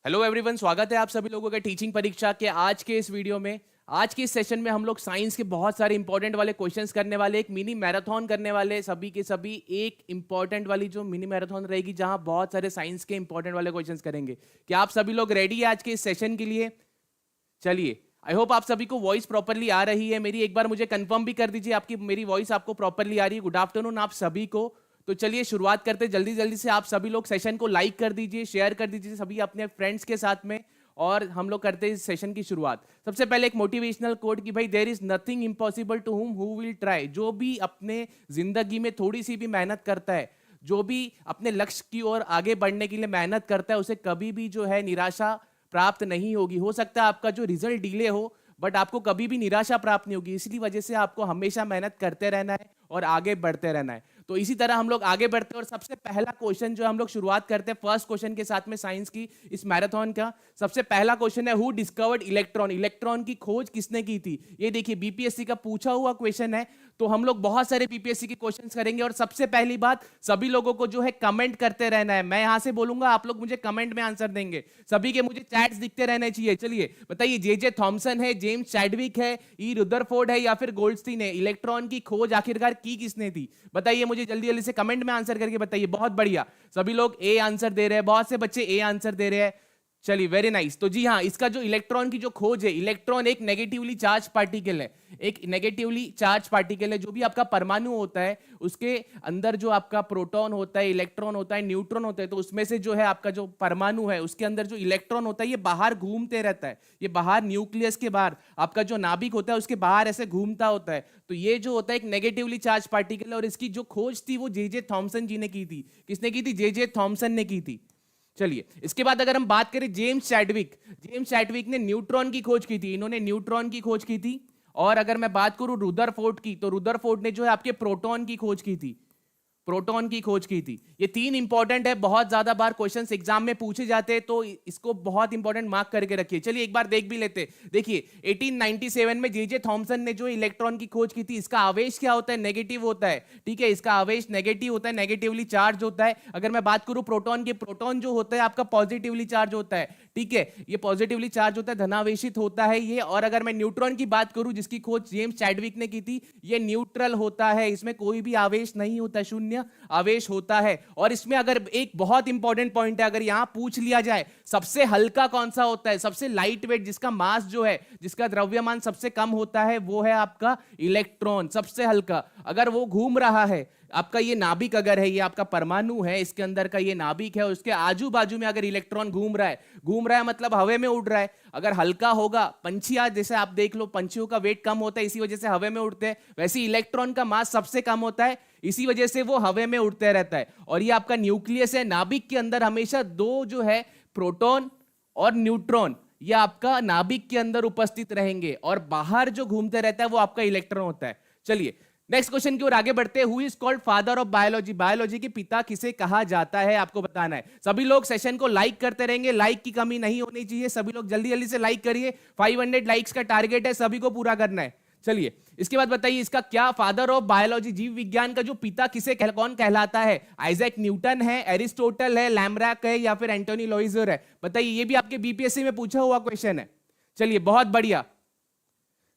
Hello everyone, स्वागत है आप सभी लोगों के टीचिंग परीक्षा के आज के इस वीडियो में। आज के इस सेशन में हम लोग साइंस के बहुत सारे इंपॉर्टेंट वाले क्वेश्चंस करने वाले, एक मिनी मैराथन करने वाले, सभी के सभी एक इंपॉर्टेंट वाली जो मिनी मैराथन रहेगी जहां बहुत सारे साइंस के इंपॉर्टेंट वाले क्वेश्चंस करेंगे। क्या आप सभी लोग रेडी है आज के इस सेशन के लिए? चलिए, आई होप आप सभी को वॉइस प्रॉपरली आ रही है मेरी। एक बार मुझे कंफर्म भी कर दीजिए आपकी मेरी वॉइस आपको प्रॉपरली आ रही है। गुड आफ्टरनून आप सभी को। तो चलिए शुरुआत करते, जल्दी जल्दी से आप सभी लोग सेशन को लाइक कर दीजिए, शेयर कर दीजिए सभी अपने फ्रेंड्स के साथ में, और हम लोग करते हैं इस सेशन की शुरुआत। सबसे पहले एक मोटिवेशनल कोट कि भाई there is nothing impossible to whom who will try. जो भी अपने जिंदगी में थोड़ी सी भी मेहनत करता है, जो भी अपने लक्ष्य की ओर आगे बढ़ने के लिए मेहनत करता है, उसे कभी भी जो है निराशा प्राप्त नहीं होगी। हो सकता है आपका जो रिजल्ट डिले हो, बट आपको कभी भी निराशा प्राप्त नहीं होगी। इसी वजह से आपको हमेशा मेहनत करते रहना है और आगे बढ़ते रहना है। तो इसी तरह हम लोग आगे बढ़ते हैं और सबसे पहला क्वेश्चन जो हम लोग शुरुआत करते हैं फर्स्ट क्वेश्चन के साथ में साइंस की इस मैराथन का। सबसे पहला क्वेश्चन है, हु डिस्कवर्ड इलेक्ट्रॉन। इलेक्ट्रॉन की खोज किसने की थी? ये देखिए बीपीएससी का पूछा हुआ क्वेश्चन है। तो हम लोग बहुत सारे बीपीएससी के क्वेश्चंस करेंगे और सबसे पहली बात, सभी लोगों को जो है कमेंट करते रहना है। मैं यहां से बोलूंगा, आप लोग मुझे कमेंट में आंसर देंगे। सभी के मुझे चैट्स दिखते रहने चाहिए। चलिए बताइए, जे थॉमसन है, जेम्स चैडविक है, ई रुदरफोर्ड है या फिर गोल्डस्टीन है? इलेक्ट्रॉन की खोज आखिरकार की किसने थी? बताइए मुझे जल्दी जल्दी से कमेंट में आंसर करके बताइए। बहुत बढ़िया, सभी लोग ए आंसर दे रहे हैं, बहुत से बच्चे ए आंसर दे रहे हैं। चलिए वेरी नाइस। तो जी हाँ, इसका जो इलेक्ट्रॉन की जो खोज है, इलेक्ट्रॉन एक नेगेटिवली चार्ज पार्टिकल है। एक नेगेटिवली चार्ज पार्टिकल है। जो भी आपका परमाणु होता है उसके अंदर जो आपका प्रोटॉन होता है, इलेक्ट्रॉन होता है, न्यूट्रॉन होता है, तो उसमें से जो है आपका जो परमाणु है उसके अंदर जो इलेक्ट्रॉन होता है ये बाहर घूमते रहता है। ये बाहर न्यूक्लियस के बाहर आपका जो नाभिक होता है उसके बाहर ऐसे घूमता होता है। तो ये जो होता है एक नेगेटिवली चार्ज पार्टिकल है और इसकी जो खोज थी वो जे थॉमसन जी ने की थी। किसने की थी? जे थॉमसन ने की थी। चलिए इसके बाद अगर हम बात करें जेम्स चैडविक ने न्यूट्रॉन की खोज की थी। इन्होंने न्यूट्रॉन की खोज की थी। और अगर मैं बात करूं रुदरफोर्ड की, तो रुदरफोर्ड ने जो है आपके प्रोटॉन की खोज की थी। प्रोटॉन की खोज की थी। ये तीन इंपॉर्टेंट है, बहुत ज्यादा बार क्वेश्चंस एग्जाम में पूछे जाते हैं, तो इसको बहुत इंपॉर्टेंट मार्क करके रखिए। चलिए एक बार देख भी लेते। देखिए 1897 में जे थॉमसन ने जो इलेक्ट्रॉन की खोज की थी, इसका आवेश क्या होता है? नेगेटिव होता है। ठीक है, इसका आवेश नेगेटिव होता है, नेगेटिवली चार्ज होता है। अगर मैं बात करूं प्रोटॉन की, प्रोटॉन जो होता है आपका पॉजिटिवली चार्ज होता है। ठीक है, ये पॉजिटिवली चार्ज होता है, धनावेशित होता है ये। और अगर मैं न्यूट्रॉन की बात करूं जिसकी खोज जेम्स चैडविक ने की थी, ये न्यूट्रल होता है, इसमें कोई भी आवेश नहीं होता, शून्य आवेश होता है। और इसमें अगर एक बहुत इंपॉर्टेंट पॉइंट है, अगर यहां पूछ लिया जाए सबसे हल्का कौन सा होता है, सबसे लाइट वेट, जिसका मास जो है, जिसका द्रव्यमान सबसे कम होता है, वो है आपका इलेक्ट्रॉन। सबसे हल्का अगर वो घूम रहा है, आपका ये नाभिक अगर है, ये आपका परमाणु है, इसके अंदर का ये नाभिक है, उसके आजू बाजू में अगर इलेक्ट्रॉन घूम रहा है मतलब हवा में उड़ रहा है। अगर हल्का होगा, पंछियां जैसे आप देख लो, पंछियों का वेट कम होता है, इसी वजह से हवा में उड़ते हैं। वैसे इलेक्ट्रॉन का मास सबसे कम होता है, इसी वजह से वो हवा में उड़ते रहता है। और ये आपका न्यूक्लियस है। नाभिक के अंदर हमेशा दो जो है प्रोटॉन और न्यूट्रॉन, ये आपका नाभिक के अंदर उपस्थित रहेंगे, और बाहर जो घूमते रहता है वो आपका इलेक्ट्रॉन होता है। चलिए नेक्स्ट क्वेश्चन की ओर आगे बढ़ते हैं। Who is called father of biology. Biology के पिता किसे कहा जाता है, आपको बताना है। सभी लोग सेशन को लाइक करते रहेंगे, लाइक की कमी नहीं होनी चाहिए। सभी लोग जल्दी जल्दी से लाइक करिए। 500 लाइक्स का टारगेट है, सभी को पूरा करना है। चलिए इसके बाद बताइए, इसका क्या फादर ऑफ बायोलॉजी, जीव विज्ञान का जो पिता कौन कहलाता है? आइजैक न्यूटन है, एरिस्टोटल है, लैम्ब्रैक है या फिर एंटोनी लॉइजर है? बताइए, ये भी आपके बीपीएससी में पूछा हुआ क्वेश्चन है। चलिए बहुत बढ़िया,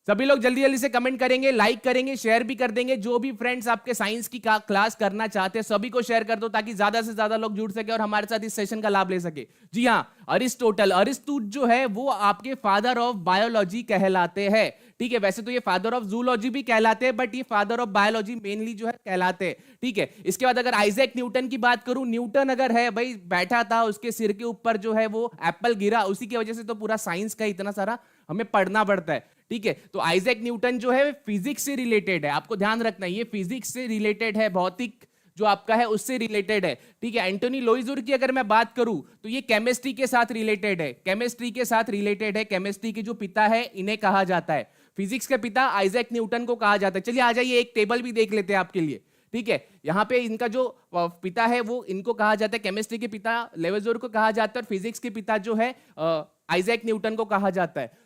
सभी लोग जल्दी जल्दी से कमेंट करेंगे, लाइक करेंगे, शेयर भी कर देंगे। जो भी फ्रेंड्स आपके साइंस की क्लास करना चाहते हैं सभी को शेयर कर दो, ताकि ज्यादा से ज्यादा लोग जुड़ सके और हमारे साथ इस सेशन का लाभ ले सके। जी हाँ, अरिस्टोटल जो है वो आपके फादर ऑफ बायोलॉजी कहलाते हैं। ठीक है, वैसे तो ये फादर ऑफ जूलॉजी भी कहलाते हैं, बट ये फादर ऑफ बायोलॉजी मेनली जो है कहलाते हैं। ठीक है, इसके बाद अगर आइजैक न्यूटन की बात करूं, न्यूटन अगर है भाई, बैठा था, उसके सिर के ऊपर जो है वो एप्पल गिरा, उसी की वजह से तो पूरा साइंस का इतना सारा हमें पढ़ना पड़ता है। ठीक है, तो आइजैक न्यूटन जो है फिजिक्स से रिलेटेड है, आपको ध्यान रखना है, ये फिजिक्स से रिलेटेड है, भौतिक जो आपका है उससे रिलेटेड है। ठीक है, एंटोनी लॉइजर की अगर मैं बात करूं तो ये केमिस्ट्री के साथ रिलेटेड है, केमिस्ट्री के जो पिता है इन्हें कहा जाता है। फिजिक्स के पिता आइजैक न्यूटन को कहा जाता है। चलिए आ जाइए, एक टेबल भी देख लेते हैं आपके लिए। ठीक है, यहां पे इनका जो पिता है वो इनको कहा जाता है, केमिस्ट्री के पिता लेवेजोर को कहा जाता है, और फिजिक्स के पिता जो है आइजैक न्यूटन को कहा जाता है।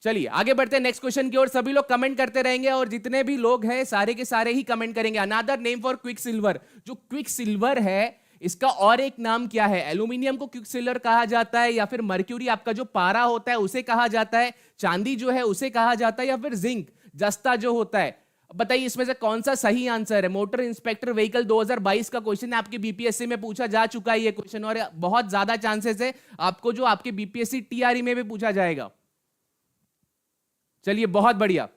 चलिए आगे बढ़ते हैं नेक्स्ट क्वेश्चन की ओर। सभी लोग कमेंट करते रहेंगे और जितने भी लोग हैं सारे के सारे ही कमेंट करेंगे। Another name for quick silver. जो क्विक सिल्वर है इसका और एक नाम क्या है? एल्यूमिनियम को क्विकसिल्वर कहा जाता है, या फिर मर्क्यूरी आपका जो पारा होता है उसे कहा जाता है, चांदी जो है उसे कहा जाता है, या फिर जिंक जस्ता जो होता है? बताइए इसमें से कौन सा सही आंसर है? मोटर इंस्पेक्टर व्हीकल 2022 का क्वेश्चन है, आपके बीपीएससी में पूछा जा चुका है ये क्वेश्चन, और बहुत ज्यादा चांसेस है आपको जो आपके बीपीएससी टीआरई में भी पूछा जाएगा। चलिए बहुत बढ़िया,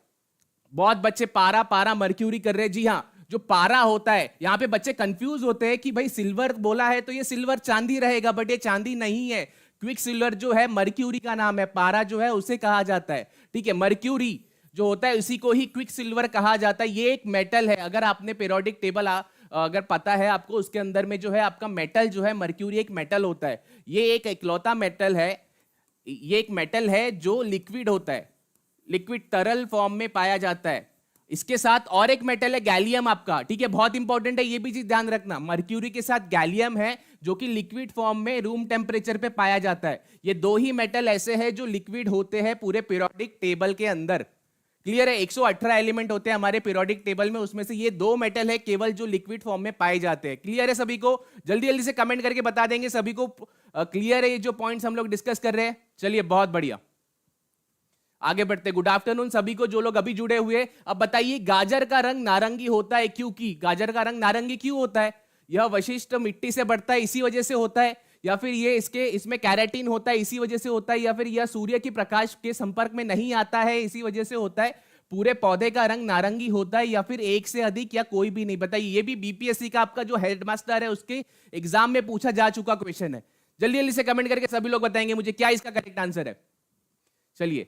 बहुत बच्चे पारा पारा मर्क्यूरी कर रहे हैं। जी हाँ, जो पारा होता है, यहां पे बच्चे कंफ्यूज होते हैं कि भाई सिल्वर बोला है तो ये सिल्वर चांदी रहेगा, बट ये चांदी नहीं है। क्विक सिल्वर जो है मर्क्यूरी का नाम है, पारा जो है उसे कहा जाता है। ठीक है, मर्क्यूरी जो होता है उसी को ही क्विक सिल्वर कहा जाता है। ये एक मेटल है, अगर आपने पीरियोडिक टेबल अगर पता है आपको, उसके अंदर में जो है आपका मेटल जो है मर्क्यूरी एक मेटल होता है। ये एक इकलौता मेटल है, ये एक मेटल है जो लिक्विड होता है, लिक्विड तरल फॉर्म में पाया जाता है। इसके साथ और एक मेटल है गैलियम आपका, ठीक है, बहुत इंपॉर्टेंट है, ये भी चीज ध्यान रखना। मर्क्यूरी के साथ गैलियम है जो कि लिक्विड फॉर्म में रूम टेम्परेचर पे पाया जाता है। ये दो ही मेटल ऐसे हैं जो लिक्विड होते हैं पूरे पीरियोडिक टेबल के अंदर। क्लियर है? 118 एलिमेंट होते हैं हमारे पीरियोडिक टेबल में, उसमें से ये दो मेटल है केवल जो लिक्विड फॉर्म में पाए जाते हैं। क्लियर है सभी को? जल्दी जल्दी से कमेंट करके बता देंगे सभी को क्लियर है ये जो पॉइंट्स हम लोग डिस्कस कर रहे हैं। चलिए बहुत बढ़िया, आगे बढ़ते। गुड आफ्टरनून सभी को जो लोग अभी जुड़े हुए। अब बताइए गाजर का रंग नारंगी होता है क्योंकि? गाजर का रंग नारंगी क्यों होता है? यह विशिष्ट मिट्टी से बढ़ता है इसी वजह से होता है, या फिर ये इसमें कैरेटीन होता है इसी वजह से होता है, या फिर यह सूर्य की प्रकाश के संपर्क में नहीं आता है इसी वजह से होता है? पूरे पौधे का रंग नारंगी होता है, या फिर एक से अधिक, या कोई भी नहीं? बताइए, ये भी बीपीएससी का आपका जो हेडमास्टर है उसके एग्जाम में पूछा जा चुका क्वेश्चन है। जल्दी जल्दी से कमेंट करके सभी लोग बताएंगे मुझे क्या इसका करेक्ट आंसर है। चलिए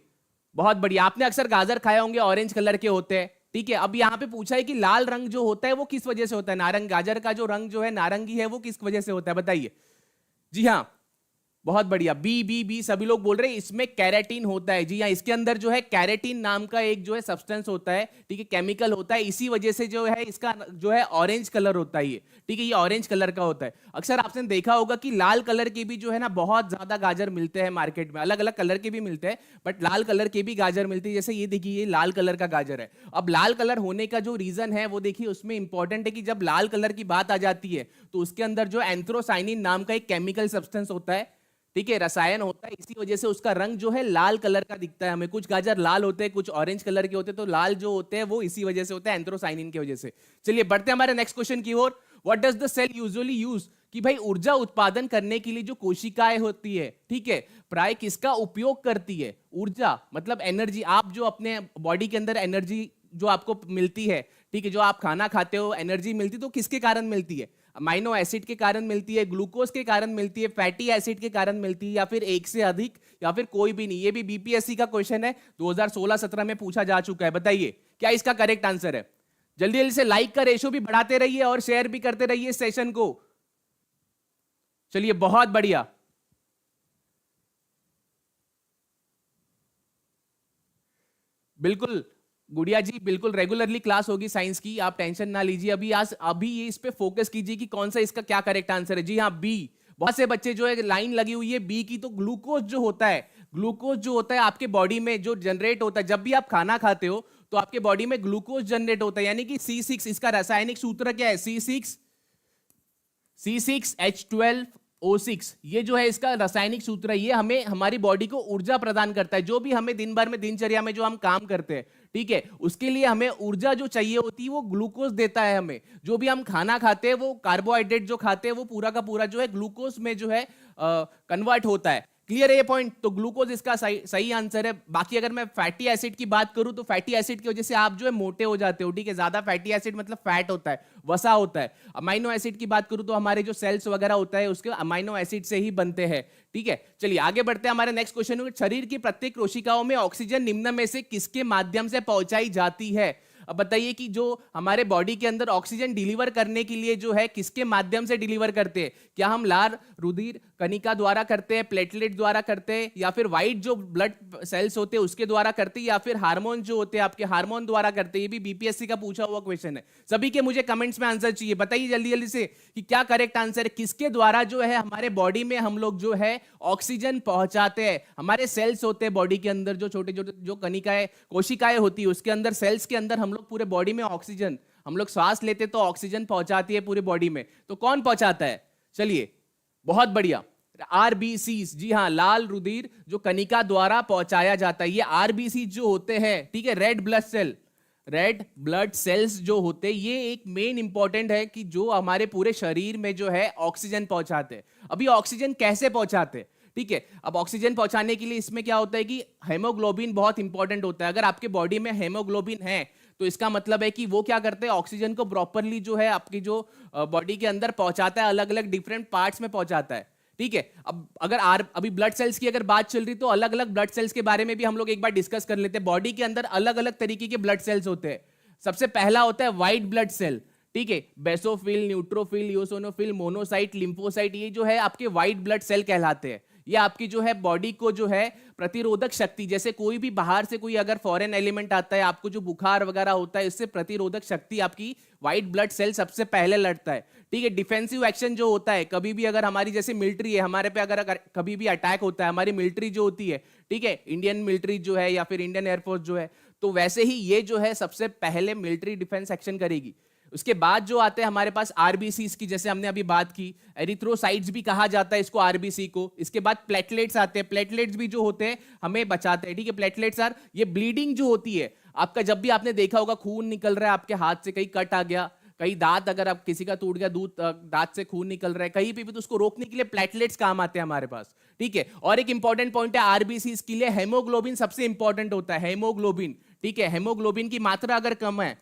बहुत बढ़िया, आपने अक्सर गाजर खाए होंगे, ऑरेंज कलर के होते हैं। ठीक है, अब यहाँ पे पूछा है कि लाल रंग जो होता है वो किस वजह से होता है? नारंग, गाजर का जो रंग जो है नारंगी है वो किस वजह से होता है? बताइए। जी हाँ, बहुत बढ़िया, बी बी बी सभी लोग बोल रहे हैं, इसमें कैरेटीन होता है। जी हाँ, इसके अंदर जो है कैरेटीन नाम का एक जो है सब्सटेंस होता है, ठीक है, केमिकल होता है, इसी वजह से जो है इसका जो है ऑरेंज कलर होता है ये। ठीक है, ये ऑरेंज कलर का होता है। अक्सर आपने देखा होगा कि लाल कलर के भी जो है ना बहुत ज्यादा गाजर मिलते हैं मार्केट में, अलग अलग कलर के भी मिलते हैं, बट लाल कलर के भी गाजर मिलते हैं। जैसे ये देखिए, ये लाल कलर का गाजर है। अब लाल कलर होने का जो रीजन है वो देखिए, उसमें इंपॉर्टेंट है कि जब लाल कलर की बात आ जाती है तो उसके अंदर जो एंथ्रोसाइनिन नाम का एक केमिकल सब्सटेंस होता है, ठीक है, रसायन होता है, इसी वजह से उसका रंग जो है लाल कलर का दिखता है हमें। कुछ गाजर लाल होते हैं, कुछ ऑरेंज कलर के होते हैं, तो लाल जो होते हैं वो इसी वजह से होता है, एंथ्रोसाइनिन की वजह से। चलिए बढ़ते हैं हमारे नेक्स्ट क्वेश्चन की ओर। What does the cell usually use? कि भाई ऊर्जा उत्पादन करने के लिए जो कोशिकाएं होती है, ठीक है, प्राय किसका उपयोग करती है? ऊर्जा मतलब एनर्जी, आप जो अपने बॉडी के अंदर एनर्जी जो आपको मिलती है, ठीक है, जो आप खाना खाते हो एनर्जी मिलती, तो किसके कारण मिलती है? अमाइनो एसिड के कारण मिलती है, ग्लूकोज के कारण मिलती है, फैटी एसिड के कारण मिलती है, या फिर एक से अधिक, या फिर कोई भी नहीं? ये भी बीपीएससी का क्वेश्चन है, 2016-17 में पूछा जा चुका है। बताइए क्या इसका करेक्ट आंसर है? जल्दी जल्दी से लाइक का रेशो भी बढ़ाते रहिए और शेयर भी करते रहिए इस सेशन को। चलिए बहुत बढ़िया, बिल्कुल गुड़िया जी, बिल्कुल रेगुलरली क्लास होगी साइंस की, आप टेंशन ना लीजिए। अभी ये इस पे फोकस कीजिए कि कौन सा इसका क्या करेक्ट आंसर है। जी हाँ, बी। बहुत से बच्चे जो है लाइन लगी हुई है बी की। तो ग्लूकोज जो होता है, ग्लूकोज जो होता है आपके बॉडी में जो जनरेट होता है, जब भी आप खाना खाते हो तो आपके बॉडी में ग्लूकोज जनरेट होता है, यानी कि C6। इसका रासायनिक सूत्र क्या है? C6H12O6। ये जो है इसका रासायनिक सूत्र है। ये हमें हमारी बॉडी को ऊर्जा प्रदान करता है। जो भी हमें दिन भर में दिनचर्या में जो हम काम करते हैं, ठीक है, उसके लिए हमें ऊर्जा जो चाहिए होती है वो ग्लूकोज देता है हमें। जो भी हम खाना खाते हैं, वो कार्बोहाइड्रेट जो खाते हैं वो पूरा का पूरा जो है ग्लूकोज में जो है कन्वर्ट होता है। क्लियर है ये पॉइंट? तो ग्लूकोज इसका सही आंसर है। बाकी अगर मैं फैटी एसिड की बात करूं तो फैटी एसिड की वजह से आप जो है मोटे हो जाते हो, ठीक है, ज्यादा फैटी एसिड मतलब फैट होता है, वसा होता है। अमाइनो एसिड की बात करूं तो हमारे जो सेल्स वगैरह होता है उसके अमाइनो एसिड से ही बनते हैं, ठीक है। चलिए आगे बढ़ते हैं हमारे नेक्स्ट क्वेश्चन में। शरीर की प्रत्येक कोशिकाओं में ऑक्सीजन निम्न में से किसके माध्यम से पहुंचाई जाती है? अब बताइए कि जो हमारे बॉडी के अंदर ऑक्सीजन डिलीवर करने के लिए जो है किसके माध्यम से डिलीवर करते हैं? क्या हम लार, रुधिर कणिका द्वारा करते हैं, प्लेटलेट द्वारा करते हैं, या फिर व्हाइट जो ब्लड सेल्स होते हैं उसके द्वारा करते हैं, या फिर हार्मोन जो होते हैं आपके हार्मोन द्वारा करते हैं? ये भी बीपीएससी का पूछा हुआ क्वेश्चन है। सभी के मुझे कमेंट्स में आंसर चाहिए। बताइए जल्दी जल्दी से कि क्या करेक्ट आंसर है, किसके द्वारा जो है हमारे बॉडी में हम लोग जो है ऑक्सीजन पहुंचाते हैं? हमारे सेल्स होते हैं बॉडी के अंदर, जो छोटे छोटे जो कणिकाएं कोशिकाएं होती है उसके अंदर, सेल्स के अंदर हम लोग पूरे बॉडी में ऑक्सीजन, हम लोग सांस लेते तो ऑक्सीजन पहुंचाती है पूरे बॉडी में। तो कौन पहुंचाता है? चलिए बहुत बढ़िया। आरबीसी, जी हाँ, लाल रुधिर जो कनिका द्वारा पहुंचाया जाता है, ये आरबीसी जो होते हैं, ठीक है, red blood cell, red blood cells जो होते हैं, ये एक मेन इंपॉर्टेंट है कि जो हमारे पूरे शरीर में जो है ऑक्सीजन पहुंचाते हैं। अभी ऑक्सीजन कैसे पहुंचाते हैं, ठीक है, अब ऑक्सीजन पहुंचाने के लिए इसमें क्या होता है कि हेमोग्लोबिन बहुत इंपॉर्टेंट होता है। अगर आपके बॉडी में हेमोग्लोबिन है तो इसका मतलब है कि वो क्या करते हैं, ऑक्सीजन को प्रॉपरली जो है आपकी जो बॉडी के अंदर पहुंचाता है, अलग अलग डिफरेंट पार्ट्स में पहुंचाता है, ठीक है। अब अगर अभी ब्लड सेल्स की अगर बात चल रही तो अलग अलग ब्लड सेल्स के बारे में भी हम लोग एक बार डिस्कस कर लेते हैं। बॉडी के अंदर अलग अलग तरीके के ब्लड सेल्स होते हैं। सबसे पहला होता है व्हाइट ब्लड सेल, ठीक है, basophil, neutrophil, eosinophil, monocyte, lymphocyte, ये जो है आपके व्हाइट ब्लड सेल कहलाते हैं। ये आपकी जो है बॉडी को जो है प्रतिरोधक शक्ति, जैसे कोई भी बाहर से कोई अगर फॉरेन एलिमेंट आता है, आपको जो बुखार वगैरह होता है, इससे प्रतिरोधक शक्ति आपकी व्हाइट ब्लड सेल सबसे पहले लड़ता है, ठीक है। डिफेंसिव एक्शन जो होता है, कभी भी अगर हमारी जैसे मिलिट्री है, हमारे पे अगर कभी भी अटैक होता है, हमारी मिलिट्री जो होती है, ठीक है, इंडियन मिलिट्री जो है या फिर इंडियन एयरफोर्स जो है, तो वैसे ही ये जो है सबसे पहले मिलिट्री डिफेंस एक्शन करेगी। उसके बाद जो आते हैं हमारे पास आरबीसी की, जैसे हमने अभी बात की, एरिथ्रोसाइट्स भी कहा जाता है इसको, आरबीसी को। इसके बाद प्लेटलेट्स आते हैं, प्लेटलेट्स भी जो होते हैं हमें बचाते हैं, ठीक है। प्लेटलेट्स आर, ये ब्लीडिंग जो होती है आपका, जब भी आपने देखा होगा खून निकल रहा है आपके हाथ से, कहीं कट आ गया, कहीं दांत अगर आप किसी का टूट गया, दांत से खून निकल रहा है कहीं भी, तो उसको रोकने के लिए प्लेटलेट्स काम आते हैं हमारे पास, ठीक है। और एक इंपॉर्टेंट पॉइंट है आरबीसी के लिए, हेमोग्लोबिन सबसे इंपॉर्टेंट होता है, हेमोग्लोबिन, ठीक है। हेमोग्लोबिन की मात्रा अगर कम है,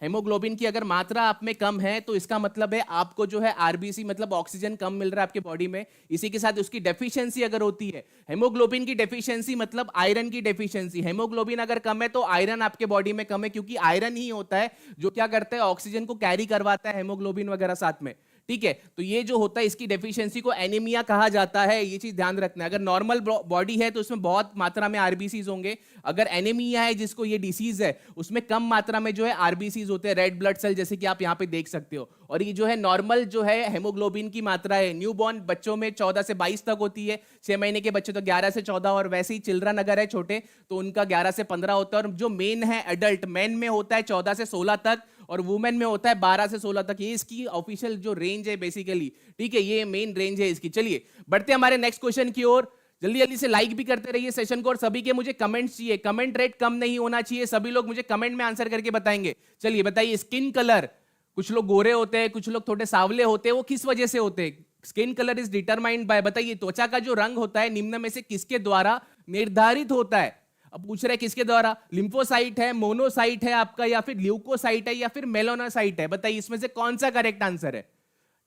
हेमोग्लोबिन की अगर मात्रा आप में कम है, तो इसका मतलब है आपको जो है आरबीसी मतलब ऑक्सीजन कम मिल रहा है आपके बॉडी में। इसी के साथ उसकी डेफिशिएंसी अगर होती है, हेमोग्लोबिन की डेफिशिएंसी मतलब आयरन की डेफिशिएंसी। हेमोग्लोबिन अगर कम है तो आयरन आपके बॉडी में कम है, क्योंकि आयरन ही होता है जो क्या करता है, ऑक्सीजन को कैरी करवाता है, हेमोग्लोबिन वगैरह साथ में, ठीक है। तो ये जो होता है इसकी डेफिशिएंसी को एनीमिया कहा जाता है, ये चीज ध्यान रखना है। अगर नॉर्मल बॉडी है तो उसमें बहुत मात्रा में आरबीसीज होंगे, अगर एनीमिया है जिसको ये डिसीज है, उसमें कम मात्रा में जो है आरबीसीज होते हैं, रेड ब्लड सेल, जैसे कि आप यहाँ पे देख सकते हो। और ये जो है नॉर्मल जो है हेमोग्लोबिन की मात्रा है, न्यूबॉर्न बच्चों में 14 से 22 तक होती है, 6 महीने के बच्चे तो 11 से 14, और वैसे ही चिल्ड्रन अगर है छोटे तो उनका 11 से 15 होता है। और जो मेन है एडल्ट, मैन में होता है 14 से 16 तक, और वुमेन में होता है 12 से 16 तक। ये इसकी ऑफिशियल जो रेंज है बेसिकली, ठीक है, ये मेन रेंज है इसकी। चलिए बढ़ते हैं हमारे नेक्स्ट क्वेश्चन की ओर। जल्दी जल्दी से लाइक भी करते रहिए सेशन को, और सभी के मुझे कमेंट्स चाहिए, कमेंट रेट कम नहीं होना चाहिए, सभी लोग मुझे कमेंट में आंसर करके बताएंगे। चलिए बताइए, स्किन कलर, कुछ लोग गोरे होते हैं, कुछ लोग थोड़े सावले होते हैं, वो किस वजह से होते हैं? Skin colour is determined by, बताइए त्वचा का जो रंग होता है निम्न में से किसके द्वारा निर्धारित होता है? अब पूछ रहे हैं किसके द्वारा, लिम्फोसाइट है, मोनोसाइट है आपका, या फिर ल्यूकोसाइट है, या फिर मेलानोसाइट है? बताइए इसमें से कौन सा करेक्ट आंसर है,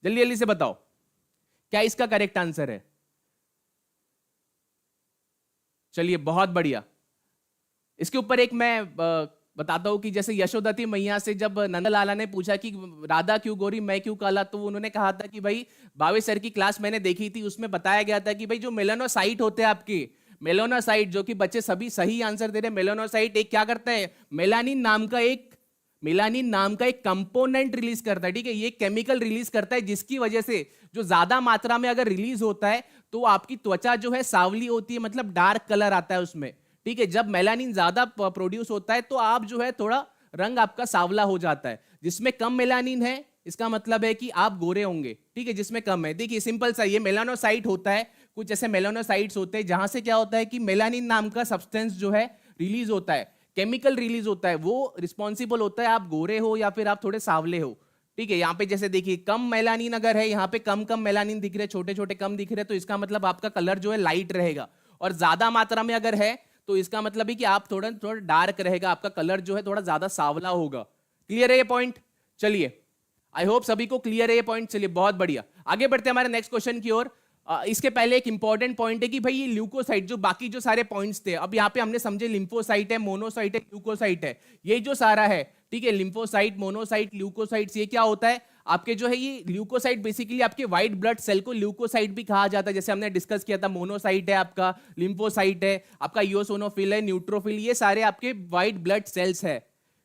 जल्दी जल्दी से बताओ, क्या इसका करेक्ट आंसर है? चलिए बहुत बढ़िया। इसके ऊपर एक मैं बताता हूं कि जैसे यशोदती मैया से जब नंदलाला ने पूछा कि राधा क्यों गोरी मैं क्यों काला, तो उन्होंने कहा था कि भाई भावे सर की क्लास मैंने देखी थी, उसमें बताया गया था कि भाई जो मेलानोसाइट होते हैं आपके, मेलानोसाइट, जो कि बच्चे सभी सही आंसर दे रहे हैं, मेलानोसाइट एक क्या करता है, मेलानिन नाम का एक कंपोनेंट रिलीज करता है, ठीक है, ये केमिकल रिलीज करता है, जिसकी वजह से जो ज्यादा मात्रा में अगर रिलीज होता है तो आपकी त्वचा जो है सावली होती है, मतलब डार्क कलर आता है उसमें, ठीक है। जब मेलानिन ज्यादा प्रोड्यूस होता है तो आप जो है थोड़ा रंग आपका सावला हो जाता है। जिसमें कम मेलानिन है इसका मतलब है कि आप गोरे होंगे, ठीक है, जिसमें कम है। देखिए सिंपल सा, ये मेलानोसाइट होता है, कुछ ऐसे मेलानोसाइट्स होते हैं जहां से क्या होता है कि मेलानिन नाम का सब्सटेंस जो है रिलीज होता है, केमिकल रिलीज होता है, वो रिस्पॉन्सिबल होता है आप गोरे हो या फिर आप थोड़े सावले हो, ठीक है। यहाँ पे जैसे देखिए कम मेलानिन अगर है, यहाँ पे कम मेलानिन दिख रहे, छोटे छोटे कम दिख रहे, तो इसका मतलब आपका कलर जो है लाइट रहेगा। और ज्यादा मात्रा में अगर है तो इसका मतलब है कि आप थोड़ा थोड़ा डार्क रहेगा, आपका कलर जो है थोड़ा ज्यादा सावला होगा। क्लियर है ये पॉइंट? चलिए आई होप सभी को क्लियर है ये पॉइंट। चलिए बहुत बढ़िया, आगे बढ़ते हैं हमारे नेक्स्ट क्वेश्चन की ओर। इसके पहले एक इंपॉर्टेंट पॉइंट है कि भाई ये ल्यूकोसाइट, जो बाकी जो सारे पॉइंट्स थे, अब यहाँ पे हमने समझे लिम्फोसाइट है, मोनोसाइट है, ल्यूकोसाइट है, ये जो सारा है, ठीक है, लिम्फोसाइट, मोनोसाइट, ल्यूकोसाइट्स, ये क्या होता है आपके जो है, ये ल्यूकोसाइट बेसिकली आपके व्हाइट ब्लड सेल को ल्यूकोसाइट भी कहा जाता है, जैसे हमने डिस्कस किया था। मोनोसाइट है आपका, लिम्फोसाइट है आपका, इओसिनोफिल है, न्यूट्रोफिल, ये सारे आपके व्हाइट ब्लड सेल्स है।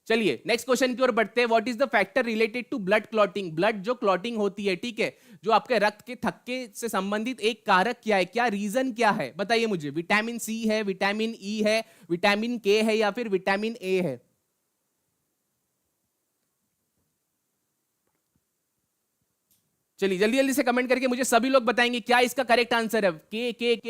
चलिए नेक्स्ट क्वेश्चन की ओर बढ़ते हैं। What is the factor related to blood clotting, blood जो क्लॉटिंग होती है, ठीक है, जो आपके रक्त के थक्के से संबंधित एक कारक क्या है, क्या रीजन क्या है, बताइए मुझे। विटामिन सी है, विटामिन ई है, विटामिन के है, या फिर विटामिन ए है? चलिए जल्दी जल्दी से कमेंट करके मुझे सभी लोग बताएंगे क्या इसका करेक्ट आंसर है।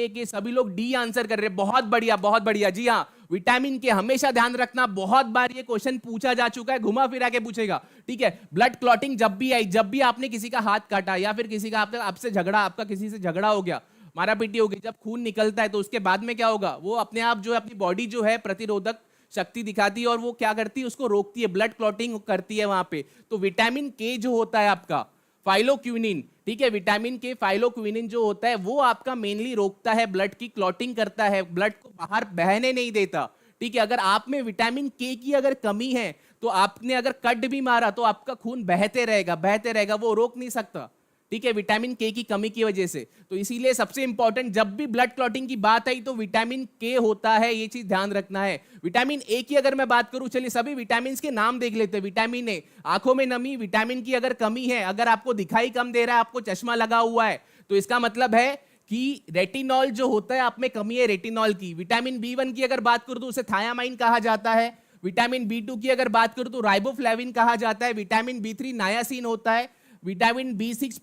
के सभी लोग डी आंसर कर रहे हैं, बहुत बढ़िया बहुत बढ़िया। जी हाँ, विटामिन के हमेशा ध्यान रखना, बहुत बार ये क्वेश्चन पूछा जा चुका है, घुमा फिरा के पूछेगा, ठीक है। ब्लड क्लॉटिंग जब भी आई, जब भी आपने किसी का हाथ काटा या फिर किसी का आपसे झगड़ा, आपका किसी से झगड़ा हो गया, मारा पीटी हो गई, जब खून निकलता है तो उसके बाद में क्या होगा, वो अपने आप जो है अपनी बॉडी जो है प्रतिरोधक शक्ति दिखाती है और वो क्या करती है, उसको रोकती है, ब्लड क्लॉटिंग करती है वहां पे। तो विटामिन के जो होता है आपका फाइलोक्विनिन, ठीक है, विटामिन के फाइलोक्विनिन जो होता है वो आपका मेनली रोकता है ब्लड की क्लॉटिंग करता है, ब्लड को बाहर बहने नहीं देता, ठीक है। अगर आप में विटामिन के की अगर कमी है तो आपने अगर कट भी मारा तो आपका खून बहते रहेगा, वो रोक नहीं सकता, ठीक है, विटामिन के की कमी की वजह से। तो इसीलिए सबसे इंपॉर्टेंट जब भी ब्लड क्लॉटिंग की बात आई तो विटामिन के होता है, ये चीज ध्यान रखना है। विटामिन ए की अगर मैं बात करूं, चलिए सभी विटामिन के नाम देख लेते हैं। विटामिन ए, आंखों में नमी, विटामिन की अगर कमी है, अगर आपको दिखाई कम दे रहा है, आपको चश्मा लगा हुआ है, तो इसका मतलब है कि रेटिनॉल जो होता है आप में कमी है रेटिनॉल की। विटामिन बी1 की अगर बात करूं तो उसे थायामाइन कहा जाता है। विटामिन बी2 की अगर बात करूं तो राइबोफ्लेविन कहा जाता है। विटामिन बी3 नायासिन होता है। विटामिन बी6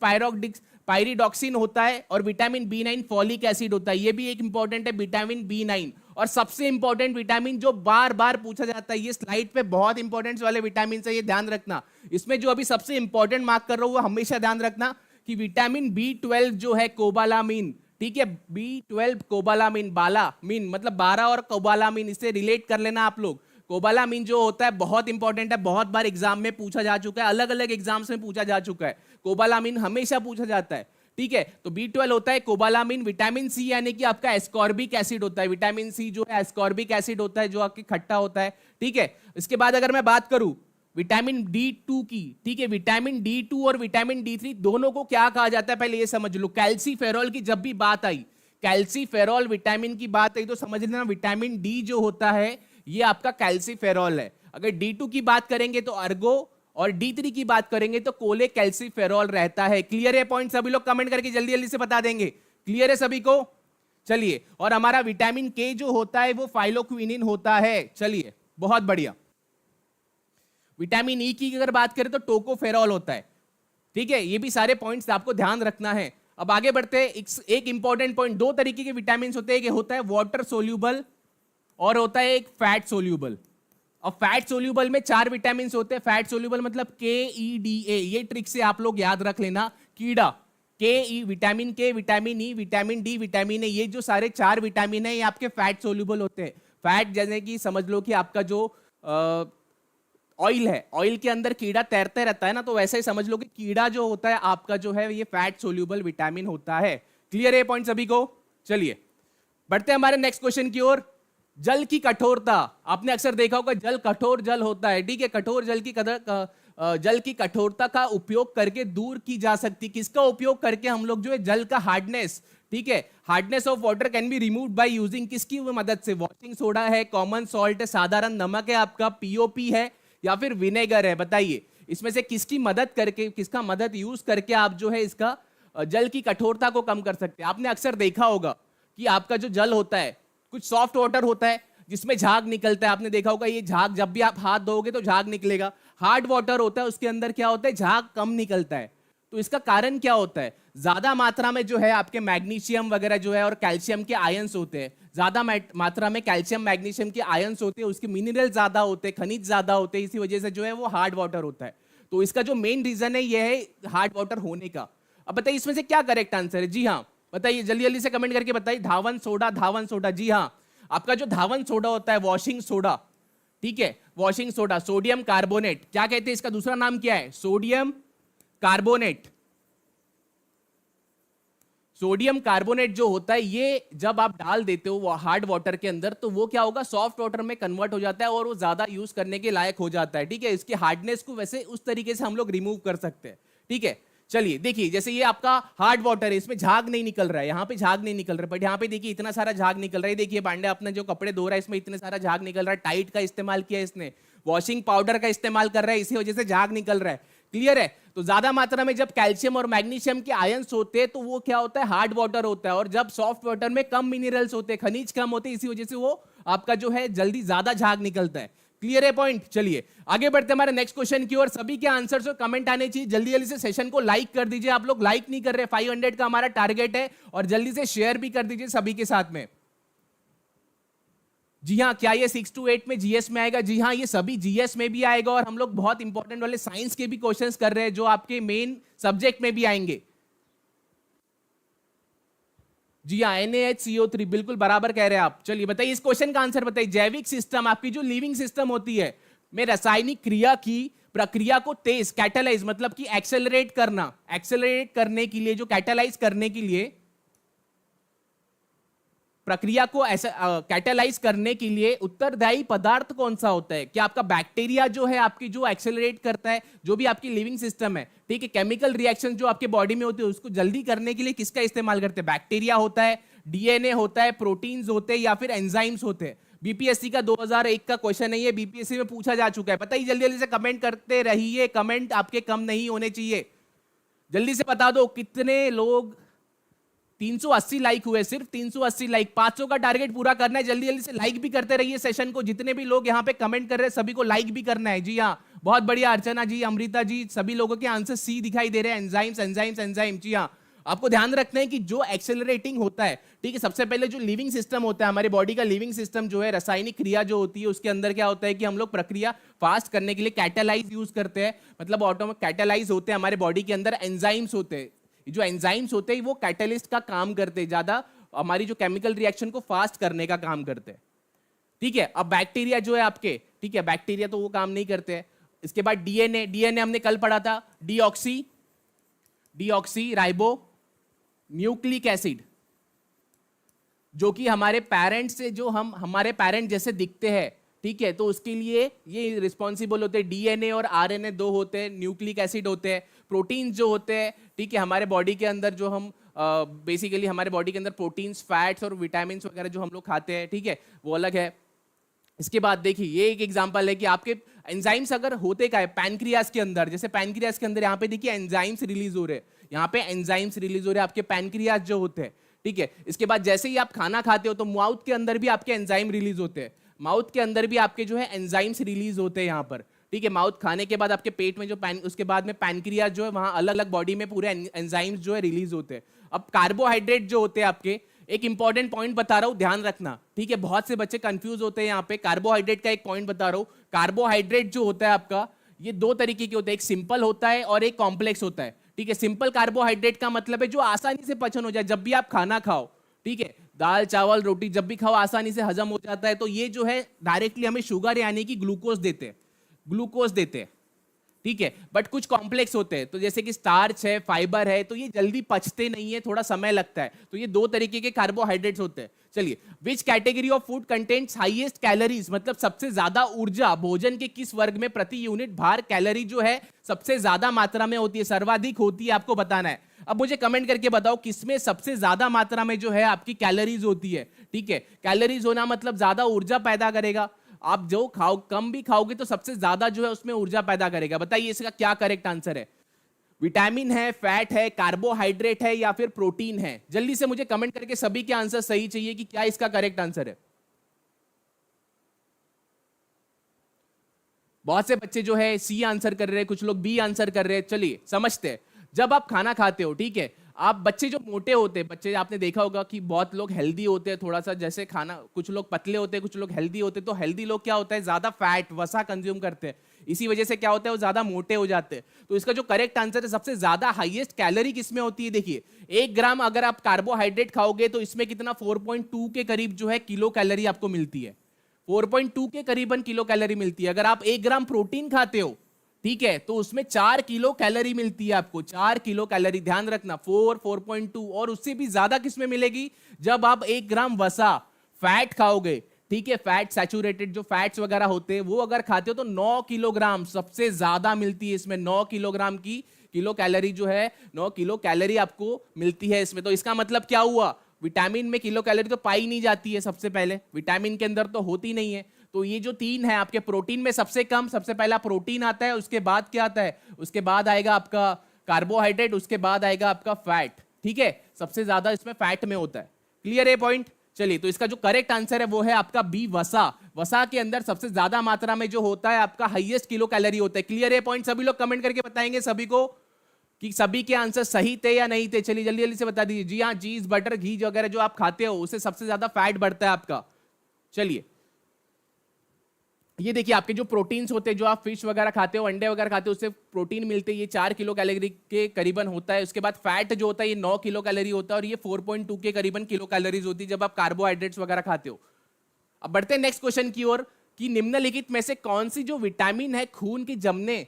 पायरिडॉक्सिन होता है और विटामिन बी9 फॉलिक एसिड होता है। ये भी एक इंपॉर्टेंट है विटामिन बी9। और सबसे इंपॉर्टेंट विटामिन जो बार बार पूछा जाता है, ये स्लाइड पे बहुत इंपॉर्टेंट वाले विटामिन है, ये ध्यान रखना। इसमें जो अभी सबसे इंपॉर्टेंट मार्क कर रहा हूं वो हमेशा ध्यान रखना कि विटामिन बी12 जो है कोबालामीन, ठीक है, बी12 कोबालामीन, बालामीन मतलब 12 और कोबालामीन, इससे रिलेट कर लेना आप लोग। कोबालामीन जो होता है बहुत इंपॉर्टेंट है, बहुत बार एग्जाम में पूछा जा चुका है, अलग अलग एग्जाम्स में पूछा जा चुका है, कोबालामीन हमेशा पूछा जाता है, ठीक है। तो बी12 होता है कोबालामीन। विटामिन सी यानी कि आपका एस्कॉर्बिक एसिड होता है, विटामिन सी जो है एस्कॉर्बिक एसिड होता है जो आपकी खट्टा होता है, ठीक है। इसके बाद अगर मैं बात करूं विटामिन डी2 की, ठीक है, विटामिन डी2 और विटामिन डी3 दोनों को क्या कहा जाता है पहले ये समझ लो। कैल्सीफेरॉल की जब भी बात आई, कैल्सीफेरॉल विटामिन की बात आई तो समझ लेना विटामिन डी जो होता है ये आपका कैल्सीफेरॉल है। अगर डी2 की बात करेंगे तो अर्गो और डी3 की बात करेंगे तो कोले कैल्सीफेरॉल रहता है। क्लियर है पॉइंट? सभी लोग कमेंट करके जल्दी जल्दी से बता देंगे। क्लियर है सभी को? चलिए, और हमारा विटामिन के जो होता है वो फाइलोक्विनिन होता है। चलिए, बहुत बढ़िया। विटामिन ई की अगर बात करें तो टोकोफेरॉल होता है, ठीक है। ये भी सारे पॉइंट्स आपको ध्यान रखना है। अब आगे बढ़ते हैं। एक इंपॉर्टेंट पॉइंट, दो तरीके के विटामिन होते हैं, एक होता है वाटर सोल्यूबल और होता है एक फैट सोल्यूबल। और फैट सोल्यूबल में 4 विटामिन होते हैं। फैट सोल्यूबल मतलब KEDA, ये ट्रिक से आप लोग याद रख लेना। कीड़ा, के विटामिन के, vitamin E, vitamin D, vitamin A, ये जो सारे 4 विटामिन है ये आपके फैट सोल्यूबल होते हैं। फैट जैसे कि समझ लो कि आपका जो ऑयल है, ऑयल के अंदर कीड़ा तैरते रहता है ना, तो वैसे ही समझ लो कि कीड़ा जो होता है आपका जो है ये फैट सोल्यूबल विटामिन होता है। क्लियर है पॉइंट सभी को? चलिए बढ़ते हैं हमारे नेक्स्ट क्वेश्चन की ओर। जल की कठोरता, आपने अक्सर देखा होगा जल कठोर जल होता है, ठीक है। कठोर जल की जल की कठोरता का उपयोग करके दूर की जा सकती, किसका उपयोग करके हम लोग जो है जल का हार्डनेस, ठीक है, hardness of water can be removed by using, किसकी मदद से? वॉशिंग सोडा है, कॉमन सॉल्ट है, साधारण नमक है, आपका POP है या फिर विनेगर है? बताइए इसमें से किसकी मदद करके, किसका मदद यूज करके आप जो है इसका जल की कठोरता को कम कर सकते हैं। आपने अक्सर देखा होगा कि आपका जो जल होता है कुछ सॉफ्ट वाटर होता है जिसमें झाग निकलता है, आपने देखा होगा ये झाग जब भी आप हाथ धोगे तो झाग निकलेगा। हार्ड वाटर होता है उसके अंदर क्या होता है, झाग कम निकलता है। तो इसका कारण क्या होता है? ज्यादा मात्रा में जो है आपके मैग्नीशियम वगैरह जो है और कैल्शियम के आयंस होते हैं, ज्यादा मात्रा में कैल्शियम मैग्नीशियम के आयंस होते हैं, उसके मिनरल ज्यादा होते हैं, खनिज ज्यादा होते हैं, इसी वजह से जो है वो हार्ड वाटर होता है। तो इसका जो मेन रीजन है ये है हार्ड वाटर होने का। अब बताइए इसमें से क्या करेक्ट आंसर है? जी हाँ बताइए, जल्दी जल्दी से कमेंट करके बताइए। धावन सोडा, धावन सोडा, जी हाँ, आपका जो धावन सोडा होता है, वॉशिंग सोडा, ठीक है, वॉशिंग सोडा, सोडियम कार्बोनेट, क्या कहते हैं इसका दूसरा नाम क्या है? Sodium carbonate. सोडियम कार्बोनेट जो होता है ये जब आप डाल देते हो वो हार्ड वाटर के अंदर तो वो क्या होगा, सॉफ्ट वाटर में कन्वर्ट हो जाता है और वो ज्यादा यूज करने के लायक हो जाता है, ठीक है। इसकी हार्डनेस को वैसे उस तरीके से हम लोग रिमूव कर सकते हैं, ठीक है। चलिए देखिए, जैसे ये आपका हार्ड वाटर है, इसमें झाग नहीं निकल रहा है, यहाँ पे झाग नहीं निकल रहा है, बट यहाँ पे देखिए इतना सारा झाग निकल रहा है। देखिए पांडे अपने जो कपड़े धो रहा है इसमें इतने सारा झाग निकल रहा है, टाइट का इस्तेमाल किया इसने, वॉशिंग पाउडर का इस्तेमाल कर रहा है, इसी वजह से झाग निकल रहा है। क्लियर है? तो ज्यादा मात्रा में जब कैल्शियम और मैग्नीशियम के आयंस होते हैं तो वो क्या होता है, हार्ड वाटर होता है। और जब सॉफ्ट वाटर में कम मिनरल्स होते हैं, खनिज कम होते हैं, इसी वजह से वो आपका जो है जल्दी ज्यादा झाग निकलता है। क्लियर है पॉइंट? चलिए आगे बढ़ते हमारे नेक्स्ट क्वेश्चन की ओर। सभी के आंसर्स और कमेंट आने चाहिए। जल्दी जल्दी से सेशन को लाइक कर दीजिए। आप लोग लाइक नहीं कर रहे, 500 का हमारा टारगेट है, और जल्दी से शेयर भी कर दीजिए सभी के साथ में। जी हाँ, क्या ये 6 to 8 में जीएस में आएगा? जी हाँ, ये सभी जीएस में भी आएगा, और हम लोग बहुत इंपॉर्टेंट वाले साइंस के भी क्वेश्चंस कर रहे हैं जो आपके मेन सब्जेक्ट में भी आएंगे। जी हाँ, NaHCO3 बिल्कुल बराबर कह रहे हैं आप। चलिए बताइए इस क्वेश्चन का आंसर बताइए। जैविक सिस्टम, आपकी जो लिविंग सिस्टम होती है में रासायनिक क्रिया की प्रक्रिया को तेज, कैटालाइज मतलब कि एक्सेलरेट करना, एक्सेलरेट करने के लिए, जो कैटालाइज करने के लिए, प्रक्रिया को ऐसा कैटालाइज करने के लिए उत्तरदायी पदार्थ कौन सा होता है? क्या आपका बैक्टीरिया जो है आपकी, जो एक्सेलरेट करता है जो भी आपकी लिविंग सिस्टम है, ठीक है, केमिकल रिएक्शन जो आपके बॉडी में होती है उसको जल्दी करने के लिए किसका इस्तेमाल करते हैं? बैक्टीरिया होता है, डीएनए होता है, प्रोटीन्स होते हैं, या फिर एंजाइम्स होते हैं? बीपीएससी का 2001 का क्वेश्चन है ये, बीपीएससी में पूछा जा चुका है। बताइए जल्दी जल्दी से कमेंट करते रहिए, कमेंट आपके कम नहीं होने चाहिए। जल्दी से बता दो कितने लोग। 380 लाइक हुए, सिर्फ 380 लाइक। 500 का टारगेट पूरा करना है। जल्दी जल्दी से लाइक भी करते रहिए सेशन को। जितने भी लोग यहाँ पे कमेंट कर रहे हैं सभी को लाइक भी करना है। जी हाँ, बहुत बढ़िया। अर्चना जी, अमृता जी, सभी लोगों के आंसर सी दिखाई दे रहे हैं। Enzymes enzymes enzyme. जी हाँ, आपको ध्यान रखना है कि जो एक्सेलरेटिंग होता है, ठीक है, सबसे पहले जो लिविंग सिस्टम होता है, हमारी बॉडी का लिविंग सिस्टम जो है, रासायनिक क्रिया जो होती है उसके अंदर क्या होता है कि हम लोग प्रक्रिया फास्ट करने के लिए कैटालाइज यूज करते हैं, मतलब ऑटोमेटिक कैटालाइज होते हैं हमारे बॉडी के अंदर। एंजाइम्स होते हैं, जो एंजाइम्स होते हैं वो कैटलिस्ट का काम करते हैं, ज्यादा हमारी जो केमिकल रिएक्शन को फास्ट करने का काम करते हैं, ठीक है। अब बैक्टीरिया जो है आपके, ठीक है, बैक्टीरिया तो वो काम नहीं करते हैं। इसके बाद डीएनए, डीएनए हमने कल पढ़ा था, डीऑक्सी राइबो न्यूक्लिक एसिड, जो कि हमारे पेरेंट्स से, जो हम हमारे पेरेंट जैसे दिखते हैं, ठीक है, तो उसके लिए ये रिस्पॉन्सिबल होते हैं। डीएनए और आरएनए दो होते हैं, न्यूक्लिक एसिड होते हैं। प्रोटीन्स जो होते हैं, ठीक है, हमारे बॉडी के अंदर जो हम बेसिकली हमारे बॉडी के अंदर प्रोटीन्स, फैट्स और विटामिन्स वगैरह जो हम लोग खाते हैं, ठीक है, वो अलग है। इसके बाद देखिए ये एक एग्जांपल है कि आपके एंजाइम्स अगर होते क्या है पैनक्रियास के अंदर, जैसे पैनक्रियास के अंदर यहाँ पे देखिए एंजाइम्स रिलीज हो रहे हैं, यहाँ पे एंजाइम्स रिलीज हो रहे हैं आपके पैनक्रियास जो होते हैं, ठीक है। इसके बाद जैसे ही आप खाना खाते हो तो माउथ के अंदर भी आपके एंजाइम रिलीज होते हैं, माउथ के अंदर भी आपके जो है एंजाइम्स रिलीज होते हैं यहाँ पर, ठीक है। माउथ खाने के बाद आपके पेट में जो उसके बाद में पैनक्रियास जो है वहां अलग अलग बॉडी में पूरे एंजाइम्स जो है रिलीज होते हैं। अब कार्बोहाइड्रेट जो होते हैं आपके, एक इंपॉर्टेंट पॉइंट बता रहा हूं, ध्यान रखना, ठीक है, बहुत से बच्चे कंफ्यूज होते हैं यहाँ पे। कार्बोहाइड्रेट का एक पॉइंट बता रहा हूं, कार्बोहाइड्रेट जो होता है आपका, ये दो तरीके के होते हैं, एक सिंपल होता है और एक कॉम्प्लेक्स होता है, ठीक है। सिंपल कार्बोहाइड्रेट का मतलब है जो आसानी से पचन हो जाए, जब भी आप खाना खाओ, ठीक है, दाल चावल रोटी जब भी खाओ आसानी से हजम हो जाता है, तो ये जो है डायरेक्टली हमें शुगर यानी कि ग्लूकोज देते हैं, ग्लूकोज देते हैं, ठीक है। बट कुछ कॉम्प्लेक्स होते हैं, तो जैसे कि स्टार्च है, फाइबर है, तो ये जल्दी पचते नहीं है, थोड़ा समय लगता है। तो ये दो तरीके के कार्बोहाइड्रेट्स होते हैं। चलिए, which category of food contents highest calories, मतलब सबसे ज्यादा ऊर्जा भोजन के किस वर्ग में प्रति यूनिट भार कैलोरी जो है सबसे ज्यादा मात्रा में होती है, सर्वाधिक होती है, आपको बताना है। अब मुझे कमेंट करके बताओ किसमें सबसे ज्यादा मात्रा में जो है आपकी कैलोरीज होती है, ठीक है। कैलोरीज होना मतलब ज्यादा ऊर्जा पैदा करेगा। आप जो खाओ, कम भी खाओगे तो सबसे ज्यादा जो है उसमें ऊर्जा पैदा करेगा। बताइए इसका क्या करेक्ट आंसर है? विटामिन है, फैट है, कार्बोहाइड्रेट है, या फिर प्रोटीन है? जल्दी से मुझे कमेंट करके सभी के आंसर सही चाहिए कि क्या इसका करेक्ट आंसर है। बहुत से बच्चे जो है सी आंसर कर रहे हैं, कुछ लोग बी आंसर कर रहे हैं। चलिए समझते हैं, जब आप खाना खाते हो, ठीक है, आप बच्चे जो मोटे होते हैं, बच्चे आपने देखा होगा कि बहुत लोग हेल्दी होते हैं, थोड़ा सा जैसे खाना, कुछ लोग पतले होते हैं, कुछ लोग हेल्दी होते हैं। तो हेल्दी लोग क्या होता है, ज्यादा फैट वसा कंज्यूम करते हैं, इसी वजह से क्या होता है वो ज्यादा मोटे हो जाते हैं। तो इसका जो करेक्ट आंसर है, सबसे ज्यादा हाईएस्ट कैलोरी किसमें होती है? देखिए 1 ग्राम अगर आप कार्बोहाइड्रेट खाओगे तो इसमें कितना 4.2 के करीब जो है किलो कैलोरी आपको मिलती है, 4.2 के करीबन किलो कैलोरी मिलती है। अगर आप 1 ग्राम प्रोटीन खाते हो, ठीक है, तो उसमें 4 किलो कैलोरी मिलती है आपको, 4 किलो कैलोरी, ध्यान रखना, 4.2। और उससे भी ज्यादा किसमें मिलेगी? जब आप 1 ग्राम वसा फैट खाओगे, ठीक है, फैट सैचुरेटेड जो फैट्स वगैरह होते हैं वो अगर खाते हो तो 9 किलोग्राम सबसे ज्यादा मिलती है इसमें। 9 किलोग्राम की किलो कैलोरी जो है, 9 किलो कैलोरी आपको मिलती है इसमें। तो इसका मतलब क्या हुआ? विटामिन में किलो कैलोरी तो पाई नहीं जाती है, सबसे पहले विटामिन के अंदर तो होती नहीं है। तो ये जो 3 है आपके, प्रोटीन में सबसे कम, सबसे पहला प्रोटीन आता है, उसके बाद क्या आता है, उसके बाद आएगा आपका कार्बोहाइड्रेट, उसके बाद आएगा आपका फैट, ठीक है, सबसे ज्यादा इसमें फैट में होता है। क्लियर है पॉइंट? चलिए, तो इसका जो करेक्ट आंसर है वो है आपका बी, वसा। वसा के अंदर सबसे ज्यादा मात्रा में जो होता है आपका हाईएस्ट किलो कैलोरी होता है। क्लियर है पॉइंट? सभी लोग कमेंट करके बताएंगे सभी को कि सभी के आंसर सही थे या नहीं थे। चलिए जल्दी जल्दी से बता दीजिए। जी हाँ, चीज बटर घी वगैरह जो आप खाते हो उससे सबसे ज्यादा फैट बढ़ता है आपका। चलिए ये देखिए, आपके जो प्रोटीन्स होते हैं, जो आप फिश वगैरह खाते हो, अंडे वगैरह खाते हो, उससे प्रोटीन मिलते हैं, ये 4 किलो कैलोरी के करीबन होता है। उसके बाद फैट जो होता है ये 9 किलो कैलोरी होता है और ये 4.2 के करीबन किलो कैलोरीज होती है जब आप कार्बोहाइड्रेट्स वगैरह खाते हो। अब बढ़ते हैं नेक्स्ट क्वेश्चन की ओर कि निम्नलिखित में से कौन सी जो विटामिन है खून की जमने,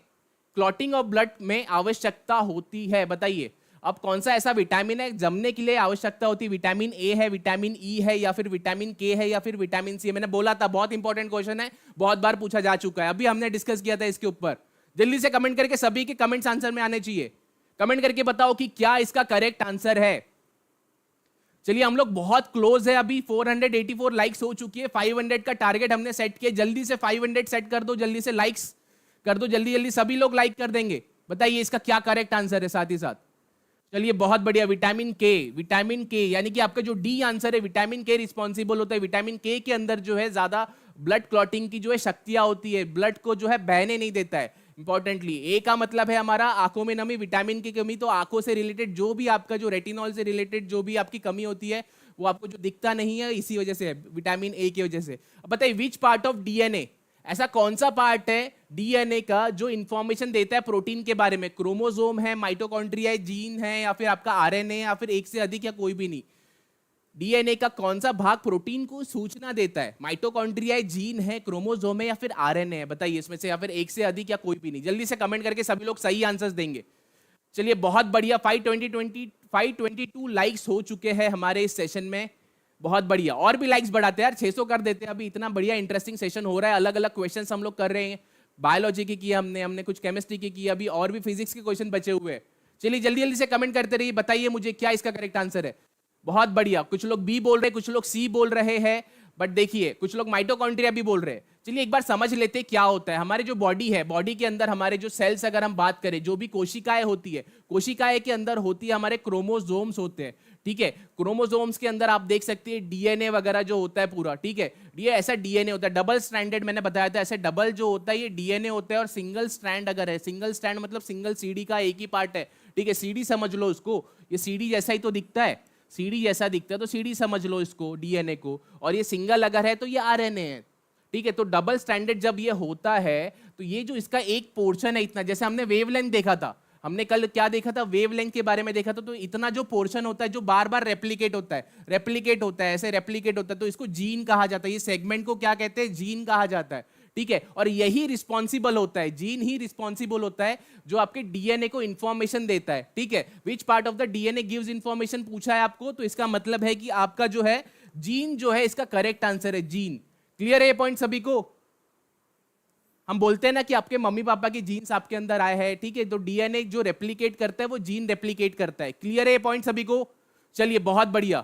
क्लॉटिंग ऑफ ब्लड में आवश्यकता होती है, बताइए। अब कौन सा ऐसा विटामिन है जमने के लिए आवश्यकता होती है? विटामिन ए है, विटामिन ई है, या फिर विटामिन के है, या फिर विटामिन सी है? मैंने बोला था बहुत इंपॉर्टेंट क्वेश्चन है, बहुत बार पूछा जा चुका है, अभी हमने डिस्कस किया था इसके ऊपर। जल्दी से कमेंट करके सभी के कमेंट्स आंसर में आने चाहिए। कमेंट करके बताओ कि क्या इसका करेक्ट आंसर है। चलिए हम लोग बहुत क्लोज है, अभी 484 लाइक्स हो चुकी है, 500 का टारगेट हमने सेट किया। जल्दी से 500 सेट कर दो, जल्दी से लाइक्स कर दो, जल्दी जल्दी सभी लोग लाइक कर देंगे। बताइए इसका क्या करेक्ट आंसर है साथ ही साथ। चलिए बहुत बढ़िया, विटामिन के। विटामिन के यानी कि आपका जो डी आंसर है, विटामिन के रिस्पॉन्सिबल होता है। विटामिन के के अंदर जो है ज्यादा ब्लड क्लॉटिंग की जो है शक्तियां होती है, ब्लड को जो है बहने नहीं देता है। इंपॉर्टेंटली ए का मतलब है हमारा आंखों में नमी, विटामिन की कमी, तो आंखों से रिलेटेड जो भी आपका जो रेटिनॉल से रिलेटेड जो भी आपकी कमी होती है वो आपको जो दिखता नहीं है इसी वजह से है, विटामिन ए की वजह से। अब बताइए विच पार्ट ऑफ डीएनए, ऐसा कौन सा पार्ट है डीएनए का जो इंफॉर्मेशन देता है प्रोटीन के बारे में? क्रोमोसोम है, माइटोकॉन्ड्रिया है, जीन है, या फिर आपका आरएनए, या फिर एक से अधिक, या कोई भी नहीं? डीएनए का कौन सा भाग प्रोटीन को सूचना देता है? माइटोकॉन्ड्रिया है, जीन है, क्रोमोसोम है, या फिर आरएनए है? बताइए इसमें से, या फिर एक से अधिक, या कोई भी नहीं? जल्दी से कमेंट करके सभी लोग सही आंसर्स देंगे। चलिए बहुत बढ़िया, 522 लाइक्स हो चुके हैं हमारे इस सेशन में। बहुत बढ़िया, और भी लाइक्स बढ़ाते हैं यार, 600 कर देते हैं। अभी इतना बढ़िया इंटरेस्टिंग सेशन हो रहा है, अलग अलग क्वेश्चंस हम लोग कर रहे हैं। बायोलॉजी की किया हमने कुछ केमिस्ट्री की किया, अभी और भी फिजिक्स के क्वेश्चन बचे हुए हैं। चलिए जल्दी जल्दी से कमेंट करते रहिए, बताइए मुझे क्या इसका करेक्ट आंसर है। बहुत बढ़िया, कुछ लोग बी बोल रहे हैं, कुछ लोग सी बोल रहे हैं, बट देखिए कुछ लोग माइटोकॉन्ड्रिया भी बोल रहे हैं। चलिए एक बार समझ लेते हैं क्या होता है। हमारे जो बॉडी है, बॉडी के अंदर हमारे जो सेल्स, अगर हम बात करें, जो भी कोशिकाएं होती है, कोशिकाएं के अंदर होती है हमारे क्रोमोसोम्स होते हैं, ठीक है। क्रोमोसोम्स के अंदर आप देख सकते हैं डीएनए वगैरह जो होता है पूरा, ठीक है। ये ऐसा डीएनए होता है डबल स्ट्रैंडेड, मैंने बताया था, ऐसे डबल जो होता है ये डीएनए होता है। और सिंगल स्ट्रैंड अगर है, सिंगल स्ट्रैंड मतलब सिंगल सीडी का एक ही पार्ट है, ठीक है। सीडी समझ लो उसको, ये सीडी जैसा ही तो दिखता है, सीडी जैसा दिखता है तो सीडी समझ लो इसको, डीएनए को। और ये सिंगल अगर है तो ये आरएनए है, ठीक है। तो डबल स्टैंडर्ड जब ये होता है तो ये जो इसका एक पोर्शन है इतना, जैसे हमने वेवलेंथ देखा था, हमने कल क्या देखा था, वेवलेंथ के बारे में देखा था। तो इतना जो पोर्शन होता है जो बार बार रेप्लिकेट होता है, ऐसे रेप्लिकेट होता है, तो इसको जीन कहा जाता है। ये सेगमेंट को क्या कहते हैं, जीन कहा जाता है, ठीक है। और यही रिस्पॉन्सिबल होता है, जीन ही रिस्पॉन्सिबल होता है जो आपके डीएनए को इंफॉर्मेशन देता है, ठीक है। विच part of the DNA gives information पूछा है आपको, तो इसका मतलब है कि आपका जो है जीन जो है इसका करेक्ट आंसर है, जीन। क्लियर है ये पॉइंट सभी को? हम बोलते हैं ना कि आपके मम्मी पापा की जीन्स आपके अंदर आए हैं, ठीक है। तो डीएनए जो रेप्लिकेट करता है वो जीन रेप्लिकेट करता है। क्लियर है ये पॉइंट सभी को? चलिए बहुत बढ़िया,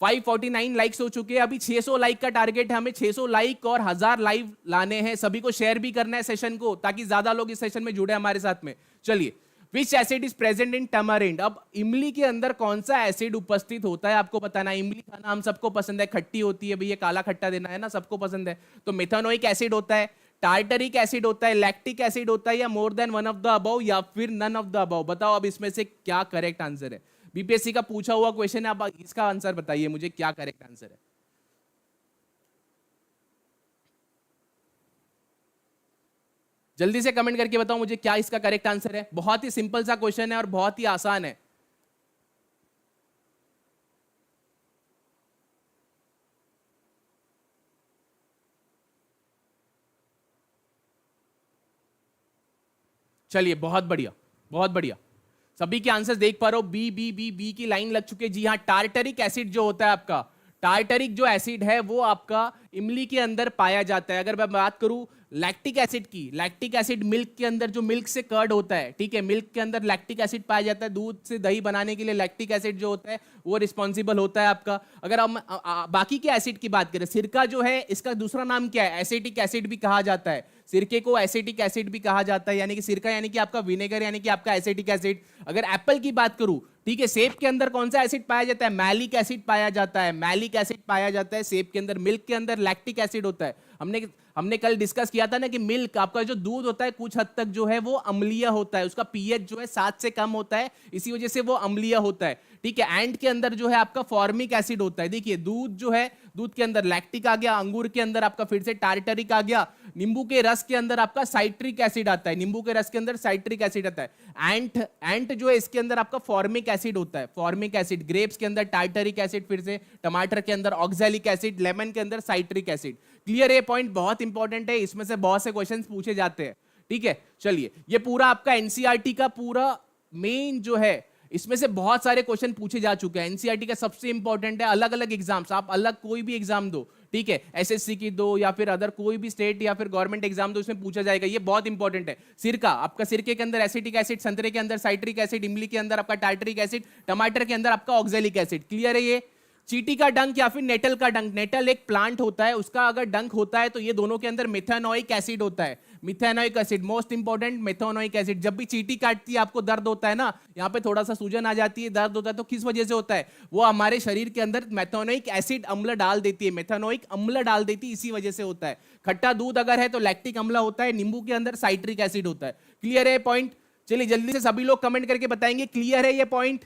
549 लाइक्स हो चुके हैं, अभी 600 लाइक का टारगेट है हमें। 600 लाइक और 1000 लाइव लाने हैं, सभी को शेयर भी करना है सेशन को, ताकि ज्यादा लोग इस सेशन में जुड़े हमारे साथ में। चलिए, which acid is present in tamarind? अब इमली के अंदर कौन सा एसिड उपस्थित होता है आपको बताना है। इमली खाना हम सबको पसंद है, खट्टी होती है भैया, काला खट्टा देना है ना, सबको पसंद है। तो मेथानोइक एसिड होता है, टार्टरिक एसिड होता है, लैक्टिक एसिड होता है, या मोर than one of the above, या फिर नन ऑफ द अबव? बताओ अब इसमें से क्या करेक्ट आंसर है। बीपीएससी का पूछा हुआ क्वेश्चन है, अब इसका आंसर बताइए मुझे, क्या करेक्ट आंसर है। जल्दी से कमेंट करके बताओ मुझे क्या इसका करेक्ट आंसर है। बहुत ही सिंपल सा क्वेश्चन है और बहुत ही आसान है। चलिए बहुत बढ़िया, बहुत बढ़िया, सभी के आंसर्स देख पा रहे हो। बी बी बी बी की लाइन लग चुकी है। जी हाँ, टार्टरिक एसिड जो होता है आपका, टार्टरिक जो एसिड है वो आपका इमली के अंदर पाया जाता है। अगर मैं बात करूं लैक्टिक एसिड की, लैक्टिक एसिड मिल्क के अंदर, जो मिल्क से कर्ड होता है, ठीक है, मिल्क के अंदर लैक्टिक एसिड पाया जाता है। दूध से दही बनाने के लिए लैक्टिक एसिड जो होता है वो रिस्पॉन्सिबल होता है आपका। अगर हम बाकी के एसिड की बात करें, सिरका जो है इसका दूसरा नाम क्या है, एसिटिक एसिड भी कहा जाता है। सिरके को एसिटिक एसिड भी कहा जाता है, यानी कि सिरका यानी कि आपका विनेगर यानी कि आपका एसिटिक एसिड। अगर एप्पल की बात करूं, ठीक है, सेब के अंदर कौन सा एसिड पाया जाता है? मैलिक एसिड पाया जाता है, मैलिक एसिड पाया जाता है सेब के अंदर। मिल्क के अंदर लैक्टिक एसिड होता है। हमने कल डिस्कस किया था ना कि मिल्क, आपका जो दूध होता है कुछ हद तक जो है वो अम्लीय होता है, उसका पीएच जो है 7 से कम होता है, इसी वजह से वो अम्लीय होता है, ठीक है। एंड के अंदर जो है आपका फॉर्मिक एसिड होता है। देखिए दूध जो है, दूध के अंदर लैक्टिक आ गया, अंगूर के अंदर आपका फिर से टार्टरिक आ गया, नींबू के रस के अंदर आपका साइट्रिक एसिड आता है, नींबू के रस के अंदर साइट्रिक एसिड आता है। एंट जो है इसके अंदर आपका फॉर्मिक एसिड होता है, फॉर्मिक एसिड। ग्रेप्स के अंदर टार्टरिक एसिड, फिर से टमाटर के अंदर ऑक्सैलिक एसिड, लेमन के अंदर साइट्रिक एसिड। क्लियर? ये पॉइंट बहुत इंपॉर्टेंट है, इसमें से बहुत से क्वेश्चंस पूछे जाते हैं, ठीक है। चलिए, ये पूरा आपका एनसीईआरटी का पूरा मेन जो है, इसमें से बहुत सारे क्वेश्चन पूछे जा चुके हैं। एनसीईआरटी का सबसे इंपॉर्टेंट है, अलग अलग एग्जाम्स, आप अलग कोई भी एग्जाम दो, ठीक है, एसएससी की दो या फिर अदर कोई भी स्टेट या फिर गवर्नमेंट एग्जाम दो, इसमें पूछा जाएगा, ये बहुत इंपॉर्टेंट है। सिरका, आपका सिरके के अंदर एसिटिक एसिड, संतरे के अंदर साइट्रिक एसिड, इमली के अंदर आपका टार्टरिक एसिड, टमाटर के अंदर आपका ऑक्सैलिक एसिड। क्लियर है? ये चींटी का डंक या फिर नेटल का डंक, नेटल एक प्लांट होता है, उसका अगर डंक होता है तो ये दोनों के अंदर मिथेनोइक एसिड होता है, methanoic acid, most important methanoic acid. जब भी चींटी काटती है आपको दर्द होता है ना, यहाँ पे थोड़ा सा सूजन आ जाती है, दर्द होता है, तो किस वजह से होता है? वो हमारे शरीर के अंदर मेथेनोइक एसिड अम्ल डाल देती है, मेथेनोइक अम्ल डाल देती है, इसी वजह से होता है। खट्टा दूध अगर है तो लैक्टिक अम्ल होता है, नींबू के अंदर साइट्रिक एसिड होता है। क्लियर है पॉइंट? चलिए जल्दी से सभी लोग कमेंट करके बताएंगे क्लियर है ये पॉइंट।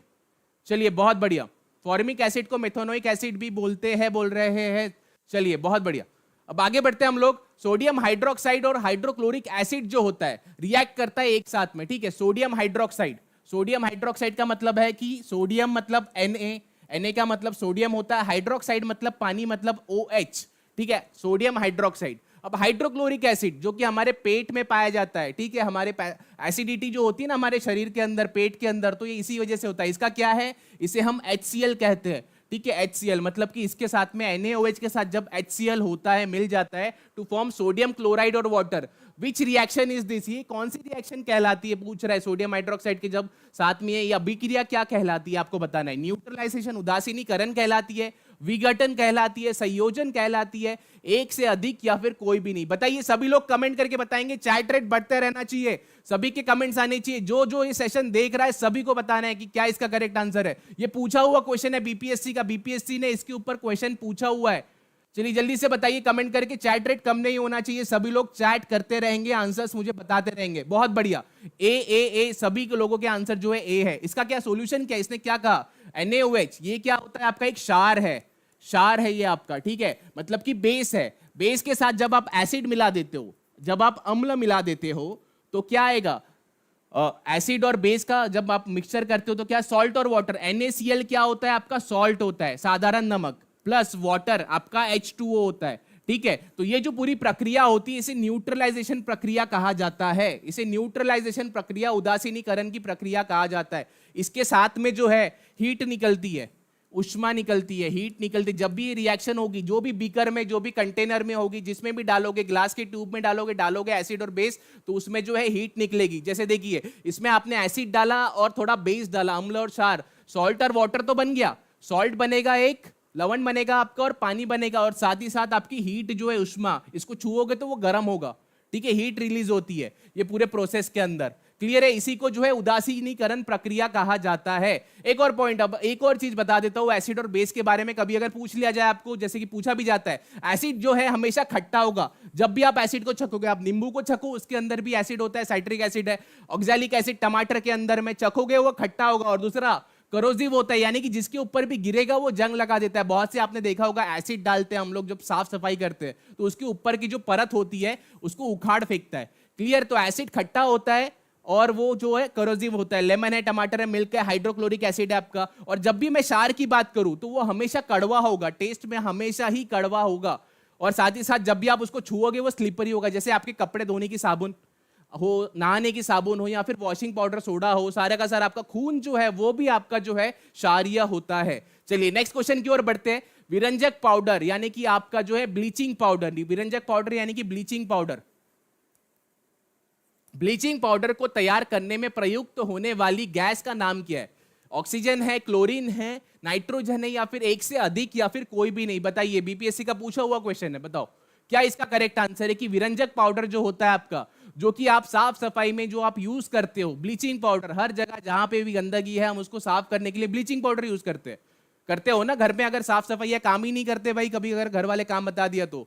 चलिए बहुत बढ़िया। फॉर्मिक एसिड को मेथेनोइक एसिड भी बोलते हैं, बोल रहे हैं। चलिए बहुत बढ़िया, अब आगे बढ़ते हैं हम लोग। सोडियम हाइड्रोक्साइड और हाइड्रोक्लोरिक एसिड जो होता है रिएक्ट करता है एक साथ में, ठीक है। सोडियम हाइड्रोक्साइड, सोडियम हाइड्रोक्साइड का मतलब है कि सोडियम मतलब Na का मतलब सोडियम होता है, हाइड्रोक्साइड मतलब पानी मतलब OH, ठीक है, सोडियम हाइड्रोक्साइड। अब हाइड्रोक्लोरिक एसिड जो कि हमारे पेट में पाया जाता है, ठीक है, हमारे एसिडिटी जो होती है ना हमारे शरीर के अंदर, पेट के अंदर, तो ये इसी वजह से होता है। इसका क्या है? इसे हम HCl कहते हैं, ठीक है। HCl मतलब कि इसके साथ में NaOH के साथ जब HCl होता है, मिल जाता है, टू फॉर्म सोडियम क्लोराइड और water. Which reaction is this? ये कौन सी रिएक्शन कहलाती है, पूछ रहा है। सोडियम हाइड्रोक्साइड के जब साथ में ये अभिक्रिया क्या कहलाती है आपको बताना है। न्यूट्रलाइजेशन, उदासीनीकरण कहलाती है, विघटन कहलाती है, संयोजन कहलाती है, एक से अधिक या फिर कोई भी नहीं। बताइए, सभी लोग कमेंट करके बताएंगे। चैट रेट बढ़ते रहना चाहिए, सभी के कमेंट्स आने चाहिए। जो जो ये सेशन देख रहा है सभी को बताना है कि क्या इसका करेक्ट आंसर है। ये पूछा हुआ क्वेश्चन है बीपीएससी का, बीपीएससी ने इसके ऊपर क्वेश्चन पूछा हुआ है। चलिए जल्दी से बताइए कमेंट करके, चैट रेट कम नहीं होना चाहिए, सभी लोग चैट करते रहेंगे, आंसर्स मुझे बताते रहेंगे। बहुत बढ़िया, ए सभी के लोगों के आंसर जो है ए है। इसका क्या सॉल्यूशन क्या, इसने क्या कहा? NaOH, ये क्या होता है आपका? एक क्षार है, क्षार है ये आपका, ठीक है, मतलब कि बेस है। बेस के साथ जब आप एसिड मिला देते हो, जब आप अम्ल मिला देते हो तो क्या आएगा? एसिड और बेस का जब आप मिक्सचर करते हो तो क्या? सॉल्ट और वाटर। NaCl क्या होता है आपका? सॉल्ट होता है, साधारण नमक, प्लस वाटर आपका H2O होता है, ठीक है। तो ये जो पूरी प्रक्रिया होती है इसे न्यूट्रलाइजेशन प्रक्रिया कहा जाता है, इसे न्यूट्रलाइजेशन प्रक्रिया, उदासीनीकरण की प्रक्रिया कहा जाता है। इसके साथ में जो है हीट निकलती है, उष्मा निकलती है, हीट निकलती है। जब भी ये रिएक्शन होगी, जो भी बीकर में, जो भी कंटेनर में होगी, जिसमें भी डालोगे, ग्लास के ट्यूब में डालोगे एसिड और बेस, तो उसमें जो है हीट निकलेगी। जैसे देखिए, इसमें आपने एसिड डाला और थोड़ा बेस डाला, अम्ल और क्षार, सॉल्ट और वाटर तो बन गया। सॉल्ट बनेगा, एक लवण बनेगा आपका, और पानी बनेगा, और साथ ही साथ आपकी हीट जो है, उष्मा, इसको छुओगे तो वो गर्म होगा, ठीक है, हीट रिलीज होती है ये पूरे प्रोसेस के अंदर। क्लियर है? इसी को जो है उदासीनीकरण प्रक्रिया कहा जाता है। एक और पॉइंट, अब एक और चीज बता देता हूं एसिड और बेस के बारे में। कभी अगर पूछ लिया जाए आपको, जैसे कि पूछा भी जाता है, एसिड जो है हमेशा खट्टा होगा। जब भी आप एसिड को चखोगे, आप नींबू को चखो, उसके अंदर भी एसिड होता है, साइट्रिक एसिड है। ऑक्सैलिक एसिड टमाटर के अंदर में चखोगे वो खट्टा होगा। और दूसरा करोसिव होता है, यानी कि जिसके ऊपर भी गिरेगा वो जंग लगा देता है। बहुत से आपने देखा होगा एसिड डालते हैं हम लोग जब साफ सफाई करते हैं, तो उसके ऊपर की जो परत होती है उसको उखाड़ फेंकता है। क्लियर? तो एसिड खट्टा होता है और वो जो है करोसिव होता है। लेमन है, टमाटर है, मिल्क है, हाइड्रोक्लोरिक एसिड है आपका। और जब भी मैं क्षार की बात करूं तो वो हमेशा कड़वा होगा, टेस्ट में हमेशा ही कड़वा होगा। और साथ ही साथ जब भी आप उसको छुओगे वो स्लिपरी होगा। जैसे आपके कपड़े धोने की साबुन हो, नहाने की साबुन हो, या फिर वॉशिंग पाउडर सोडा हो, सारे का सारा आपका खून जो है वो भी आपका जो है क्षारीय होता है। चलिए नेक्स्ट क्वेश्चन की ओर बढ़ते हैं। विरंजक पाउडर यानी कि आपका जो है ब्लीचिंग पाउडर, विरंजक पाउडर यानी कि ब्लीचिंग पाउडर, ब्लीचिंग पाउडर को तैयार करने में प्रयुक्त होने वाली गैस का नाम क्या है? ऑक्सीजन है, क्लोरीन है, नाइट्रोजन है, या फिर एक से अधिक, या फिर कोई भी नहीं? बताइए, बीपीएससी का पूछा हुआ क्वेश्चन है, बताओ क्या इसका करेक्ट आंसर है कि विरंजक पाउडर जो होता है आपका, जो कि आप साफ सफाई में जो आप यूज करते हो, ब्लीचिंग पाउडर, हर जगह जहां पे भी गंदगी है हम उसको साफ करने के लिए ब्लीचिंग पाउडर यूज करते हो ना घर में। अगर साफ सफाई या काम ही नहीं करते भाई, कभी अगर घर वाले काम बता दिया तो।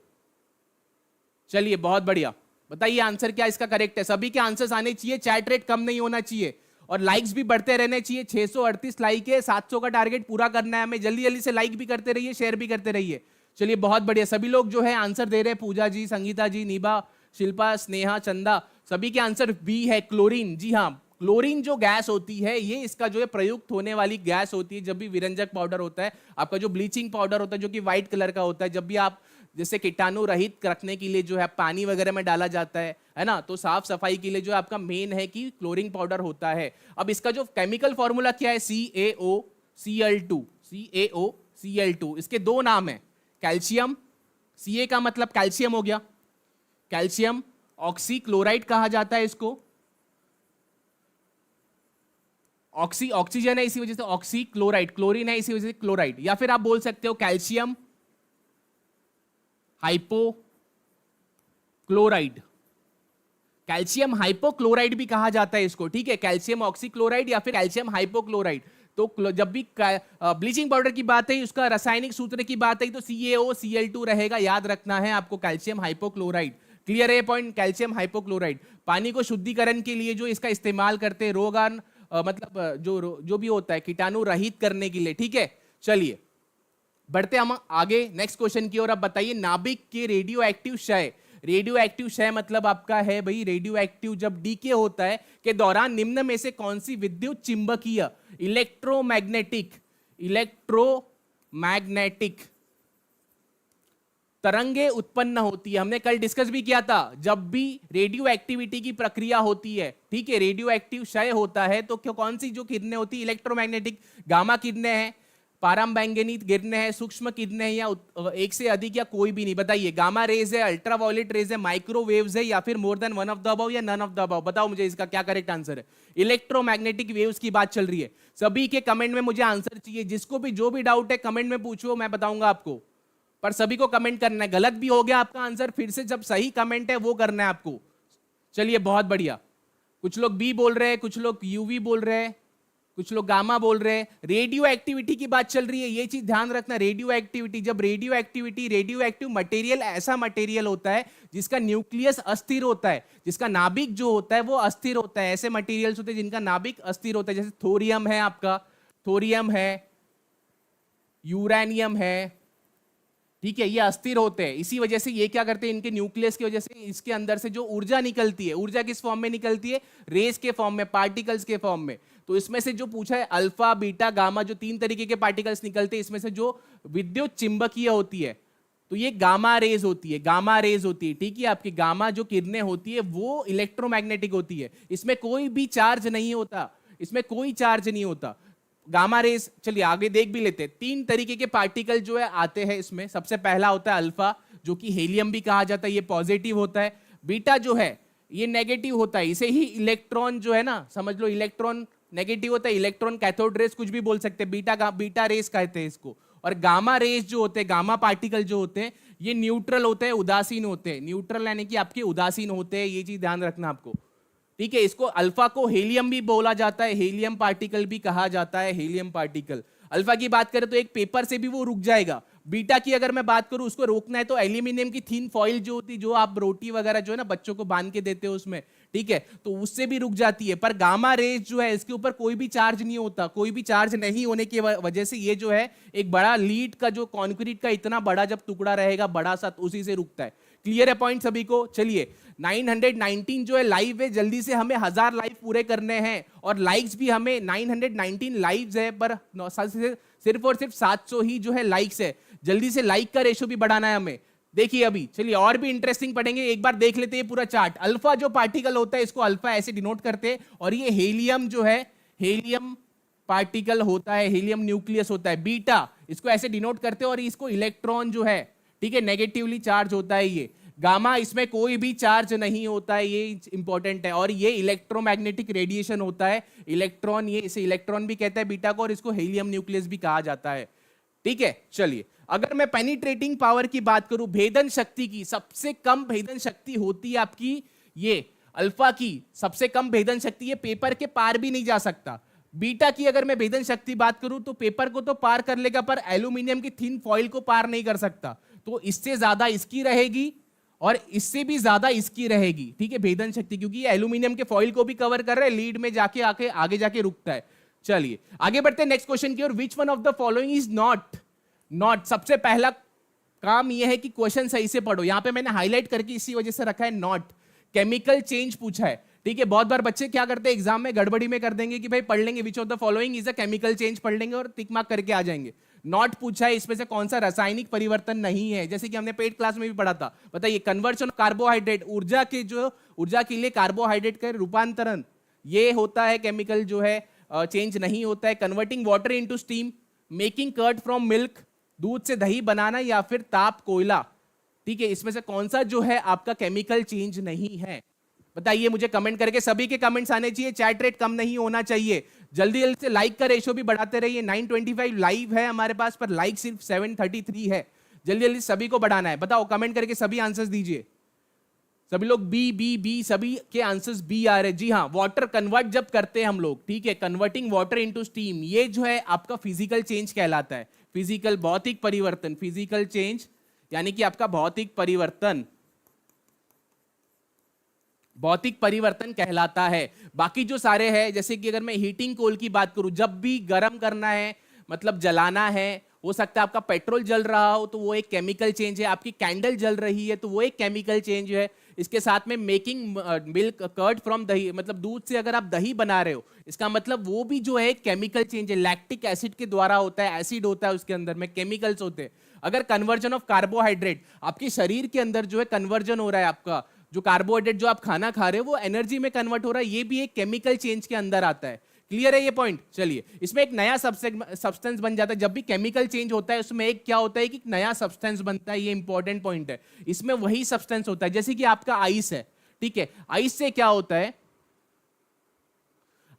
चलिए बहुत बढ़िया, बताइए आंसर क्या इसका करेक्ट है। सभी के आंसर्स आने चाहिए, चैट रेट कम नहीं होना चाहिए और लाइक्स भी बढ़ते रहने चाहिए। 638 लाइक है, 700 का टारगेट पूरा करना है हमें। जल्दी जल्दी से लाइक भी करते रहिए, शेयर भी करते रहिए। चलिए बहुत बढ़िया, सभी लोग जो है आंसर दे रहे हैं। पूजा जी, संगीता जी, नीबा, शिल्पा, स्नेहा, चंदा, सभी के आंसर बी है, क्लोरीन। जी हाँ, क्लोरीन जो गैस होती है ये इसका जो है प्रयुक्त होने वाली गैस होती है जब भी विरंजक पाउडर होता है आपका, जो ब्लीचिंग पाउडर होता है जो कि व्हाइट कलर का होता है, जब भी आप जैसे कीटाणु रहित रखने के लिए जो है पानी वगैरह में डाला जाता है ना, तो साफ सफाई के लिए जो आपका मेन है कि क्लोरीन पाउडर होता है। अब इसका जो केमिकल फॉर्मूला क्या है, CaOCl2, CaOCl2। इसके दो नाम है, कैल्शियम, Ca का मतलब कैल्शियम हो गया, कैल्शियम ऑक्सीक्लोराइड कहा जाता है इसको। ऑक्सीजन है इसी वजह से ऑक्सीक्लोराइड, क्लोरीन है इसी वजह से क्लोराइड, या फिर आप बोल सकते हो कैल्शियम हाइपोक्लोराइड। कैल्शियम हाइपोक्लोराइड भी कहा जाता है इसको, ठीक है, कैल्शियम ऑक्सीक्लोराइड या फिर कैल्शियम हाइपोक्लोराइड। तो जब भी ब्लीचिंग पाउडर की बात है, उसका रासायनिक सूत्र की बात है, तो CaOCl2 रहेगा, याद रखना है आपको, कैल्शियम हाइपोक्लोराइड। क्लियर है पॉइंट, कैल्शियम हाइपोक्लोराइड। पानी को शुद्धिकरण के लिए जो इसका इस्तेमाल करते हैं, रोगान मतलब जो भी होता है कीटाणु रहित करने के लिए, ठीक है। चलिए बढ़ते हम आगे नेक्स्ट क्वेश्चन की ओर। अब बताइए नाभिक के रेडियो एक्टिव क्षय। रेडियो एक्टिव क्षय मतलब आपका है भाई, रेडियो एक्टिव जब डीके होता है के दौरान निम्न में से कौन सी विद्युत चिंबकीय इलेक्ट्रोमैग्नेटिक तरंगे उत्पन्न होती है। हमने कल डिस्कस भी किया था, जब भी रेडियो एक्टिविटी की प्रक्रिया होती है, ठीक है, रेडियो एक्टिव क्षय होता है, तो कौन सी जो किरणें होती है, इलेक्ट्रोमैग्नेटिक, गामा किरणें हैं, पारमबैंगनी किरणें हैं, सूक्ष्म किरणें हैं, या एक से अधिक या कोई भी नहीं। बताइए, गामा रेज है, अल्ट्रावायलेट रेज है, माइक्रोवेव्स है, या फिर मोर than one of the above या नन ऑफ द अबव। बताओ मुझे इसका क्या करेक्ट आंसर है। इलेक्ट्रोमैग्नेटिक वेव्स की बात चल रही है। सभी के कमेंट में मुझे आंसर चाहिए, जिसको भी जो भी डाउट है कमेंट में पूछो, मैं बताऊंगा आपको, पर सभी को कमेंट करना है। गलत भी हो गया आपका आंसर, फिर से जब सही कमेंट है वो करना है आपको। चलिए बहुत बढ़िया, कुछ लोग बी बोल रहे हैं, कुछ लोग यूवी बोल रहे हैं, कुछ लोग गामा बोल रहे हैं। रेडियो एक्टिविटी की बात चल रही है, ये चीज ध्यान रखना। रेडियो एक्टिविटी, जब radio activity, radio active material ऐसा मटेरियल होता है जिसका न्यूक्लियस अस्थिर होता है, जिसका नाभिक जो होता है वो अस्थिर होता है। ऐसे मटेरियल्स होते हैं जिनका नाभिक अस्थिर होता है, जैसे थोरियम है आपका, थोरियम है, यूरेनियम है, ठीक है, ये अस्थिर होते हैं। इसी वजह से ये क्या करते हैं, इनके न्यूक्लियस की वजह से इसके अंदर से जो ऊर्जा निकलती है, ऊर्जा किस फॉर्म में निकलती है, रेस के फॉर्म में, पार्टिकल्स के फॉर्म में। तो इसमें से जो पूछा है अल्फा, बीटा, गामा, जो 3 तरीके के पार्टिकल्स निकलते हैं, इसमें से जो विद्युत चिंबकीय होती है तो ये गामा रेज होती है, गामा रेज होती है, ठीक है। आपकी गामा जो किरणें होती है वो इलेक्ट्रोमैग्नेटिक होती है, इसमें कोई भी चार्ज नहीं होता, इसमें कोई चार्ज नहीं होता, गामा रेज। चलिए आगे देख भी लेते हैं। 3 तरीके के पार्टिकल जो है आते हैं इसमें। सबसे पहला होता है अल्फा, जो कि हीलियम भी कहा जाता है, ये पॉजिटिव होता है। बीटा जो है ये नेगेटिव होता है, इसे ही इलेक्ट्रॉन जो है ना, समझ लो इलेक्ट्रॉन नेगेटिव होता है, इलेक्ट्रॉन कैथोड रेज कुछ भी बोल सकते हैं, बीटा रेज कहते हैं इसको। और गामा रेज जो होते हैं, गामा पार्टिकल जो होते हैं, ये न्यूट्रल होते हैं, उदासीन होते हैं। न्यूट्रल यानी कि आपके उदासीन होते हैं, ये चीज ध्यान रखना आपको, ठीक है। इसको अल्फा को हीलियम भी बोला जाता है, हीलियम पार्टिकल भी कहा जाता है, हीलियम पार्टिकल। अल्फा की बात करें तो एक पेपर से भी वो रुक जाएगा। बीटा की अगर मैं बात करूं, उसको रोकना है तो एल्यूमिनियम की थिन फॉइल जो होती है, जो आप रोटी वगैरह जो है ना बच्चों को बांध के देते हो उसमें, ठीक है, तो उससे भी रुक जाती है। पर गामा रेज जो है इसके ऊपर कोई भी चार्ज नहीं होता, कोई भी चार्ज नहीं होने की वजह से ये जो है एक बड़ा लीड का जो कॉन्क्रीट का इतना बड़ा जब टुकड़ा रहेगा बड़ा सा, उसी से रुकता है। क्लियर है पॉइंट सभी को। चलिए 919 जो है लाइव है, जल्दी से हमें 1000 लाइव पूरे करने हैं, और लाइक्स भी हमें 919 लाइव्स है, पर सिर्फ और सिर्फ 700 ही जो है लाइक्स है। जल्दी से लाइक का रेशो भी बढ़ाना है हमें। देखिए अभी चलिए और भी इंटरेस्टिंग पढ़ेंगे, एक बार देख लेते हैं पूरा चार्ट। अल्फा जो पार्टिकल होता है इसको अल्फा ऐसे डिनोट करते हैं, और ये हीलियम जो है, हीलियम पार्टिकल होता है, हीलियम न्यूक्लियस होता है। बीटा इसको ऐसे डिनोट करते हैं, और इसको इलेक्ट्रॉन जो है, ठीक है, नेगेटिवली चार्ज होता है ये। गामा इसमें कोई भी चार्ज नहीं होता है, ये इंपॉर्टेंट है। और ये इलेक्ट्रोमैग्नेटिक रेडिएशन होता है, इलेक्ट्रॉन, ये इसे इलेक्ट्रॉन भी कहता है बीटा को, और इसको हीलियम न्यूक्लियस भी कहा जाता है। ठीक है, चलिए अगर मैं पेनिट्रेटिंग पावर की बात करूं, भेदन शक्ति की, सबसे कम भेदन शक्ति होती है आपकी ये अल्फा की, सबसे कम भेदन शक्ति, ये पेपर के पार भी नहीं जा सकता। बीटा की अगर मैं भेदन शक्ति बात करूं तो पेपर को तो पार कर लेगा पर एल्यूमिनियम की थिन फॉइल को पार नहीं कर सकता, तो इससे ज्यादा इसकी रहेगी और इससे भी ज्यादा इसकी रहेगी, ठीक है, भेदन शक्ति, क्योंकि ये एल्यूमिनियम के फॉइल को भी कवर कर रहा है, लीड में जाके आगे जाके रुकता है। चलिए आगे बढ़ते हैं नेक्स्ट क्वेश्चन की ओर। Which one of the following is not, सबसे पहला काम यह है कि क्वेश्चन सही से पढ़ो, यहां पे मैंने हाईलाइट करके इसी वजह से रखा है नॉट, केमिकल चेंज पूछा है, ठीक है। बहुत बार बच्चे क्या करते हैं एग्जाम में गड़बड़ी में कर देंगे कि भाई पढ़ लेंगे which of the following is a chemical change, पढ़ लेंगे और टिक मार्क करके आ जाएंगे। नॉट पूछा है, इसमें से कौन सा रासायनिक परिवर्तन नहीं है, जैसे कि हमने पेट क्लास में भी पढ़ा था, बताइए कन्वर्जन ऑफ कार्बोहाइड्रेट, ऊर्जा के लिए कार्बोहाइड्रेट का रूपांतरण, ये होता है केमिकल जो है चेंज नहीं होता है। Converting water into steam, making curd from milk, दूध से दही बनाना, या फिर ताप कोयला, ठीक है, इसमें से कौन सा जो है आपका केमिकल चेंज नहीं है, बताइए मुझे कमेंट करके। सभी के कमेंट्स आने चाहिए, चैट रेट कम नहीं होना चाहिए, जल्दी जल्दी से लाइक का रेशो भी बढ़ाते रहिए। 925 लाइव है हमारे पास पर लाइक सिर्फ 733 है, जल्दी जल्दी सभी को बढ़ाना है। बताओ कमेंट करके सभी आंसर्स दीजिए, सभी लोग बी, सभी के आंसर्स बी आ रहे। जी हाँ, वाटर कन्वर्ट जब करते हैं हम लोग, ठीक है, कन्वर्टिंग वाटर इनटू स्टीम, ये जो है आपका फिजिकल चेंज कहलाता है, फिजिकल भौतिक परिवर्तन, फिजिकल चेंज यानी कि आपका भौतिक परिवर्तन कहलाता है। बाकी जो सारे हैं, जैसे कि अगर मैं हीटिंग कोल की बात करूं, जब भी गर्म करना है मतलब जलाना है, हो सकता है आपका पेट्रोल जल रहा हो तो वो एक केमिकल चेंज है, आपकी कैंडल जल रही है तो वो एक केमिकल चेंज है। इसके साथ में मेकिंग मिल्क कर्ड फ्रॉम दही, मतलब दूध से अगर आप दही बना रहे हो, इसका मतलब वो भी जो है केमिकल चेंज है, लैक्टिक एसिड के द्वारा होता है, एसिड होता है उसके अंदर में, केमिकल्स होते हैं। अगर कन्वर्जन ऑफ कार्बोहाइड्रेट, आपके शरीर के अंदर जो है कन्वर्जन हो रहा है, आपका जो कार्बोहाइड्रेट जो आप खाना खा रहे हो वो एनर्जी में कन्वर्ट हो रहा है, ये भी एक केमिकल चेंज के अंदर आता है। क्लियर है ये पॉइंट? चलिए, इसमें एक नया सब्सटेंस बन जाता है। जब भी केमिकल चेंज होता है उसमें एक क्या होता है कि नया सब्सटेंस बनता है, ये इंपॉर्टेंट पॉइंट है। इसमें वही सब्सटेंस होता है, जैसे कि आपका आइस है, ठीक है, आइस से क्या होता है,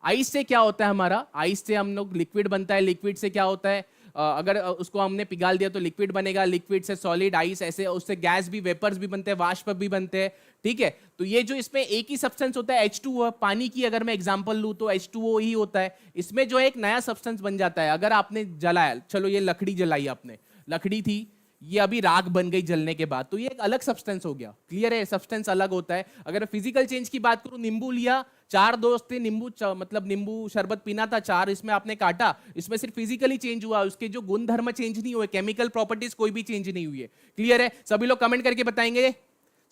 आइस से क्या होता है हमारा, आइस से हम लोग लिक्विड बनता है, लिक्विड से क्या होता है, अगर उसको हमने पिघाल दिया तो लिक्विड बनेगा, लिक्विड से सॉलिड, आइस, ऐसे उससे गैस भी, वेपर्स भी बनते हैं, वाष्प भी बनते हैं, ठीक है। तो ये जो इसमें एक ही सब्सटेंस होता है H2O, पानी की अगर मैं एग्जांपल लूं तो H2O ही होता है, इसमें जो एक नया सब्सटेंस बन जाता है। अगर आपने जलाया, चलो ये लकड़ी जलाई आपने, लकड़ी थी, ये अभी राख बन गई जलने के बाद, तो ये एक अलग सब्सटेंस हो गया। क्लियर है, सब्सटेंस अलग होता है। अगर फिजिकल चेंज की बात करूं, नींबू लिया, 4 दोस्त थे, मतलब नींबू शरबत पीना था, 4 इसमें आपने काटा, इसमें सिर्फ फिजिकली चेंज हुआ, उसके जो गुण धर्म चेंज नहीं हुए, केमिकल प्रॉपर्टीज कोई भी चेंज नहीं हुई है। क्लियर है, सभी लोग कमेंट करके बताएंगे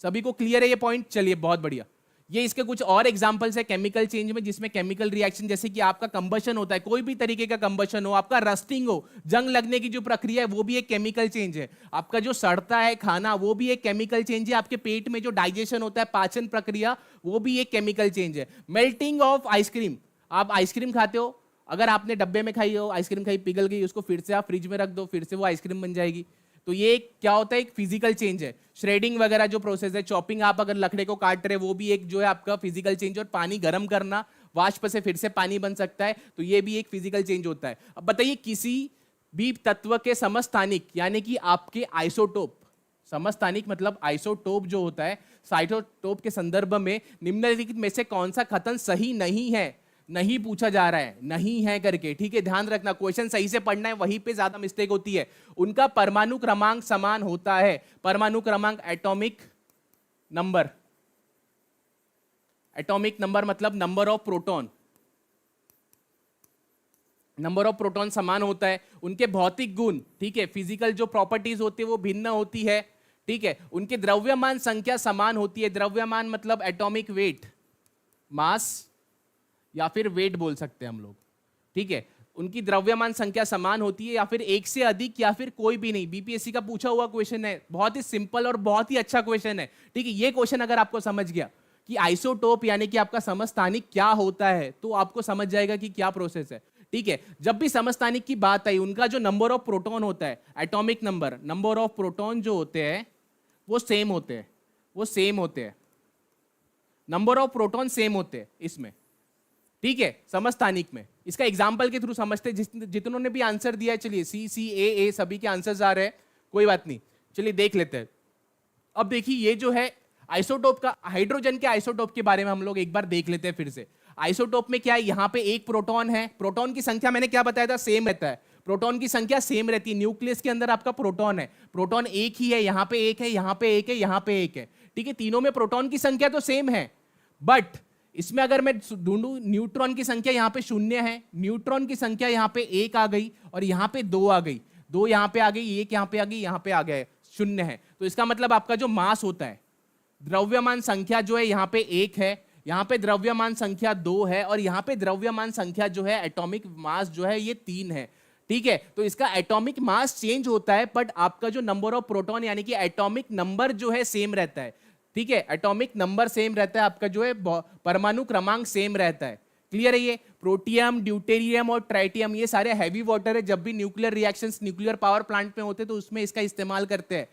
सभी को क्लियर है ये पॉइंट? चलिए बहुत बढ़िया। ये इसके कुछ और एग्जांपल्स है केमिकल चेंज में, जिसमें केमिकल रिएक्शन, जैसे कि आपका कंबशन होता है, कोई भी तरीके का कंबशन हो, आपका रस्टिंग हो, जंग लगने की जो प्रक्रिया है वो भी एक केमिकल चेंज है, आपका जो सड़ता है खाना वो भी एक केमिकल चेंज है, आपके पेट में जो डाइजेशन होता है, पाचन प्रक्रिया, वो भी एक केमिकल चेंज है। मेल्टिंग ऑफ आइसक्रीम, आप आइसक्रीम खाते हो, अगर आपने डब्बे में खाई हो आइसक्रीम, खाई पिघल गई, उसको फिर से आप फ्रिज में रख दो, फिर से वो आइसक्रीम बन जाएगी, तो ये क्या होता है, एक फिजिकल चेंज है। श्रेडिंग वगैरह जो प्रोसेस है, चॉपिंग, आप अगर लकड़े को काट रहे, वो भी एक जो है आपका फिजिकल चेंज। और पानी गर्म करना, वाष्प से फिर से पानी बन सकता है, तो ये भी एक फिजिकल चेंज होता है। अब बताइए, किसी भी तत्व के समस्थानिक यानी कि आपके आइसोटोप, समस्थानिक मतलब आइसोटोप जो होता है, आइसोटोप के संदर्भ में निम्नलिखित में से कौन सा कथन सही नहीं है, नहीं पूछा जा रहा है, नहीं है करके, ठीक है, ध्यान रखना, क्वेश्चन सही से पढ़ना है, वहीं पे ज्यादा मिस्टेक होती है। उनका परमाणु क्रमांक समान होता है, परमाणु क्रमांक, एटॉमिक नंबर, एटॉमिक नंबर मतलब number of proton, number of proton समान होता है। उनके भौतिक गुण, ठीक है, फिजिकल जो प्रॉपर्टीज होती है वो भिन्न होती है, ठीक है। उनके द्रव्यमान संख्या समान होती है, द्रव्यमान मतलब एटॉमिक वेट, मास या फिर वेट बोल सकते हैं हम लोग, ठीक है। उनकी द्रव्यमान संख्या समान होती है, या फिर एक से अधिक, या फिर कोई भी नहीं। बीपीएससी का पूछा हुआ क्वेश्चन है, बहुत ही सिंपल और बहुत ही अच्छा क्वेश्चन है, ठीक है। ये क्वेश्चन अगर आपको समझ गया कि आइसोटोप यानी कि आपका समस्थानिक क्या होता है, तो आपको समझ जाएगा कि क्या प्रोसेस है, ठीक है। जब भी समस्थानिक की बात आई, उनका जो नंबर ऑफ प्रोटॉन होता है, atomic number, number of proton जो होते हैं वो सेम होते हैं, वो सेम होते हैं, नंबर ऑफ प्रोटॉन सेम होते हैं इसमें, ठीक है, समस्थानिक में। इसका एग्जाम्पल के थ्रू समझते, जितनों ने भी आंसर दिया है, चलिए CCAA सभी के आंसर्स आ रहे हैं, कोई बात नहीं, चलिए देख लेते हैं। अब देखिए ये जो है आइसोटोप का, हाइड्रोजन के आइसोटोप के बारे में हम लोग एक बार देख लेते हैं फिर से। आइसोटोप में क्या है, यहाँ पे एक प्रोटॉन है, प्रोटॉन की संख्या मैंने क्या बताया था, सेम रहता है, प्रोटॉन की संख्या सेम रहती है। न्यूक्लियस के अंदर आपका प्रोटॉन है, प्रोटॉन एक ही है, यहाँ पे एक है, यहाँ पे एक है, यहाँ पे एक है, ठीक है, तीनों में प्रोटॉन की संख्या तो सेम है। बट इसमें अगर मैं ढूंढूं, न्यूट्रॉन की संख्या यहाँ पे 0 है, न्यूट्रॉन की संख्या यहाँ पे 1 आ गई, और यहाँ पे 2 आ गई, 2 यहाँ पे आ गई, 1 यहाँ पे आ गई, यहाँ पे आ गया 0 है। तो इसका मतलब आपका जो मास होता है, द्रव्यमान संख्या जो है यहाँ पे 1 है, यहाँ पे द्रव्यमान संख्या 2 है, और यहाँ पे द्रव्यमान संख्या जो है, एटॉमिक मास जो है, ये 3 है। ठीक है, तो इसका एटॉमिक मास चेंज होता है, बट आपका जो नंबर ऑफ प्रोटॉन यानी कि एटॉमिक नंबर जो है सेम रहता है। ठीक है, एटॉमिक नंबर सेम रहता है, आपका जो है परमाणु क्रमांक सेम रहता है। क्लियर है ये? प्रोटियम, ड्यूटेरियम और ट्राइटियम ये सारे हैवी वाटर है, जब भी nuclear reactions nuclear power plant में होते हैं तो उसमें इसका इस्तेमाल करते हैं।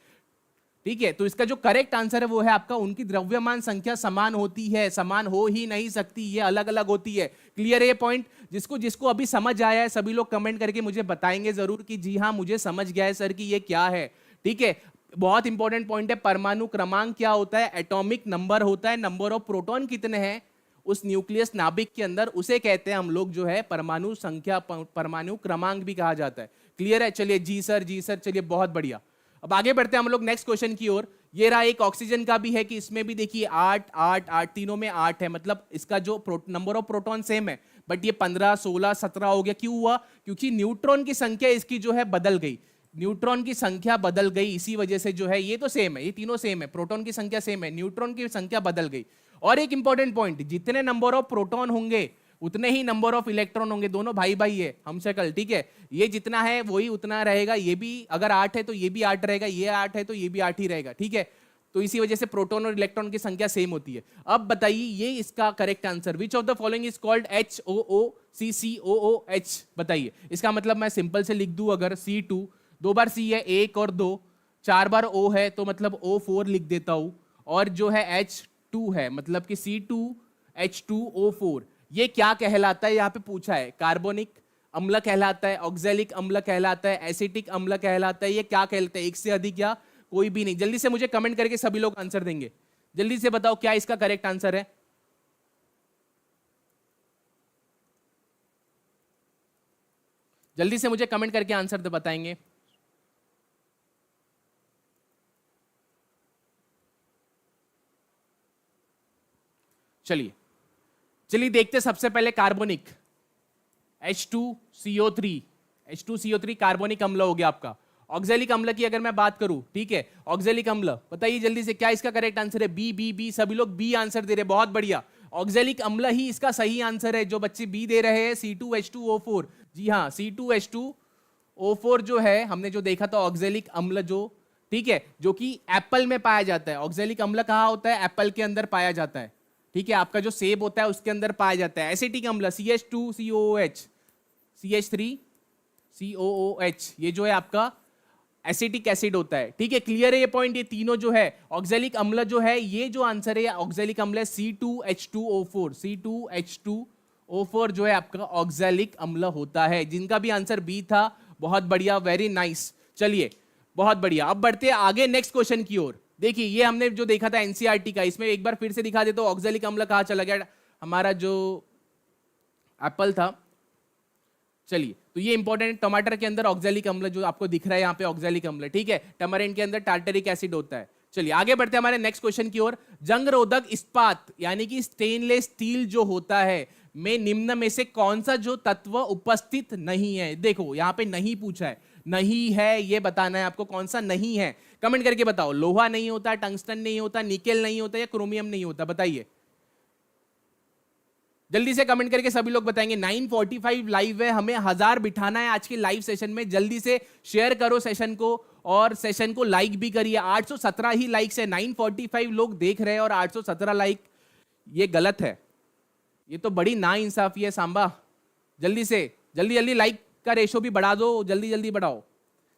ठीक है, तो इसका जो करेक्ट आंसर है वो है आपका, उनकी द्रव्यमान संख्या समान होती है, समान हो ही नहीं सकती, ये अलग अलग होती है। क्लियर है ये पॉइंट? जिसको जिसको अभी समझ आया है सभी लोग कमेंट करके मुझे बताएंगे जरूर कि जी हाँ मुझे समझ गया है सर कि ये क्या है। ठीक है, बहुत इंपॉर्टेंट पॉइंट है। परमाणु क्रमांक क्या होता है? एटॉमिक नंबर होता है, नंबर ऑफ प्रोटॉन कितने हैं उस न्यूक्लियस नाभिक के अंदर, उसे कहते हैं हम लोग जो है परमाणु संख्या, परमाणु क्रमांक भी कहा जाता है। क्लियर है? चलिए जी सर, जी सर, चलिए बहुत बढ़िया। अब आगे बढ़ते हैं हम लोग नेक्स्ट क्वेश्चन की ओर। ये रहा एक ऑक्सीजन का भी है कि इसमें भी देखिए 8 8 8 तीनों में 8 है, मतलब इसका जो नंबर ऑफ प्रोटॉन सेम है, बट ये 15 16 17 हो गया। क्यों हुआ? क्योंकि न्यूट्रॉन की संख्या इसकी जो है बदल गई, न्यूट्रॉन की संख्या बदल गई, इसी वजह से जो है ये तो सेम है, ये तीनों सेम है, प्रोटॉन की संख्या सेम है, न्यूट्रॉन की संख्या बदल गई। और एक इंपॉर्टेंट पॉइंट, जितने नंबर ऑफ प्रोटॉन होंगे उतने ही नंबर ऑफ इलेक्ट्रॉन होंगे, दोनों भाई भाई है हमसे कल। ठीक है, ये जितना है वही उतना रहेगा, ये भी अगर 8 है तो ये भी 8 रहेगा, ये 8 है तो ये भी 8 ही रहेगा। ठीक है, तो इसी वजह से प्रोटॉन और इलेक्ट्रॉन की संख्या सेम होती है। अब बताइए ये इसका correct answer, which of the following is called HOOCCOOH? बताइए इसका मतलब मैं सिंपल से लिख दूं, अगर C2 दो बार C है 1 और 2, 4 बार O है तो मतलब O4 लिख देता हूं, और जो है H2 है मतलब कि C2H2O4। ये क्या कहलाता है? यहाँ पे पूछा है, कार्बोनिक अम्ल कहलाता है, ऑक्सैलिक अम्ल कहलाता है, एसिटिक अम्ल कहलाता है, ये क्या कहलाता है? एक से अधिक या कोई भी नहीं? जल्दी से मुझे कमेंट करके सभी लोग आंसर देंगे, जल्दी से बताओ क्या इसका करेक्ट आंसर है। जल्दी से मुझे कमेंट करके आंसर बताएंगे। चलिए चलिए देखते सबसे पहले कार्बोनिक H2CO3 कार्बोनिक अम्ल हो गया आपका। ऑक्सैलिक अम्ल की अगर मैं बात करूं, ठीक है, ऑक्सैलिक अम्ल बताइए जल्दी से क्या इसका करेक्ट आंसर है? बी बी बी, सभी लोग बी आंसर दे रहे, बहुत बढ़िया। ऑक्सैलिक अम्ल ही इसका सही आंसर है, जो बच्चे बी दे रहे हैं, C2H2O4। जी हाँ, C2H2O4 जो है हमने जो देखा था ऑक्सैलिक अम्ल जो, ठीक है, जो कि एप्पल में पाया जाता है। ऑक्सैलिक अम्ल कहाँ होता है? एप्पल के अंदर पाया जाता है। ठीक है, आपका जो सेब होता है उसके अंदर पाया जाता है। एसिटिक अम्ल CH2COOH, CH3COOH, ये जो है आपका एसिटिक एसिड होता है। ठीक है, क्लियर है ये पॉइंट? ये तीनों जो है ऑक्सैलिक अम्ल जो है, ये जो आंसर है ऑक्सैलिक अम्ल है C2H2O4। C2H2O4 जो है आपका ऑक्सैलिक अम्ल होता है, जिनका भी आंसर बी था। बहुत बढ़िया, वेरी नाइस। चलिए बहुत बढ़िया, अब बढ़ते हैं आगे नेक्स्ट क्वेश्चन की ओर। देखिए ये हमने जो देखा था एनसीईआरटी का, इसमें एक बार फिर से दिखा देता हूं ऑक्सैलिक अम्ल कहां चला गया, हमारा जो एप्पल था। चलिए, तो ये इंपॉर्टेंट, टमाटर के अंदर ऑक्सैलिक अम्ल जो आपको दिख रहा है यहाँ पे ऑक्सैलिक अम्ल, ठीक है, टमारिन के अंदर टार्टरिक एसिड होता है। चलिए आगे बढ़ते हैं हमारे नेक्स्ट क्वेश्चन की ओर। जंग रोधक इस्पात यानी कि स्टेनलेस स्टील जो होता है में निम्न में से कौन सा जो तत्व उपस्थित नहीं है? देखो यहाँ पे नहीं पूछा है, नहीं है ये बताना है आपको, कौन सा नहीं है, कमेंट करके बताओ। लोहा नहीं होता, टंगस्टन नहीं होता, निकेल नहीं होता, या क्रोमियम नहीं होता? बताइए जल्दी से कमेंट करके सभी लोग बताएंगे। 9:45 लाइव है, हमें 1000 बिठाना है आज के लाइव सेशन में। जल्दी से शेयर करो सेशन को, और सेशन को लाइक भी करिए। 817 ही लाइक्स है, 945 लोग देख रहे हैं और 817 लाइक, ये गलत है, ये तो बड़ी नाइंसाफी है सांबा। जल्दी से जल्दी लाइक का रेशो भी बढ़ा दो, जल्दी बढ़ाओ।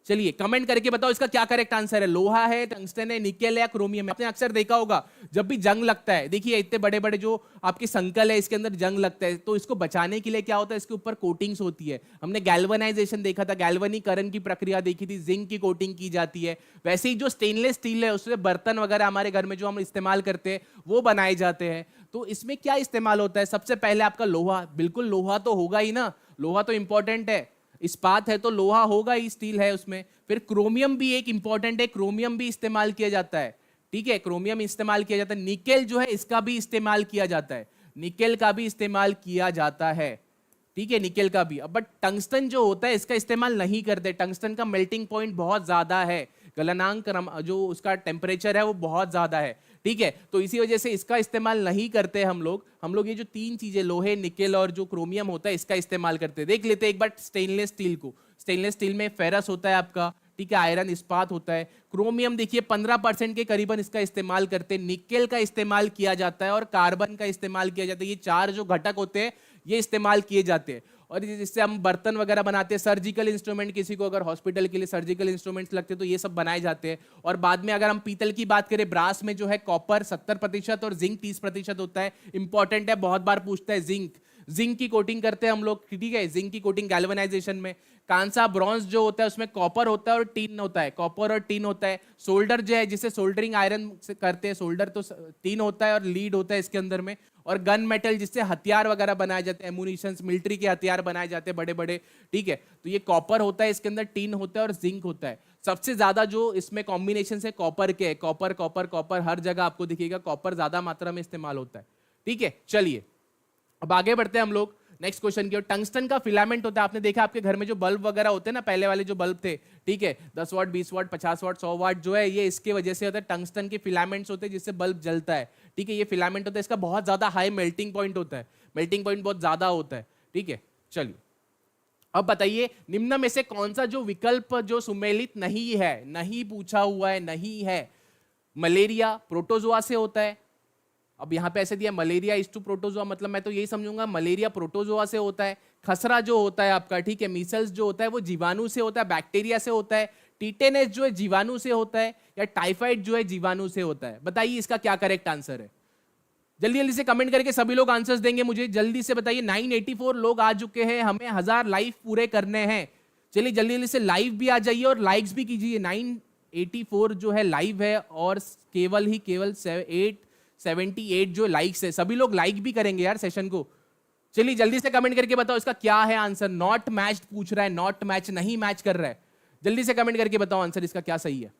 चलिए कमेंट करके बताओ इसका क्या करेक्ट आंसर है। लोहा है, टंगस्टन है, निकेल है या क्रोमियम है। आपने अक्सर देखा होगा जब भी जंग लगता है, देखिए इतने बड़े बड़े जो आपके संकल है इसके अंदर जंग लगता है, तो इसको बचाने के लिए क्या होता है, इसके ऊपर कोटिंग्स होती है। हमने गैल्वेनाइजेशन देखा था, गैल्वनीकरण की प्रक्रिया देखी थी, जिंक की कोटिंग की जाती है। वैसे ही जो स्टेनलेस स्टील है उससे बर्तन वगैरह हमारे घर में जो हम इस्तेमाल करते हैं वो बनाए जाते हैं। तो इसमें क्या इस्तेमाल होता है, सबसे पहले आपका लोहा। बिल्कुल लोहा तो होगा ही ना, लोहा तो इंपॉर्टेंट है। इस्पात है तो लोहा होगा ही, स्टील है उसमें। फिर क्रोमियम भी एक इंपॉर्टेंट है, क्रोमियम भी इस्तेमाल किया जाता है। ठीक है, क्रोमियम इस्तेमाल किया जाता है। निकेल जो है इसका भी इस्तेमाल किया जाता है, निकेल का भी इस्तेमाल किया जाता है। ठीक है, निकेल का भी। बट टंगस्टन जो होता है इसका इस्तेमाल नहीं करते। टंगस्टन का मेल्टिंग पॉइंट बहुत ज्यादा है, गलनांक जो उसका टेम्परेचर है वो बहुत ज्यादा है। ठीक है, तो इसी वजह से इसका इस्तेमाल नहीं करते हम लोग ये जो तीन चीजें लोहे, निकेल और जो क्रोमियम होता है इसका इस्तेमाल करते हैं। देख लेते हैं एक बार स्टेनलेस स्टील को। स्टेनलेस स्टील में फेरस होता है आपका, ठीक है, आयरन इस्पात होता है। क्रोमियम देखिए 15% के करीबन इसका इस्तेमाल करते हैं। निकेल का इस्तेमाल किया जाता है और कार्बन का इस्तेमाल किया जाता है। ये चार जो घटक होते हैं ये इस्तेमाल किए जाते हैं और जिससे हम बर्तन वगैरह बनाते हैं। सर्जिकल इंस्ट्रूमेंट, किसी को अगर हॉस्पिटल के लिए सर्जिकल इंस्ट्रूमेंट्स लगते हैं तो ये सब बनाए जाते हैं। और बाद में अगर हम पीतल की बात करें, ब्रास में जो है कॉपर 70% और जिंक 30% होता है। इंपॉर्टेंट है, बहुत बार पूछता है जिंक की कोटिंग करते हैं हम लोग। ठीक है, जिंक की कोटिंग गैल्वेनाइजेशन में। कांसा ब्रॉन्ज जो होता है उसमें कॉपर होता है और टीन होता है, कॉपर और टीन होता है। सोल्डर जो है जिसे सोल्डरिंग आयरन से करते हैं, सोल्डर तो टीन होता है और लीड होता है इसके अंदर में। और गन मेटल जिससे हथियार वगैरह बनाए जाते हैं, एमुनिशंस, मिलिट्री के हथियार बनाए जाते हैं बड़े बड़े। ठीक है, तो ये कॉपर होता है इसके अंदर, टीन होता है और जिंक होता है। सबसे ज्यादा जो इसमें कॉम्बिनेशन है कॉपर के है, कॉपर कॉपर कॉपर, हर जगह आपको दिखेगा कॉपर ज्यादा मात्रा में इस्तेमाल होता है। ठीक है, चलिए अब आगे बढ़ते हैं हम लोग नेक्स्ट क्वेश्चन की ओर। टंगस्टन का फिलामेंट होता है, आपने देखा आपके घर में जो बल्ब वगैरह होते हैं ना, पहले वाले जो बल्ब थे, ठीक है, 10 वाट 20 वाट 50 वाट 100 वाट जो है ये इसके वजह से होता है। टंगस्टन के फिलामेंट्स होते हैं जिससे बल्ब जलता है। ठीक है, ये फिलामेंट होता है, इसका बहुत ज्यादा हाई मेल्टिंग पॉइंट होता है, मेल्टिंग पॉइंट बहुत ज्यादा होता है। ठीक है, चलिए अब बताइए निम्न में से कौन सा जो विकल्प जो सुमेलित नहीं है, नहीं पूछा हुआ है, नहीं है। मलेरिया प्रोटोजोआ से होता है। अब यहां पे ऐसे दिया मलेरिया इज टू प्रोटोजोआ, मतलब मैं तो यही समझूंगा मलेरिया प्रोटोजोआ से होता है। खसरा जो होता है आपका, ठीक है, मीसल्स जो होता है वो जीवाणु से होता है, बैक्टीरिया से होता है। टीटेनस जो है जीवाणु से होता है, या टाइफाइड जो है जीवाणु से होता है। बताइए इसका क्या करेक्ट आंसर है। जल्दी जल्दी से कमेंट करके सभी लोग आंसर्स देंगे मुझे, जल्दी से बताइए। 984 लोग आ चुके हैं, हमें 1000 लाइव पूरे करने हैं। चलिए जल्दी जल्दी से लाइव भी आ जाइए और लाइक्स भी कीजिए। 984 जो है लाइव है और केवल 78 जो लाइक्स है। सभी लोग लाइक भी करेंगे यार सेशन को। चलिए जल्दी से कमेंट करके बताओ इसका क्या है आंसर। नॉट मैच्ड पूछ रहा है, नॉट मैच, नहीं मैच कर रहा है। जल्दी से कमेंट करके बताओ आंसर इसका क्या सही है।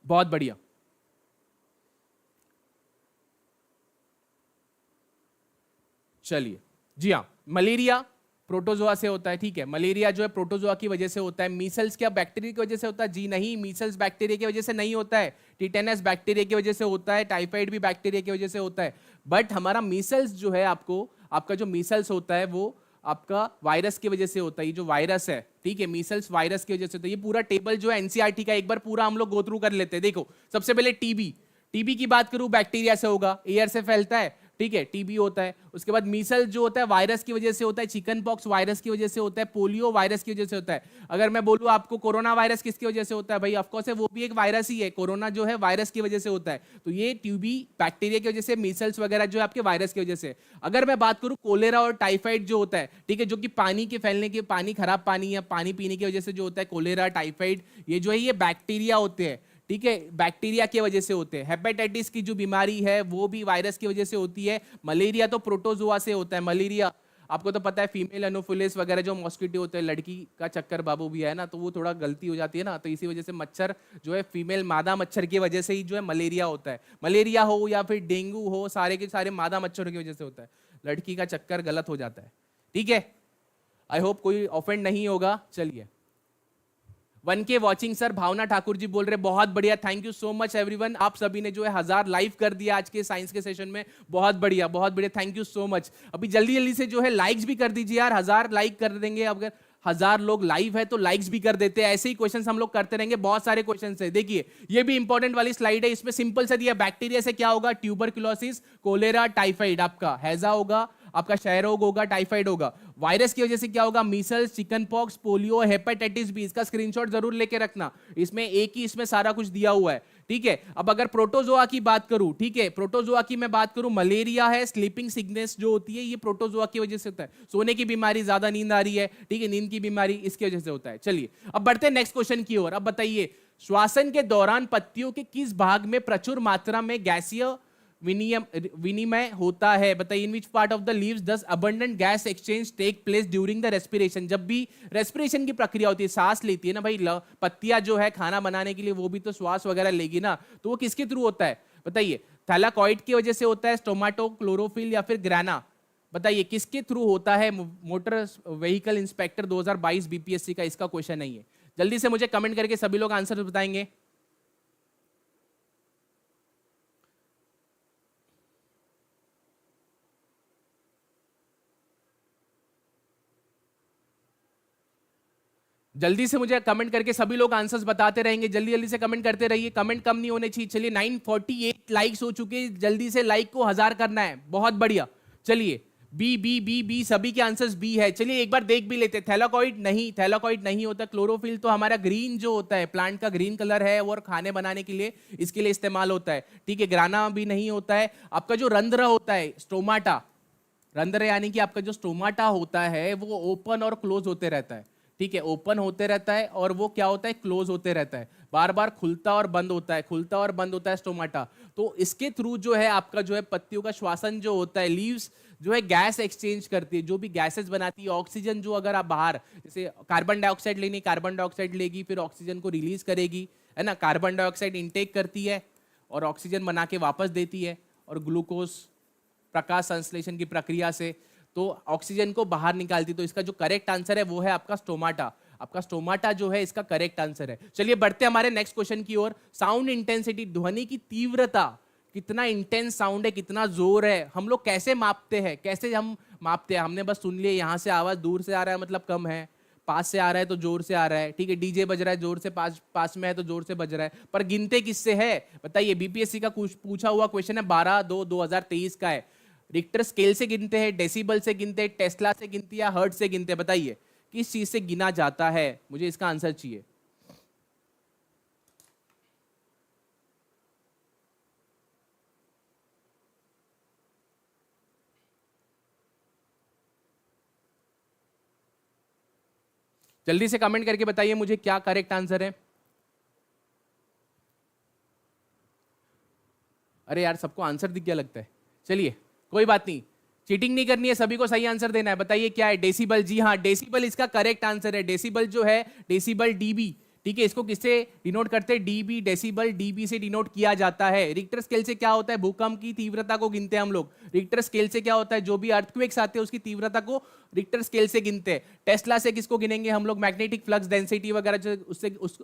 बहुत बढ़िया, चलिए जी हाँ, मलेरिया प्रोटोजोआ से होता है। ठीक है, मलेरिया जो है प्रोटोजोआ की वजह से होता है। मीसल्स क्या बैक्टीरिया की वजह से होता है? जी नहीं, मीसल्स बैक्टीरिया की वजह से नहीं होता है। टिटेनस बैक्टीरिया की वजह से होता है, टाइफाइड भी बैक्टीरिया की वजह से होता है। बट हमारा मीसल्स जो है आपका जो मीसल्स होता है वो आपका वायरस की वजह से होता है। ये जो वायरस है, ठीक है, मीसल्स वायरस की वजह से। तो ये पूरा टेबल जो है एनसीईआरटी का एक बार पूरा हम लोग गो थ्रू कर लेते हैं। देखो सबसे पहले टीबी की बात करूं, बैक्टीरिया से होगा, एयर से फैलता है। ठीक है, टीबी होता है। उसके बाद मीसल्स जो होता है वायरस की वजह से होता है, चिकन पॉक्स वायरस की वजह से होता है, पोलियो वायरस की वजह से होता है। अगर मैं बोलूं आपको कोरोना वायरस किसकी वजह से होता है, भाई ऑफ कोर्स है वो भी एक वायरस ही है। कोरोना जो है वायरस की वजह से होता है। तो ये टीबी बैक्टीरिया की वजह से, मीसल्स वगैरह जो है आपके वायरस की वजह से। अगर मैं बात करूं कोलेरा और टाइफाइड जो होता है, ठीक है, जो कि पानी के फैलने के, पानी खराब पानी या पानी पीने की वजह से जो होता है, कोलेरा टाइफाइड, ये जो है ये बैक्टीरिया होते हैं। ठीक है, बैक्टीरिया की वजह से होते हैं। हेपेटाइटिस की जो बीमारी है वो भी वायरस की वजह से होती है। मलेरिया तो प्रोटोजोआ से होता है। मलेरिया आपको तो पता है, फीमेल एनोफिलिस वगैरह जो मॉस्किटो होते हैं, लड़की का चक्कर बाबू भी है ना, तो वो थोड़ा गलती हो जाती है ना, तो इसी वजह से मच्छर जो है फीमेल मादा मच्छर की वजह से ही जो है मलेरिया होता है। मलेरिया हो या फिर डेंगू हो, सारे के सारे मादा मच्छरों की वजह से होता है। लड़की का चक्कर गलत हो जाता है। ठीक है, आई होप कोई ऑफेंड नहीं होगा। चलिए 1K वॉचिंग सर, भावना ठाकुर जी बोल रहे बहुत बढ़िया, thank you so much everyone. आप सभी ने जो है 1000 लाइव कर दिया आज के साइंस के सेशन में, बहुत बढ़िया बहुत बढ़िया, थैंक यू सो मच। अभी जल्दी जल्दी से जो है लाइक्स भी कर दीजिए यार, 1000 लाइक कर देंगे। अगर 1000 लोग लाइव है तो लाइक्स भी कर देते हैं। ऐसे ही क्वेश्चंस हम लोग करते रहेंगे, बहुत सारे क्वेश्चंस है। देखिए ये भी इंपॉर्टेंट वाली स्लाइड है, इसमें सिंपल से दिया बैक्टीरिया से क्या होगा, ट्यूबरकुलोसिस, कोलेरा, टाइफाइड, आपका हैजा होगा, आपका क्षय रोग होगा, टाइफाइड होगा। वायरस की वजह से क्या होगा, measles, chicken pox, polio, hepatitis B. इसका स्क्रीनशॉट जरूर लेके रखना, इसमें एक ही इसमें सारा कुछ दिया हुआ है, ठीक है। अब अगर प्रोटोजोआ की बात करूं, ठीक है, प्रोटोजोआ की मैं बात करूं, मलेरिया है, स्लीपिंग सिकनेस जो होती है, ये प्रोटोजोआ की वजह से होता है। सोने की बीमारी, ज्यादा नींद आ रही है, ठीक है, नींद की बीमारी इसकी वजह से होता है। चलिए अब बढ़ते हैं नेक्स्ट क्वेश्चन की ओर। अब बताइए, श्वासन के दौरान पत्तियों के किस भाग में प्रचुर मात्रा में गैसीय विनिमय होता है? बताइए, in which part of the leaves does abundant gas exchange take place during the respiration? जब भी रेस्पिरेशन की प्रक्रिया होती है, सांस लेती है ना भाई, पत्तियां जो है खाना बनाने के लिए, वो भी तो श्वास वगैरह लेगी ना, तो वो किसके थ्रू होता है? बताइए, थैलाकॉइड की वजह से होता है, स्टोमाटो, क्लोरोफिल या फिर ग्राना? बताइए किसके थ्रू होता है? मोटर व्हीकल इंस्पेक्टर 2022 बीपीएससी का इसका क्वेश्चन नहीं है। जल्दी से मुझे कमेंट करके सभी लोग आंसर बताएंगे। जल्दी से मुझे कमेंट करके सभी लोग आंसर्स बताते रहेंगे, जल्दी जल्दी से कमेंट करते रहिए, कमेंट कम नहीं होने चाहिए। चलिए 948 लाइक्स हो चुके हैं, जल्दी से लाइक को 1000 करना है, बहुत बढ़िया। चलिए बी बी बी बी, सभी के आंसर्स बी है। चलिए एक बार देख भी लेते हैं। थैलाकॉइड नहीं, थैलाकॉइड नहीं होता। क्लोरोफिल तो हमारा ग्रीन जो होता है, प्लांट का ग्रीन कलर है, और खाने बनाने के लिए इसके लिए इस्तेमाल होता है, ठीक है। ग्राना भी नहीं होता है। आपका जो रंध्र होता है, स्टोमाटा, रंध्र यानी कि आपका जो स्टोमाटा होता है वो ओपन और क्लोज होते रहता है, ठीक है, ओपन होते रहता है, और वो क्या होता है, क्लोज होते रहता है, बार बार खुलता और बंद होता है, खुलता और बंद होता है स्टोमाटा। तो इसके थ्रू जो है आपका जो है पत्तियों का श्वासन जो होता है, लीव्स जो है गैस एक्सचेंज करती है, जो भी गैसेस बनाती है, ऑक्सीजन जो अगर आप बाहर, जैसे कार्बन डाइऑक्साइड लेनी, कार्बन डाइऑक्साइड लेगी, फिर ऑक्सीजन को रिलीज करेगी, है ना। कार्बन डाइऑक्साइड इंटेक करती है और ऑक्सीजन बना के वापस देती है, और ग्लूकोज प्रकाश संश्लेषण की प्रक्रिया से तो ऑक्सीजन को बाहर निकालती। तो इसका जो करेक्ट आंसर है वो है आपका स्टोमाटा। आपका स्टोमाटा जो है इसका करेक्ट आंसर है। चलिए बढ़ते हैं हमारे नेक्स्ट क्वेश्चन की ओर। साउंड इंटेंसिटी, ध्वनि की तीव्रता, कितना इंटेंस साउंड है, कितना जोर है, हम लोग कैसे मापते हैं? कैसे हम मापते हैं? हमने बस सुन लिया यहां से आवाज दूर से आ रहा है मतलब कम है, पास से आ रहा है तो जोर से आ रहा है, ठीक है, डीजे बज रहा है जोर से, पास में है तो जोर से बज रहा है, पर गिनते किससे है? बताइए, बीपीएससी का पूछा हुआ क्वेश्चन है, 12/2/2023 का है। रिक्टर स्केल से गिनते हैं, डेसिबल से गिनते हैं, टेस्ला से गिनते हैं, या हर्ट्ज से गिनते हैं? बताइए किस चीज से गिना जाता है? मुझे इसका आंसर चाहिए। जल्दी से कमेंट करके बताइए मुझे क्या करेक्ट आंसर है। अरे यार, सबको आंसर दिख गया लगता है। चलिए कोई बात नहीं, चीटिंग नहीं करनी है, सभी को सही आंसर देना है। बताइए क्या है? डेसिबल। जी हाँ, डेसिबल इसका करेक्ट आंसर है। डेसिबल जो है, डेसिबल डीबी, ठीक है, इसको किससे डिनोट करते हैं? डीबी, डेसिबल डीबी से डिनोट किया जाता है। रिक्टर स्केल से क्या होता है? भूकंप की तीव्रता को गिनते हैं हम लोग। रिक्टर स्केल से क्या होता है? जो भी अर्थक्वेक्स आते हैं उसकी तीव्रता को रिक्टर स्केल से गिनते हैं। टेस्ला से किसको गिनेंगे हम लोग? मैग्नेटिक फ्लक्स डेंसिटी वगैरह जो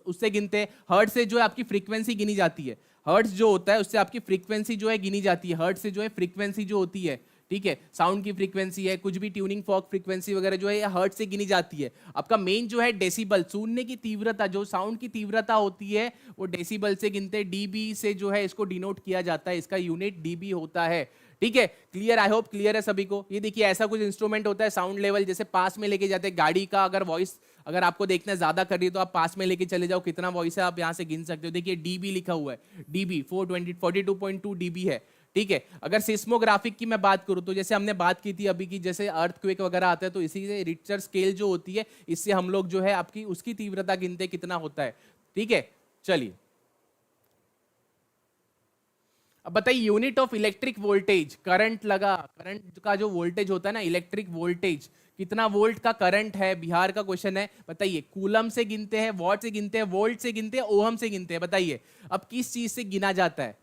उससे गिनते हैं। हर्ट्ज से जो है आपकी फ्रीक्वेंसी गिनी जाती है। हर्ट्ज जो होता है उससे आपकी फ्रीक्वेंसी जो है गिनी जाती है। हर्ट्ज से जो है फ्रीक्वेंसी जो होती है, ठीक है, साउंड की फ्रीक्वेंसी है, कुछ भी ट्यूनिंग फॉक फ्रीक्वेंसी वगैरह जो है ये हर्ट्ज से गिनी जाती है। आपका मेन जो है डेसिबल, सुनने की तीव्रता, जो साउंड की तीव्रता होती है वो डेसिबल से गिनते हैं। डीबी से जो है इसको डिनोट किया जाता है, इसका यूनिट डीबी होता है, ठीक है। क्लियर? आई होप क्लियर है सभी को। ये देखिए ऐसा कुछ इंस्ट्रूमेंट होता है, साउंड लेवल, जैसे पास में लेके जाते हैं गाड़ी का, अगर वॉइस अगर आपको देखना है ज्यादा कर रही है तो आप पास में लेके चले जाओ, कितना वॉइस है आप यहाँ से गिन सकते हो। देखिए डीबी लिखा हुआ है, डीबी 42.2 डीबी है, ठीक है। अगर सिस्मोग्राफिक की मैं बात करूं तो जैसे हमने बात की थी अभी की, जैसे अर्थक्वेक वगैरह आता है तो इसी से रिक्टर स्केल जो होती है इससे हम लोग जो है आपकी उसकी तीव्रता गिनते कितना होता है, ठीक है। चलिए अब बताइए, unit of electric voltage, current लगा, करंट का जो वोल्टेज होता है ना, इलेक्ट्रिक वोल्टेज, कितना वोल्ट का करंट है? बिहार का क्वेश्चन है। बताइए, कूलम से गिनते हैं, वॉट से गिनते हैं, वोल्ट से गिनते हैं, ओहम से गिनते हैं? बताइए अब किस चीज से गिना जाता है?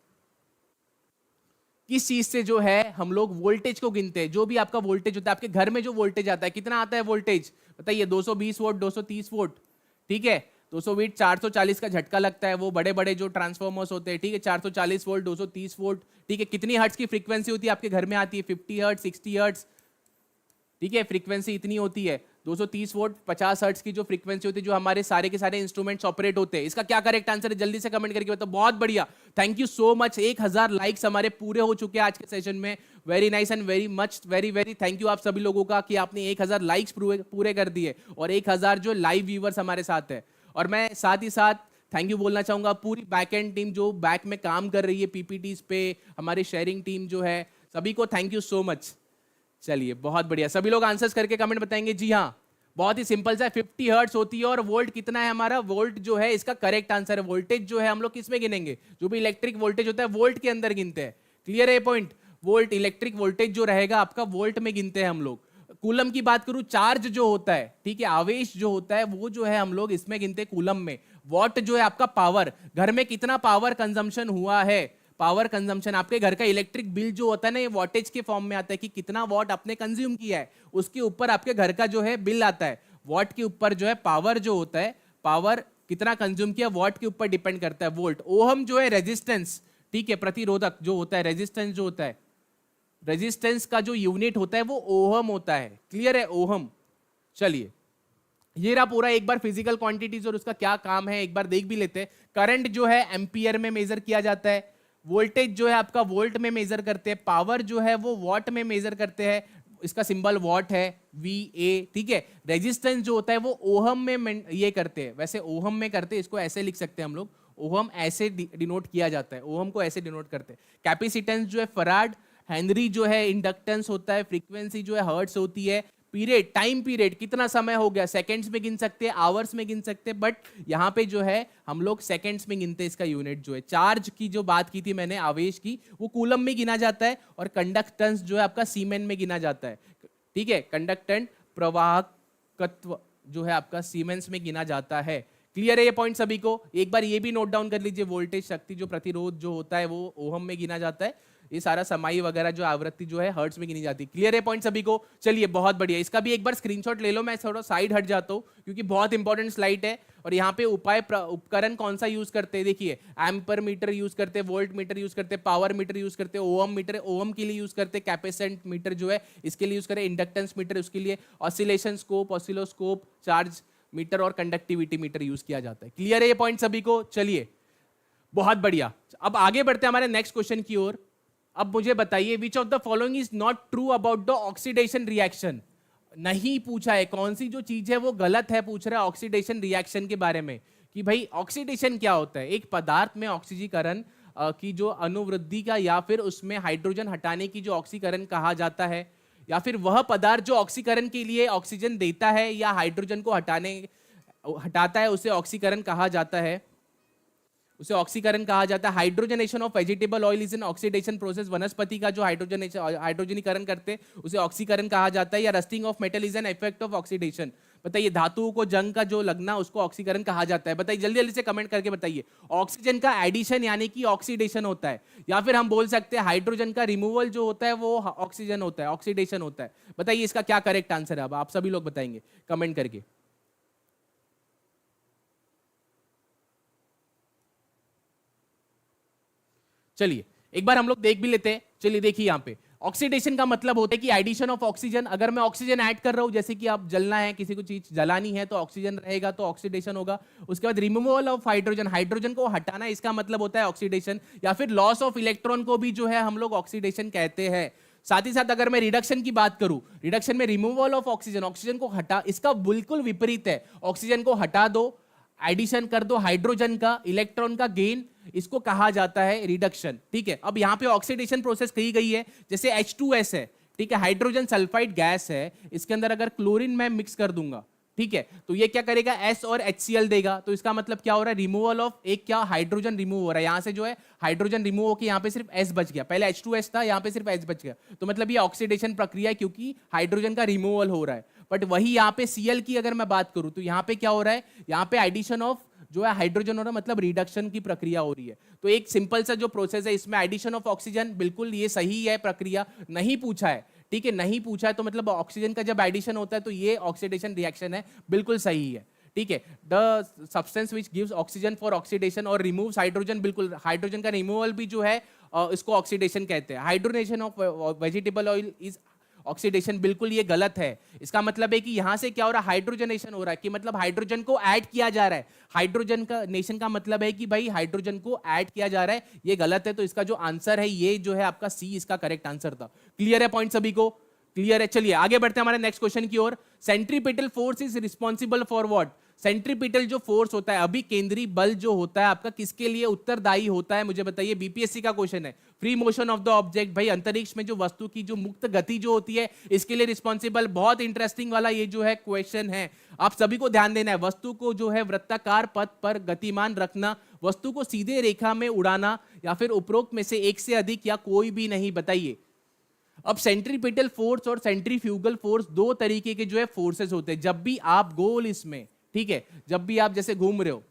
किस चीज से जो है हम लोग वोल्टेज को गिनते हैं? जो भी आपका वोल्टेज होता है, आपके घर में जो वोल्टेज आता है, कितना आता है वोल्टेज? बताइए 220 वोल्ट, 230 वोल्ट, ठीक है। 200 वोल्ट 440 का झटका लगता है, वो बड़े बड़े जो ट्रांसफॉर्मर्स होते हैं, ठीक है। 440 वोल्ट, 230 वोल्ट, ठीक है। कितनी हर्ट्ज की फ्रीक्वेंसी होती है आपके घर में आती है? 50 हर्ट्ज, 60 हर्ट्ज, ठीक है, फ्रीक्वेंसी इतनी होती है। 230 वोल्ट 50 हर्ट्ज की जो फ्रीक्वेंसी होती है, जो हमारे सारे के सारे इंस्ट्रूमेंट्स ऑपरेट होते हैं। इसका क्या करेक्ट आंसर है? जल्दी से कमेंट करके बताओ। बहुत बढ़िया, thank you so much. 1000 likes हमारे पूरे हो चुके हैं आज के सेशन में। Very nice and very much very very thank you आप सभी लोगों का कि आपने 1000 लाइक्स पूरे कर दिए और 1000 जो लाइव व्यूवर्स हमारे साथ है। और मैं साथ ही साथ थैंक यू बोलना चाहूंगा पूरी बैक एंड टीम जो बैक में काम कर रही है पीपीटीज पे, हमारी शेयरिंग टीम जो है, सभी को थैंक यू सो मच। चलिए बहुत बढ़िया, सभी लोग आंसर्स करके कमेंट बताएंगे। जी हाँ, बहुत ही सिंपल सा 50 हर्ट्ज होती है और वोल्ट कितना है हमारा, वोल्ट जो है इसका करेक्ट आंसर है। वोल्टेज जो है हम लोग किस में गिनेंगे, जो भी इलेक्ट्रिक वोल्टेज होता है वोल्ट के अंदर गिनते हैं। क्लियर है ये पॉइंट, वोल्ट इलेक्ट्रिक वोल्टेज जो रहेगा आपका वोल्ट में गिनते हैं हम लोग। कूलम की बात करूं, चार्ज जो होता है, ठीक है, आवेश जो होता है वो जो है हम लोग इसमें गिनते हैं कूलम में। वॉट जो है आपका पावर, घर में कितना पावर कंजम्पशन हुआ है, पावर कंजम्पशन आपके घर का इलेक्ट्रिक बिल जो होता है ना ये वॉटेज के फॉर्म में आता है कि कितना वॉट आपने कंज्यूम किया है, उसके ऊपर आपके घर का जो है बिल आता है। वॉट के ऊपर जो है पावर जो होता है, पावर कितना कंज्यूम किया वॉट के ऊपर डिपेंड करता है वोल्ट। ओहम जो है रेजिस्टेंस, ठीक है, प्रतिरोधक जो होता है, रेजिस्टेंस जो होता है, रेजिस्टेंस का जो यूनिट होता है वो ओहम होता है। क्लियर है, ओहम। चलिए ये रहा पूरा एक बार फिजिकल क्वांटिटीज और उसका क्या काम है एक बार देख भी लेते हैं। करंट जो है एम्पियर में मेजर किया जाता है, वोल्टेज जो है आपका वोल्ट में मेजर करते हैं, पावर जो है वो वॉट में मेजर करते हैं, इसका सिंबल वॉट है VA, ठीक है। रेजिस्टेंस जो होता है वो ओहम में ये करते हैं, वैसे ओहम में करते हैं, इसको ऐसे लिख सकते हैं हम लोग, ओहम ऐसे डिनोट किया जाता है, ओहम को ऐसे डिनोट करते हैं। कैपेसिटेंस जो है फराड, हेनरी जो है इंडक्टेंस होता है, फ्रीक्वेंसी जो है हर्ट्ज होती है, पीरियड टाइम पीरियड कितना समय हो गया सेकंड्स में गिन सकते हैं, आवर्स में गिन सकते हैं, बट यहाँ पे जो है हम लोग सेकंड्स में गिनते हैं इसका यूनिट जो है। चार्ज की जो बात की थी मैंने आवेश की, वो कूलम में गिना जाता है और कंडक्टेंस जो है आपका सीमेन में गिना जाता है, ठीक है। कंडक्टेंट प्रवाहकत्व जो है आपका सीमेंस में गिना जाता है। क्लियर है ये पॉइंट सभी को, एक बार ये भी नोट डाउन कर लीजिए, वोल्टेज शक्ति जो प्रतिरोध जो होता है वो ओहम में गिना जाता है, ये सारा समाई वगैरह जो आवृत्ति जो है हर्ट्ज में गिनी जाती है। क्लियर है पॉइंट सभी को। चलिए बहुत बढ़िया, इसका भी एक बार स्क्रीनशॉट ले लो, मैं थोड़ा साइड हट जाता हूँ क्योंकि बहुत इंपॉर्टेंट स्लाइड है। और यहाँ पे उपकरण कौन सा यूज करते हैं, देखिए एम्पर मीटर यूज करते हैं, वोल्ट मीटर यूज करते हैं, पावर मीटर यूज करते हैं, ओम मीटर ओम के लिए यूज करते हैं, कैपेसिटेंस मीटर जो है इसके लिए यूज करें, इंडक्टेंस मीटर उसके लिए, oscillation scope, oscilloscope, charge meter और कंडक्टिविटी मीटर यूज किया जाता है। क्लियर है ये पॉइंट सभी को। चलिए बहुत बढ़िया, अब आगे बढ़ते हैं हमारे नेक्स्ट क्वेश्चन की ओर। अब मुझे बताइए which of the following is not true about the oxidation reaction. नहीं पूछा है, कौन सी जो चीज है वो गलत है, पूछ रहा है ऑक्सीडेशन रिएक्शन के बारे में कि भाई ऑक्सीडेशन क्या होता है। एक पदार्थ में ऑक्सीजीकरण की जो अनुवृद्धि का या फिर उसमें हाइड्रोजन हटाने की जो ऑक्सीकरण कहा जाता है, या फिर वह पदार्थ जो ऑक्सीकरण के लिए ऑक्सीजन देता है या हाइड्रोजन को हटाता है, उसे ऑक्सीकरण कहा जाता है, उसे ऑक्सीकरण कहा जाता है। Hydrogenation of vegetable oil is an oxidation process, वनस्पति का जो हाइड्रोजनीकरण करते हैं उसे ऑक्सीकरण कहा जाता है। या rusting of metal is an effect of oxidation, बताइए धातुओं को जंग का जो लगना उसको ऑक्सीकरण कहा जाता है। बताइए जल्दी जल्दी से कमेंट करके बताइए। ऑक्सीजन का एडिशन यानी कि ऑक्सीडेशन होता है, या फिर हम बोल सकते हैं हाइड्रोजन का रिमूवल जो होता है वो ऑक्सीजन होता है, ऑक्सीडेशन होता है। बताइए इसका क्या करेक्ट आंसर है, अब आप सभी लोग बताएंगे कमेंट करके। चलिए एक बार हम लोग देख भी लेते हैं। चलिए देखिए यहाँ पे ऑक्सीडेशन का मतलब होता है कि एडिशन ऑफ ऑक्सीजन। अगर मैं ऑक्सीजन ऐड कर रहा हूं, जैसे कि आप जलना है, किसी को चीज जलानी है तो ऑक्सीजन रहेगा तो ऑक्सीडेशन होगा। उसके बाद रिमूवल ऑफ हाइड्रोजन, हाइड्रोजन को हटाना, इसका मतलब होता है ऑक्सीडेशन। या फिर लॉस ऑफ इलेक्ट्रॉन को भी जो है हम लोग ऑक्सीडेशन कहते हैं। साथ ही साथ अगर मैं रिडक्शन की बात करूं, रिडक्शन में रिमूवल ऑफ ऑक्सीजन, ऑक्सीजन को हटा, इसका बिल्कुल विपरीत है। ऑक्सीजन को हटा दो, एडिशन कर दो हाइड्रोजन का, इलेक्ट्रॉन का गेन, इसको कहा जाता है रिडक्शन। ठीक है, अब यहां पे ऑक्सीडेशन प्रोसेस कही गई है, जैसे H2S है, ठीक है, हाइड्रोजन सल्फाइड गैस है, इसके अंदर अगर क्लोरीन मैं मिक्स कर दूंगा, ठीक है, तो ये क्या करेगा, S और HCl देगा। तो इसका मतलब क्या हो रहा है, रिमूवल ऑफ एक क्या हाइड्रोजन रिमूव हो रहा है। यहां से जो है हाइड्रोजन रिमूव होकर यहां पे सिर्फ S बच गया, पहले H2S था, यहां पे सिर्फ S बच गया। तो मतलब ये ऑक्सीडेशन प्रक्रिया है क्योंकि हाइड्रोजन का रिमूवल हो रहा है। बट वही यहाँ पे Cl की अगर मैं बात करूं तो यहाँ पे क्या हो रहा है, यहाँ पे एडिशन ऑफ जो है हाइड्रोजन हो रहा है, मतलब रिडक्शन की प्रक्रिया हो रही है। तो एक सिंपल सा जो प्रोसेस है इसमें एडिशन ऑफ ऑक्सीजन, बिल्कुल ये सही है प्रक्रिया। नहीं पूछा है, ठीक है, नहीं पूछा है तो मतलब ऑक्सीजन का जब एडिशन होता है तो ये ऑक्सीडेशन रिएक्शन है, बिल्कुल सही है। ठीक है, the substance which gives oxygen for oxidation और रिमूव्स हाइड्रोजन, बिल्कुल हाइड्रोजन का रिमूवल भी जो है इसको ऑक्सीडेशन कहते हैं। Hydrogenation of vegetable oil is oxidation बिल्कुल ये गलत है। इसका मतलब है कि यहां से क्या हो रहा है, हाइड्रोजनेशन हो रहा है, कि मतलब हाइड्रोजन को ऐड किया जा रहा है। हाइड्रोजन का नेशन का मतलब है कि भाई हाइड्रोजन को ऐड किया जा रहा है, ये गलत है। तो इसका जो आंसर है ये जो है आपका सी इसका करेक्ट आंसर था। क्लियर है पॉइंट सभी को? क्लियर है। चलिए आगे बढ़ते हैं हमारे नेक्स्ट क्वेश्चन की ओर। Centripetal force is responsible for what? Centripetal जो फोर्स होता है, अभी केंद्रीय बल जो होता है आपका, किसके लिए उत्तरदायी होता है, मुझे बताइए। बीपीएससी का क्वेश्चन है। Free motion of the object, भाई अंतरिक्ष में जो वस्तु की जो मुक्त गति जो होती है, इसके लिए रिस्पॉन्सिबल। बहुत इंटरेस्टिंग वाला ये जो है क्वेश्चन है, आप सभी को ध्यान देना है। वस्तु को जो है वृत्ताकार पथ पर गतिमान रखना, वस्तु को सीधे रेखा में उड़ाना, या फिर उपरोक्त में से एक से अधिक या कोई भी नहीं, बताइए। अब सेंट्रीपिटल फोर्स और सेंट्रीफ्यूगल फोर्स दो तरीके के जो है फोर्सेस होते हैं। जब भी आप गोल इसमें, ठीक है, जब भी आप जैसे घूम रहे हो,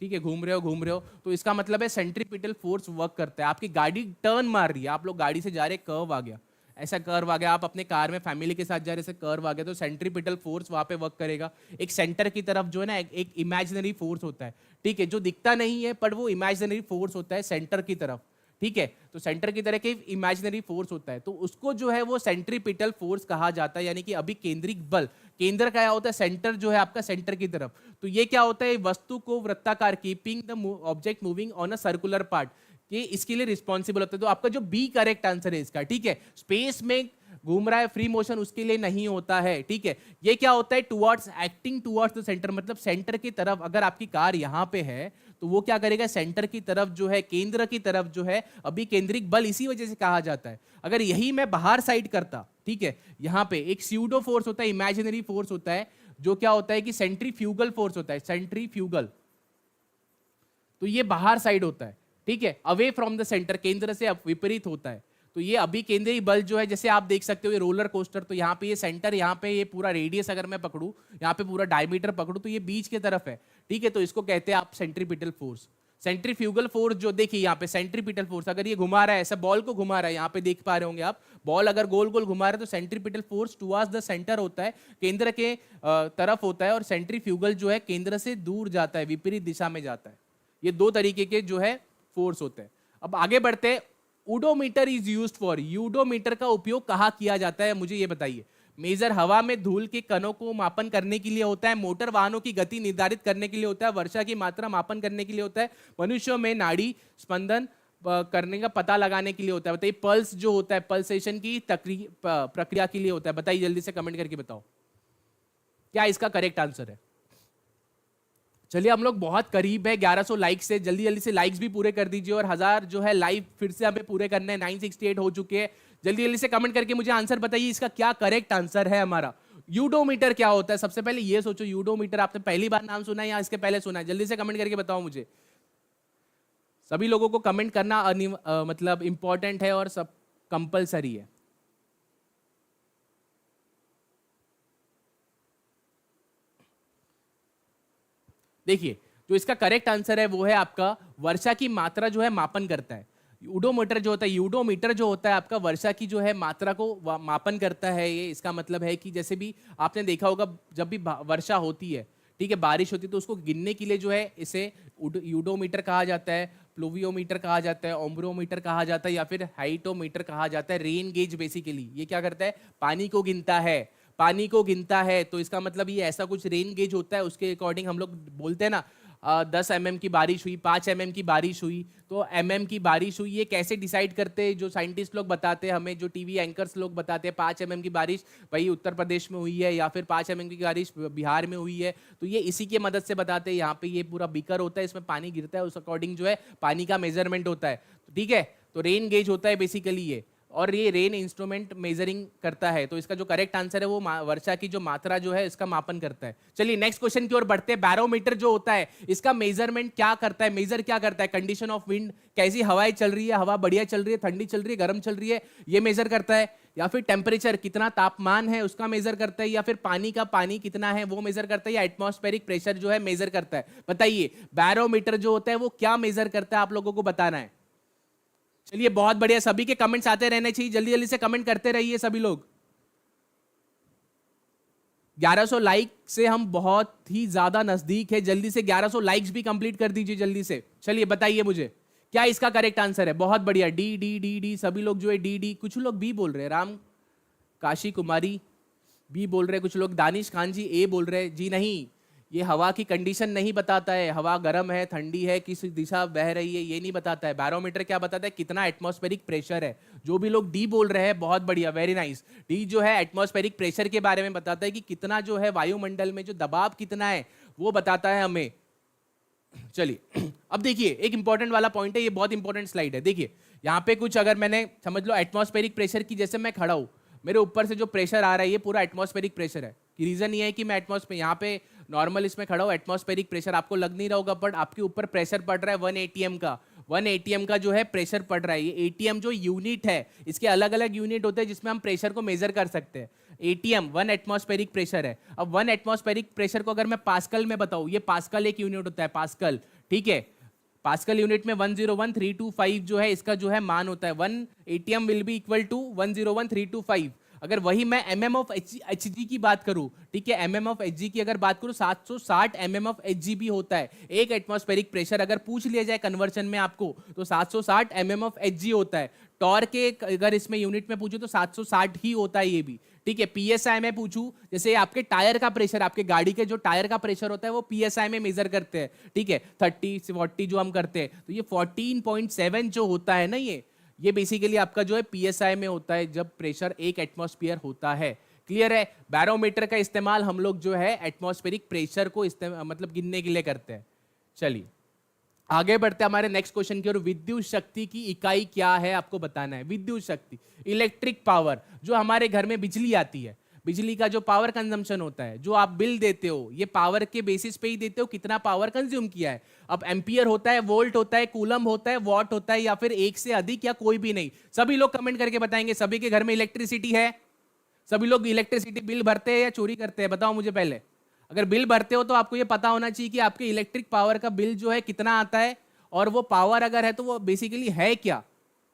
ठीक है, घूम रहे हो, तो इसका मतलब है सेंट्रीपिटल फोर्स वर्क करता है। आपकी गाड़ी टर्न मार रही है, आप लोग गाड़ी से जा रहे, कर्व आ गया, ऐसा कर्व आ गया, आप अपने कार में फैमिली के साथ जा रहे, ऐसे कर्व आ गया, तो सेंट्रीपिटल फोर्स वहां पे वर्क करेगा। एक सेंटर की तरफ जो है ना एक इमेजिनरी फोर्स होता है, ठीक है, जो दिखता नहीं है पर वो इमेजिनरी फोर्स होता है सेंटर की तरफ, ठीक है। तो सेंटर की तरह के इमेजिनरी फोर्स होता है, तो उसको जो है वो सेंट्रीपिटल फोर्स कहा जाता है। यानी कि अभी केंद्रिक बल, केंद्र क्या होता है, सेंटर जो है आपका सेंटर की तरफ। तो ये क्या होता है, वस्तु को वृत्ताकार, keeping the object moving on a circular part, ये इसके लिए रिस्पॉन्सिबल होता है। तो आपका जो बी करेक्ट आंसर है इसका, ठीक है। स्पेस में घूम रहा है, फ्री मोशन उसके लिए नहीं होता है, ठीक है। ये क्या होता है, towards, acting towards the centre, मतलब सेंटर की तरफ। अगर आपकी कार यहां पे है तो वो क्या करेगा, सेंटर की तरफ जो है, केंद्र की तरफ जो है, अभी केंद्रिक बल इसी वजह से कहा जाता है। अगर यही मैं बाहर साइड करता, ठीक है, यहां पे एक स्यूडो फोर्स होता है, इमेजिनरी फोर्स होता है, जो क्या होता है कि सेंट्रीफ्यूगल फोर्स होता है, सेंट्रीफ्यूगल। तो ये बाहर साइड होता है, ठीक है, अवे फ्रॉम द सेंटर, केंद्र से विपरीत होता है। तो ये अभी केंद्रीय बल जो है, जैसे आप देख सकते हो ये रोलर कोस्टर, तो यहाँ पे ये सेंटर, यहाँ पे ये पूरा रेडियस अगर मैं पकड़ूं, यहाँ पे पूरा डायमीटर पकड़ूं, तो ये बीच की तरफ है, ठीक है। तो इसको कहते हैं आप सेंट्रीपिटल फोर्स। सेंट्रीफ्यूगल फोर्स जो देखिए यहाँ पे सेंट्रीपिटल फोर्स, अगर ये घुमा रहा है, ऐसा बॉल को घुमा रहा है, यहाँ पे देख पा रहे होंगे आप, बॉल अगर गोल गोल घुमा रहा है, तो centripetal force towards the centre होता है, केंद्र के तरफ होता है, और सेंट्रीफ्यूगल जो है केंद्र से दूर जाता है, विपरीत दिशा में जाता है। ये दो तरीके के जो है फोर्स होते हैं। अब आगे बढ़ते हैं। Odometer is used for, udometer का उपयोग कहाँ किया जाता है, मुझे ये बताइए। मेजर हवा में धूल के कणों को मापन करने के लिए होता है, मोटर वाहनों की गति निर्धारित करने के लिए होता है, वर्षा की मात्रा मापन करने के लिए होता है, मनुष्यों में नाड़ी स्पंदन करने का पता लगाने के लिए होता है। बताइए, पल्स जो होता है, पल्सेशन की प्रक्रिया के लिए होता है। बताइए, जल्दी से कमेंट करके बताओ क्या इसका करेक्ट आंसर है। चलिए, हम लोग बहुत करीब है 1100 लाइक से, जल्दी जल्दी से लाइक्स भी पूरे कर दीजिए, और 1000 जो है लाइव फिर से हमें पूरे करने हैं। 968 हो चुके हैं। जल्दी जल्दी से कमेंट करके मुझे आंसर बताइए, इसका क्या करेक्ट आंसर है हमारा। यूडोमीटर क्या होता है, सबसे पहले ये सोचो, यूडोमीटर आपने पहली बार नाम सुना है या इसके पहले सुना है? जल्दी से कमेंट करके बताओ मुझे। सभी लोगों को कमेंट करना मतलब इंपॉर्टेंट है और सब कंपलसरी है। देखिए, जो इसका करेक्ट आंसर है वो है आपका वर्षा की मात्रा जो है मापन करता है। यूडोमीटर जो होता है, यूडोमीटर जो होता है आपका वर्षा की जो है मात्रा को मापन करता है। ये इसका मतलब है कि जैसे भी आपने देखा होगा, जब भी वर्षा होती है, ठीक है, बारिश होती है, तो उसको गिनने के लिए जो है इसे यूडोमीटर कहा जाता है, प्लूवियोमीटर कहा जाता है, ओम्ब्रोमीटर कहा जाता है, या फिर हाइटोमीटर कहा जाता है। रेन गेज बेसिकली ये क्या करता है, पानी को गिनता है, पानी को गिनता है। तो इसका मतलब ये ऐसा कुछ रेन गेज होता है, उसके अकॉर्डिंग हम लोग बोलते हैं ना 10 mm की बारिश हुई, 5 mm की बारिश हुई, तो mm की बारिश हुई। ये कैसे डिसाइड करते हैं, जो साइंटिस्ट लोग बताते हैं हमें, जो टीवी एंकर्स लोग बताते हैं, 5 mm की बारिश भाई उत्तर प्रदेश में हुई है, या फिर 5 mm की बारिश बिहार में हुई है, तो ये इसी की मदद से बताते हैं। यहाँ पे ये पूरा बीकर होता है, इसमें पानी गिरता है, उस अकॉर्डिंग जो है पानी का मेजरमेंट होता है, ठीक है। तो रेन गेज होता है बेसिकली ये, और ये रेन इंस्ट्रूमेंट मेजरिंग करता है। तो इसका जो करेक्ट आंसर है वो वर्षा की जो मात्रा जो है इसका मापन करता है। चलिए नेक्स्ट क्वेश्चन की ओर बढ़ते हैं। बैरोमीटर जो होता है इसका मेजरमेंट क्या करता है, मेजर क्या करता है, कंडीशन ऑफ विंड, कैसी हवाएं चल रही है, हवा बढ़िया चल रही है, ठंडी चल रही है, गर्म चल रही है, ये मेजर करता है। या फिर टेम्परेचर, कितना तापमान है उसका मेजर करता है, या फिर पानी का पानी कितना है वो मेजर करता है, या एटमॉस्फेरिक प्रेशर जो है मेजर करता है। बताइए, बैरोमीटर जो होता है वो क्या मेजर करता है, आप लोगों को बताना है। चलिए बहुत बढ़िया, सभी के कमेंट्स आते रहने चाहिए, जल्दी जल्दी से कमेंट करते रहिए सभी लोग। 1100 लाइक से हम बहुत ही ज्यादा नजदीक है, जल्दी से 1100 लाइक्स भी कंप्लीट कर दीजिए जल्दी से। चलिए बताइए मुझे क्या इसका करेक्ट आंसर है। बहुत बढ़िया, D D D D D, सभी लोग जो है डी डी, कुछ लोग भी बोल रहे हैं, राम काशी कुमारी बी बोल रहे कुछ लोग, दानिश खान जी ए बोल रहे जी नहीं, ये हवा की कंडीशन नहीं बताता है, हवा गर्म है ठंडी है किस दिशा बह रही है ये नहीं बताता है। बैरोमीटर क्या बताता है, कितना एटमॉस्फेरिक प्रेशर है। जो भी लोग डी बोल रहे हैं बहुत बढ़िया, वेरी नाइस। डी जो है एटमॉस्फेरिक प्रेशर के बारे में बताता है कि कितना जो है वायुमंडल में जो दबाव कितना है वो बताता है हमें। चलिए अब देखिए एक इंपॉर्टेंट वाला पॉइंट है, ये बहुत इंपॉर्टेंट स्लाइड है। देखिए यहाँ पे कुछ अगर मैंने समझ लो एटमॉस्फेरिक प्रेशर की, जैसे मैं खड़ा हूं मेरे ऊपर से जो प्रेशर आ रहा है ये पूरा एटमॉस्फेरिक प्रेशर है। कि रीजन ये है कि मैं एटमॉस्फेयर यहाँ पे नॉर्मल इसमें खड़ा हूँ, एटमॉस्फेरिक प्रेशर आपको लग नहीं रहा होगा बट आपके ऊपर प्रेशर पड़ रहा है 1 एटीएम का, 1 एटीएम का जो है प्रेशर पड़ रहा है। ये एटीएम जो यूनिट है, इसके अलग अलग यूनिट होते हैं जिसमें हम प्रेशर को मेजर कर सकते हैं। एटीएम 1 एटमॉस्फेरिक प्रेशर है। अब 1 एटमॉस्फेरिक प्रेशर को अगर मैं पास्कल में बताऊं, ये पास्कल एक यूनिट होता है, पास्कल, ठीक है। पास्कल यूनिट में 101325 जो है इसका जो है मान होता है। 1 ATM will be equal to 101325। अगर वही मैं mm ऑफ एचजी की बात करूं, ठीक है, mm ऑफ एचजी की अगर बात करूं 760 mm ऑफ एचजी भी होता है। एक एटमॉस्फेरिक प्रेशर अगर पूछ लिया जाए कन्वर्जन में आपको तो 760 mm ऑफ एचजी होता है। टॉर्क के अगर इसमें यूनिट में पूछूं तो 760 ही होता है ये भी, ठीक है। पीएसआई में पूछूं, जैसे आपके टायर का प्रेशर, आपके गाड़ी के जो टायर का प्रेशर होता है वो पीएसआई में मेजर करते हैं, ठीक है, 30 40 जो हम करते हैं, तो ये 14.7 जो होता है ना, ये बेसिकली आपका जो है पीएसआई में होता है जब प्रेशर 1 एटमॉस्फेयर होता है। क्लियर है। बैरोमीटर का इस्तेमाल हम लोग जो है एटमॉस्फेरिक प्रेशर को मतलब गिनने के लिए करते हैं। चलिए आगे बढ़ते हैं हमारे नेक्स्ट क्वेश्चन की ओर। विद्युत शक्ति की इकाई क्या है आपको बताना है। विद्युत शक्ति, इलेक्ट्रिक पावर, जो हमारे घर में बिजली आती है, बिजली का जो पावर कंजम्पशन होता है, जो आप बिल देते हो, ये पावर के बेसिस पे ही देते हो कितना पावर कंज्यूम किया है। अब एम्पियर होता है, वोल्ट होता है, कूलम होता है, वॉट होता है, या फिर एक से अधिक या कोई भी नहीं। सभी लोग कमेंट करके बताएंगे सभी के घर में इलेक्ट्रिसिटी है। सभी लोग इलेक्ट्रिसिटी बिल भरते हैं या चोरी करते हैं, बताओ मुझे पहले। अगर बिल भरते हो तो आपको ये पता होना चाहिए कि आपके इलेक्ट्रिक पावर का बिल जो है कितना आता है, और वो पावर अगर है तो वो बेसिकली है क्या,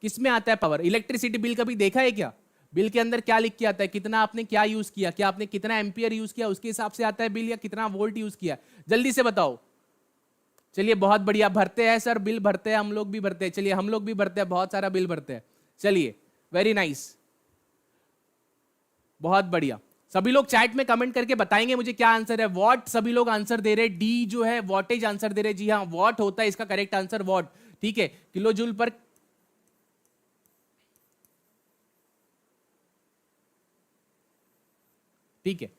किसमें आता है पावर। इलेक्ट्रिसिटी बिल कभी देखा है क्या? बिल के अंदर क्या लिख के आता है, कितना आपने क्या यूज किया, क्या आपने कितना एम्पियर यूज किया, उसके हिसाब से आता है बिल, या कितना वोल्ट यूज किया। जल्दी से बताओ। चलिए बहुत बढ़िया, भरते हैं सर, बिल भरते हैं, हम लोग भी भरते हैं। चलिए हम लोग भी भरते हैं, बहुत सारा बिल भरते हैं। चलिए वेरी नाइस, बहुत बढ़िया। सभी लोग चैट में कमेंट करके बताएंगे मुझे क्या आंसर है। वॉट सभी लोग आंसर दे रहे, डी जो है वॉटेज आंसर दे रहे। जी हाँ, वॉट होता है इसका करेक्ट आंसर, वॉट, ठीक है। किलो जूल पर, ठीक है,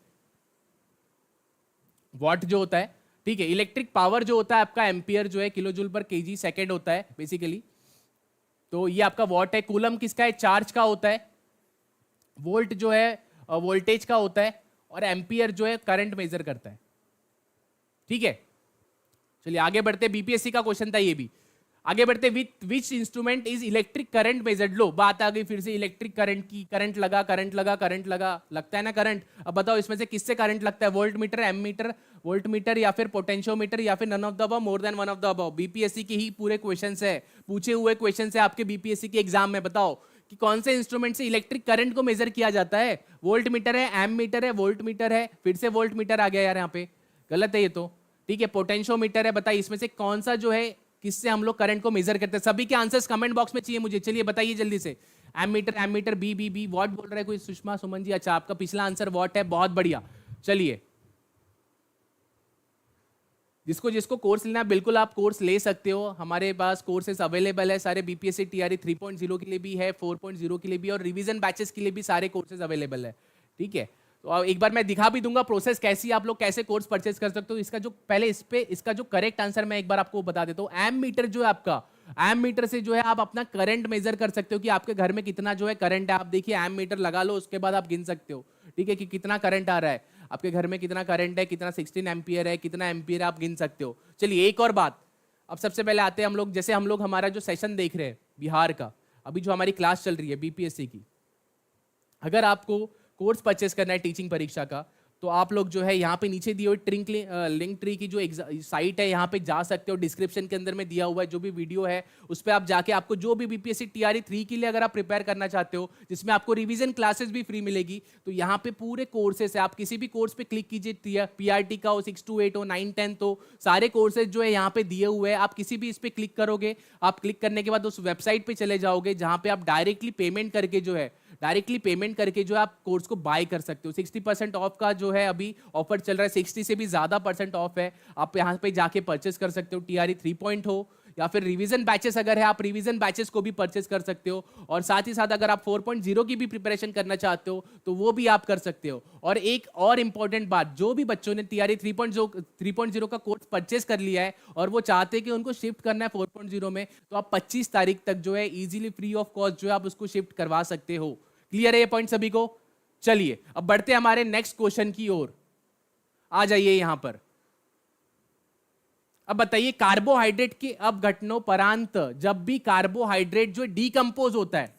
वॉट जो होता है, ठीक है। इलेक्ट्रिक पावर जो होता है आपका एम्पियर जो है किलो जूल पर केजी सेकेंड होता है बेसिकली, तो ये आपका वॉट है। कूलम किसका है, चार्ज का होता है। वोल्ट जो है वोल्टेज का होता है, और एम्पियर जो है करंट मेजर करता है, ठीक है। चलिए आगे बढ़ते, बीपीएससी का क्वेश्चन था ये भी। आगे बढ़ते, which instrument is electric current measured. लो बात आ गई फिर से इलेक्ट्रिक करंट की। करंट लगा, करंट लगा, करंट लगा, लगता है ना करंट। अब बताओ इसमें से किससे करंट लगता है, volt meter, ammeter, volt meter, या फिर पोटेंशियोमीटर, या फिर none of the above, more than one of the above. BPSC के ही पूरे क्वेश्चंस है, पूछे हुए क्वेश्चंस है आपके बीपीएससी के एग्जाम में। बताओ कि कौन से इंस्ट्रूमेंट से इलेक्ट्रिक करंट को मेजर किया जाता है। वोल्ट मीटर है, एम मीटर है, वोल्ट मीटर है, फिर से वोल्ट मीटर आ गया यार, यहाँ पे गलत है ये तो, ठीक है। पोटेंशियोमीटर है। बताइए इसमें से कौन सा जो है किससे हम लोग करंट को मेजर करते हैं। सभी के आंसर्स कमेंट बॉक्स में चाहिए मुझे। चलिए बताइए जल्दी से। M meter, B B B, what बोल रहा है कोई, सुषमा सुमन जी। अच्छा आपका पिछला आंसर वॉट है, बहुत बढ़िया। चलिए जिसको जिसको कोर्स लेना है बिल्कुल आप कोर्स ले सकते हो, हमारे पास कोर्सेस अवेलेबल है सारे। बीपीएससी टीआरई 3.0 के लिए भी है, 4.0 के लिए भी, और रिवीजन बैचेस के लिए भी सारे कोर्सेज अवेलेबल है, ठीक है। तो एक बार मैं दिखा भी दूंगा प्रोसेस कैसी, आप लोग कैसे कोर्स परचेज कर सकते हो। इसका जो पहले इस पे इसका जो करेक्ट आंसर मैं एक बार आपको बता देता हूँ। एम मीटर जो है आपका, एम मीटर से जो है आप अपना करंट मेजर कर सकते हो कि आपके घर में कितना जो है करंट है। आप देखिए एम मीटर लगा लो, उसके बाद आप गिन सकते हो, ठीक है, कि कितना करंट आ रहा है आपके घर में, कितना करंट है, कितना 16 एम्पियर है, कितना एम्पियर है, आप गिन सकते हो। चलिए एक और बात, अब सबसे पहले आते हैं हम लोग, जैसे हम लोग हमारा जो सेशन देख रहे हैं बिहार का, अभी जो हमारी क्लास चल रही है बीपीएससी की, अगर आपको कोर्स परचेस करना है टीचिंग परीक्षा का, तो आप लोग जो है यहाँ पे नीचे दिए हुए लिंक ट्री की जो साइट है यहाँ पे जा सकते हो। डिस्क्रिप्शन के अंदर में दिया हुआ है जो भी वीडियो है उस पर आप जाके, आपको जो भी बीपीएससी टीआरई 3 के लिए अगर आप प्रिपेयर करना चाहते हो, जिसमें आपको रिवीजन क्लासेस भी फ्री मिलेगी, तो यहाँ पे पूरे कोर्सेस है। आप किसी भी कोर्स पे क्लिक कीजिए, पीआरटी का हो, 6 to 8 हो, 9 10 हो, सारे कोर्सेज जो है यहाँ पे दिए हुए हैं। आप किसी भी इस पे क्लिक करोगे, आप क्लिक करने के बाद उस वेबसाइट पे चले जाओगे जहाँ पे आप डायरेक्टली पेमेंट करके जो है डायरेक्टली पेमेंट करके जो है आप कोर्स को बाय कर सकते हो। 60% ऑफ का जो है अभी ऑफर चल रहा है, 60 से भी ज्यादा % ऑफ है। आप यहाँ पे जाके परचेस कर सकते हो, TRE 3 हो या फिर रिवीजन बैचेस अगर है, आप रिवीजन बैचेस को भी परचेस कर सकते हो। और साथ ही साथ अगर आप 4.0 की भी प्रिपरेशन करना चाहते हो तो वो भी आप कर सकते हो। और एक और इंपॉर्टेंट बात, जो भी बच्चों ने TRE 3.0 का कोर्स परचेस कर लिया है और वो चाहते हैं कि उनको शिफ्ट करना है 4.0 में, तो आप 25 तारीख तक जो है इजीली फ्री ऑफ कॉस्ट जो है आप उसको शिफ्ट करवा सकते हो। क्लियर है ये पॉइंट सभी को? चलिए अब बढ़ते हैं हमारे नेक्स्ट क्वेश्चन की ओर। आ जाइए यहां पर। अब बताइए, कार्बोहाइड्रेट के अपघटनोपरांत जब भी कार्बोहाइड्रेट जो डीकंपोज होता है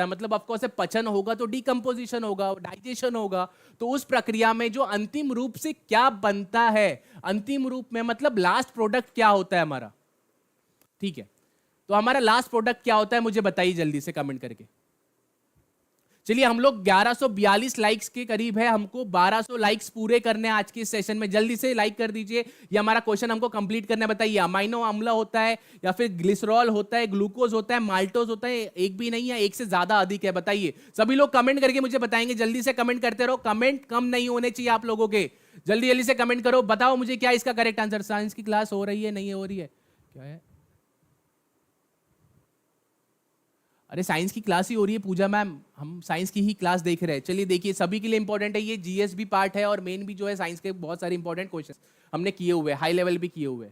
मतलब ऑफ कोर्स पचन होगा तो डीकंपोजिशन होगा, डाइजेशन होगा, तो उस प्रक्रिया में जो अंतिम रूप से क्या बनता है, अंतिम रूप में मतलब लास्ट प्रोडक्ट क्या होता है हमारा। ठीक है, तो हमारा लास्ट प्रोडक्ट क्या होता है मुझे बताइए जल्दी से कमेंट करके। चलिए हम लोग 1142 लाइक्स के करीब है, हमको 1200 लाइक्स पूरे करने हैं आज के सेशन में। जल्दी से लाइक कर दीजिए, ये हमारा क्वेश्चन हमको कंप्लीट करना है। बताइए, अमाइनो अम्ल होता है या फिर ग्लिसरॉल होता है, ग्लूकोज होता है, माल्टोज होता है, एक भी नहीं है, एक से ज्यादा अधिक है? बताइए सभी लोग कमेंट करके मुझे बताएंगे। जल्दी से कमेंट करते रहो, कमेंट कम नहीं होने चाहिए आप लोगों के। जल्दी जल्दी से कमेंट करो, बताओ मुझे क्या इसका करेक्ट आंसर। साइंस की क्लास हो रही है, नहीं हो रही है, क्या है? अरे साइंस की क्लास ही हो रही है पूजा मैम, हम साइंस की ही क्लास देख रहे हैं। चलिए देखिए, सभी के लिए इंपॉर्टेंट है ये, जीएस भी पार्ट है और मेन भी जो है साइंस के बहुत सारे इंपॉर्टेंट क्वेश्चन हमने किए हुए, हाई लेवल भी किए हुए।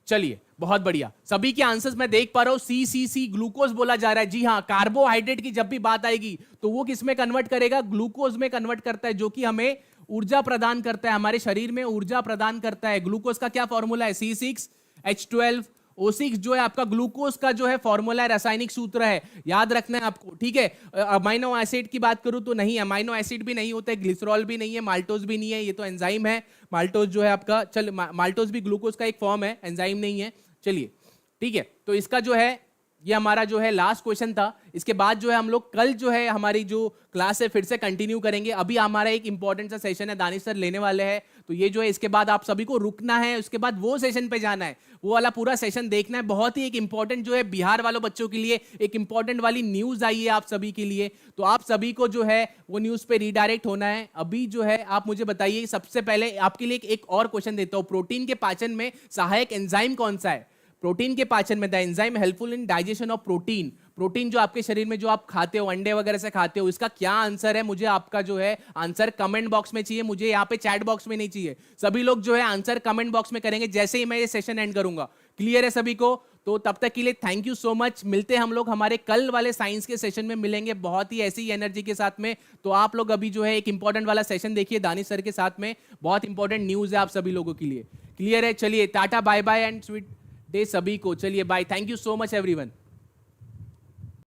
चलिए बहुत बढ़िया, सभी के आंसर्स मैं देख पा रहा हूं। सी ग्लूकोज बोला जा रहा है। जी हाँ, कार्बोहाइड्रेट की जब भी बात आएगी तो वो किस में कन्वर्ट करेगा? ग्लूकोज में कन्वर्ट करता है, जो कि हमें ऊर्जा प्रदान करता है, हमारे शरीर में ऊर्जा प्रदान करता है। ग्लूकोज का क्या फॉर्मूला है? C6H12O6 जो है आपका ग्लूकोज का जो है फॉर्मूला है, रासायनिक सूत्र है, याद रखना है आपको। ठीक है, अमाइनो एसिड की बात करूं तो नहीं, अमाइनो एसिड भी नहीं होता है, ग्लिसरॉल भी नहीं है, माल्टोज भी नहीं है, ये तो एंजाइम है। माल्टोज जो है आपका, चल माल्टोज भी ग्लूकोज का एक फॉर्म है, एंजाइम नहीं है। चलिए ठीक है, तो इसका जो है ये हमारा जो है लास्ट क्वेश्चन था। इसके बाद जो है हम लोग कल जो है हमारी जो क्लास है फिर से कंटिन्यू करेंगे। अभी हमारा एक इंपॉर्टेंट सा सेशन है, दानिश सर लेने वाले हैं, तो ये जो है इसके बाद आप सभी को रुकना है, उसके बाद वो सेशन पे जाना है, वो वाला पूरा सेशन देखना है। बहुत ही एक इंपॉर्टेंट जो है बिहार वालों बच्चों के लिए एक इंपॉर्टेंट वाली न्यूज आई है आप सभी के लिए, तो आप सभी को जो है वो न्यूज पे रिडायरेक्ट होना है। अभी जो है आप मुझे बताइए, सबसे पहले आपके लिए एक और क्वेश्चन देता हूं, प्रोटीन के पाचन में सहायक एंजाइम कौन सा है? प्रोटीन के पाचन में the enzyme helpful in digestion of protein, protein जो आपके शरीर में जो आप खाते हो, अंडे वगैरह से खाते हो, इसका क्या आंसर है? मुझे आपका जो है आंसर कमेंट बॉक्स में चाहिए, मुझे यहाँ पे चैट बॉक्स में नहीं चाहिए। सभी लोग जो है आंसर कमेंट बॉक्स में करेंगे जैसे ही मैं ये सेशन एंड करूंगा। क्लियर है सभी को? तो तब तक के लिए थैंक यू सो मच। मिलते हैं हम लोग हमारे कल वाले साइंस के सेशन में, मिलेंगे बहुत ही ऐसी एनर्जी के साथ में। तो आप लोग अभी जो है एक इंपॉर्टेंट वाला सेशन देखिए दानिश सर के साथ में, बहुत इंपॉर्टेंट न्यूज है आप सभी लोगों के लिए। क्लियर है? चलिए tata bye bye and sweet day सभी को। चलिए bye, thank you so much everyone.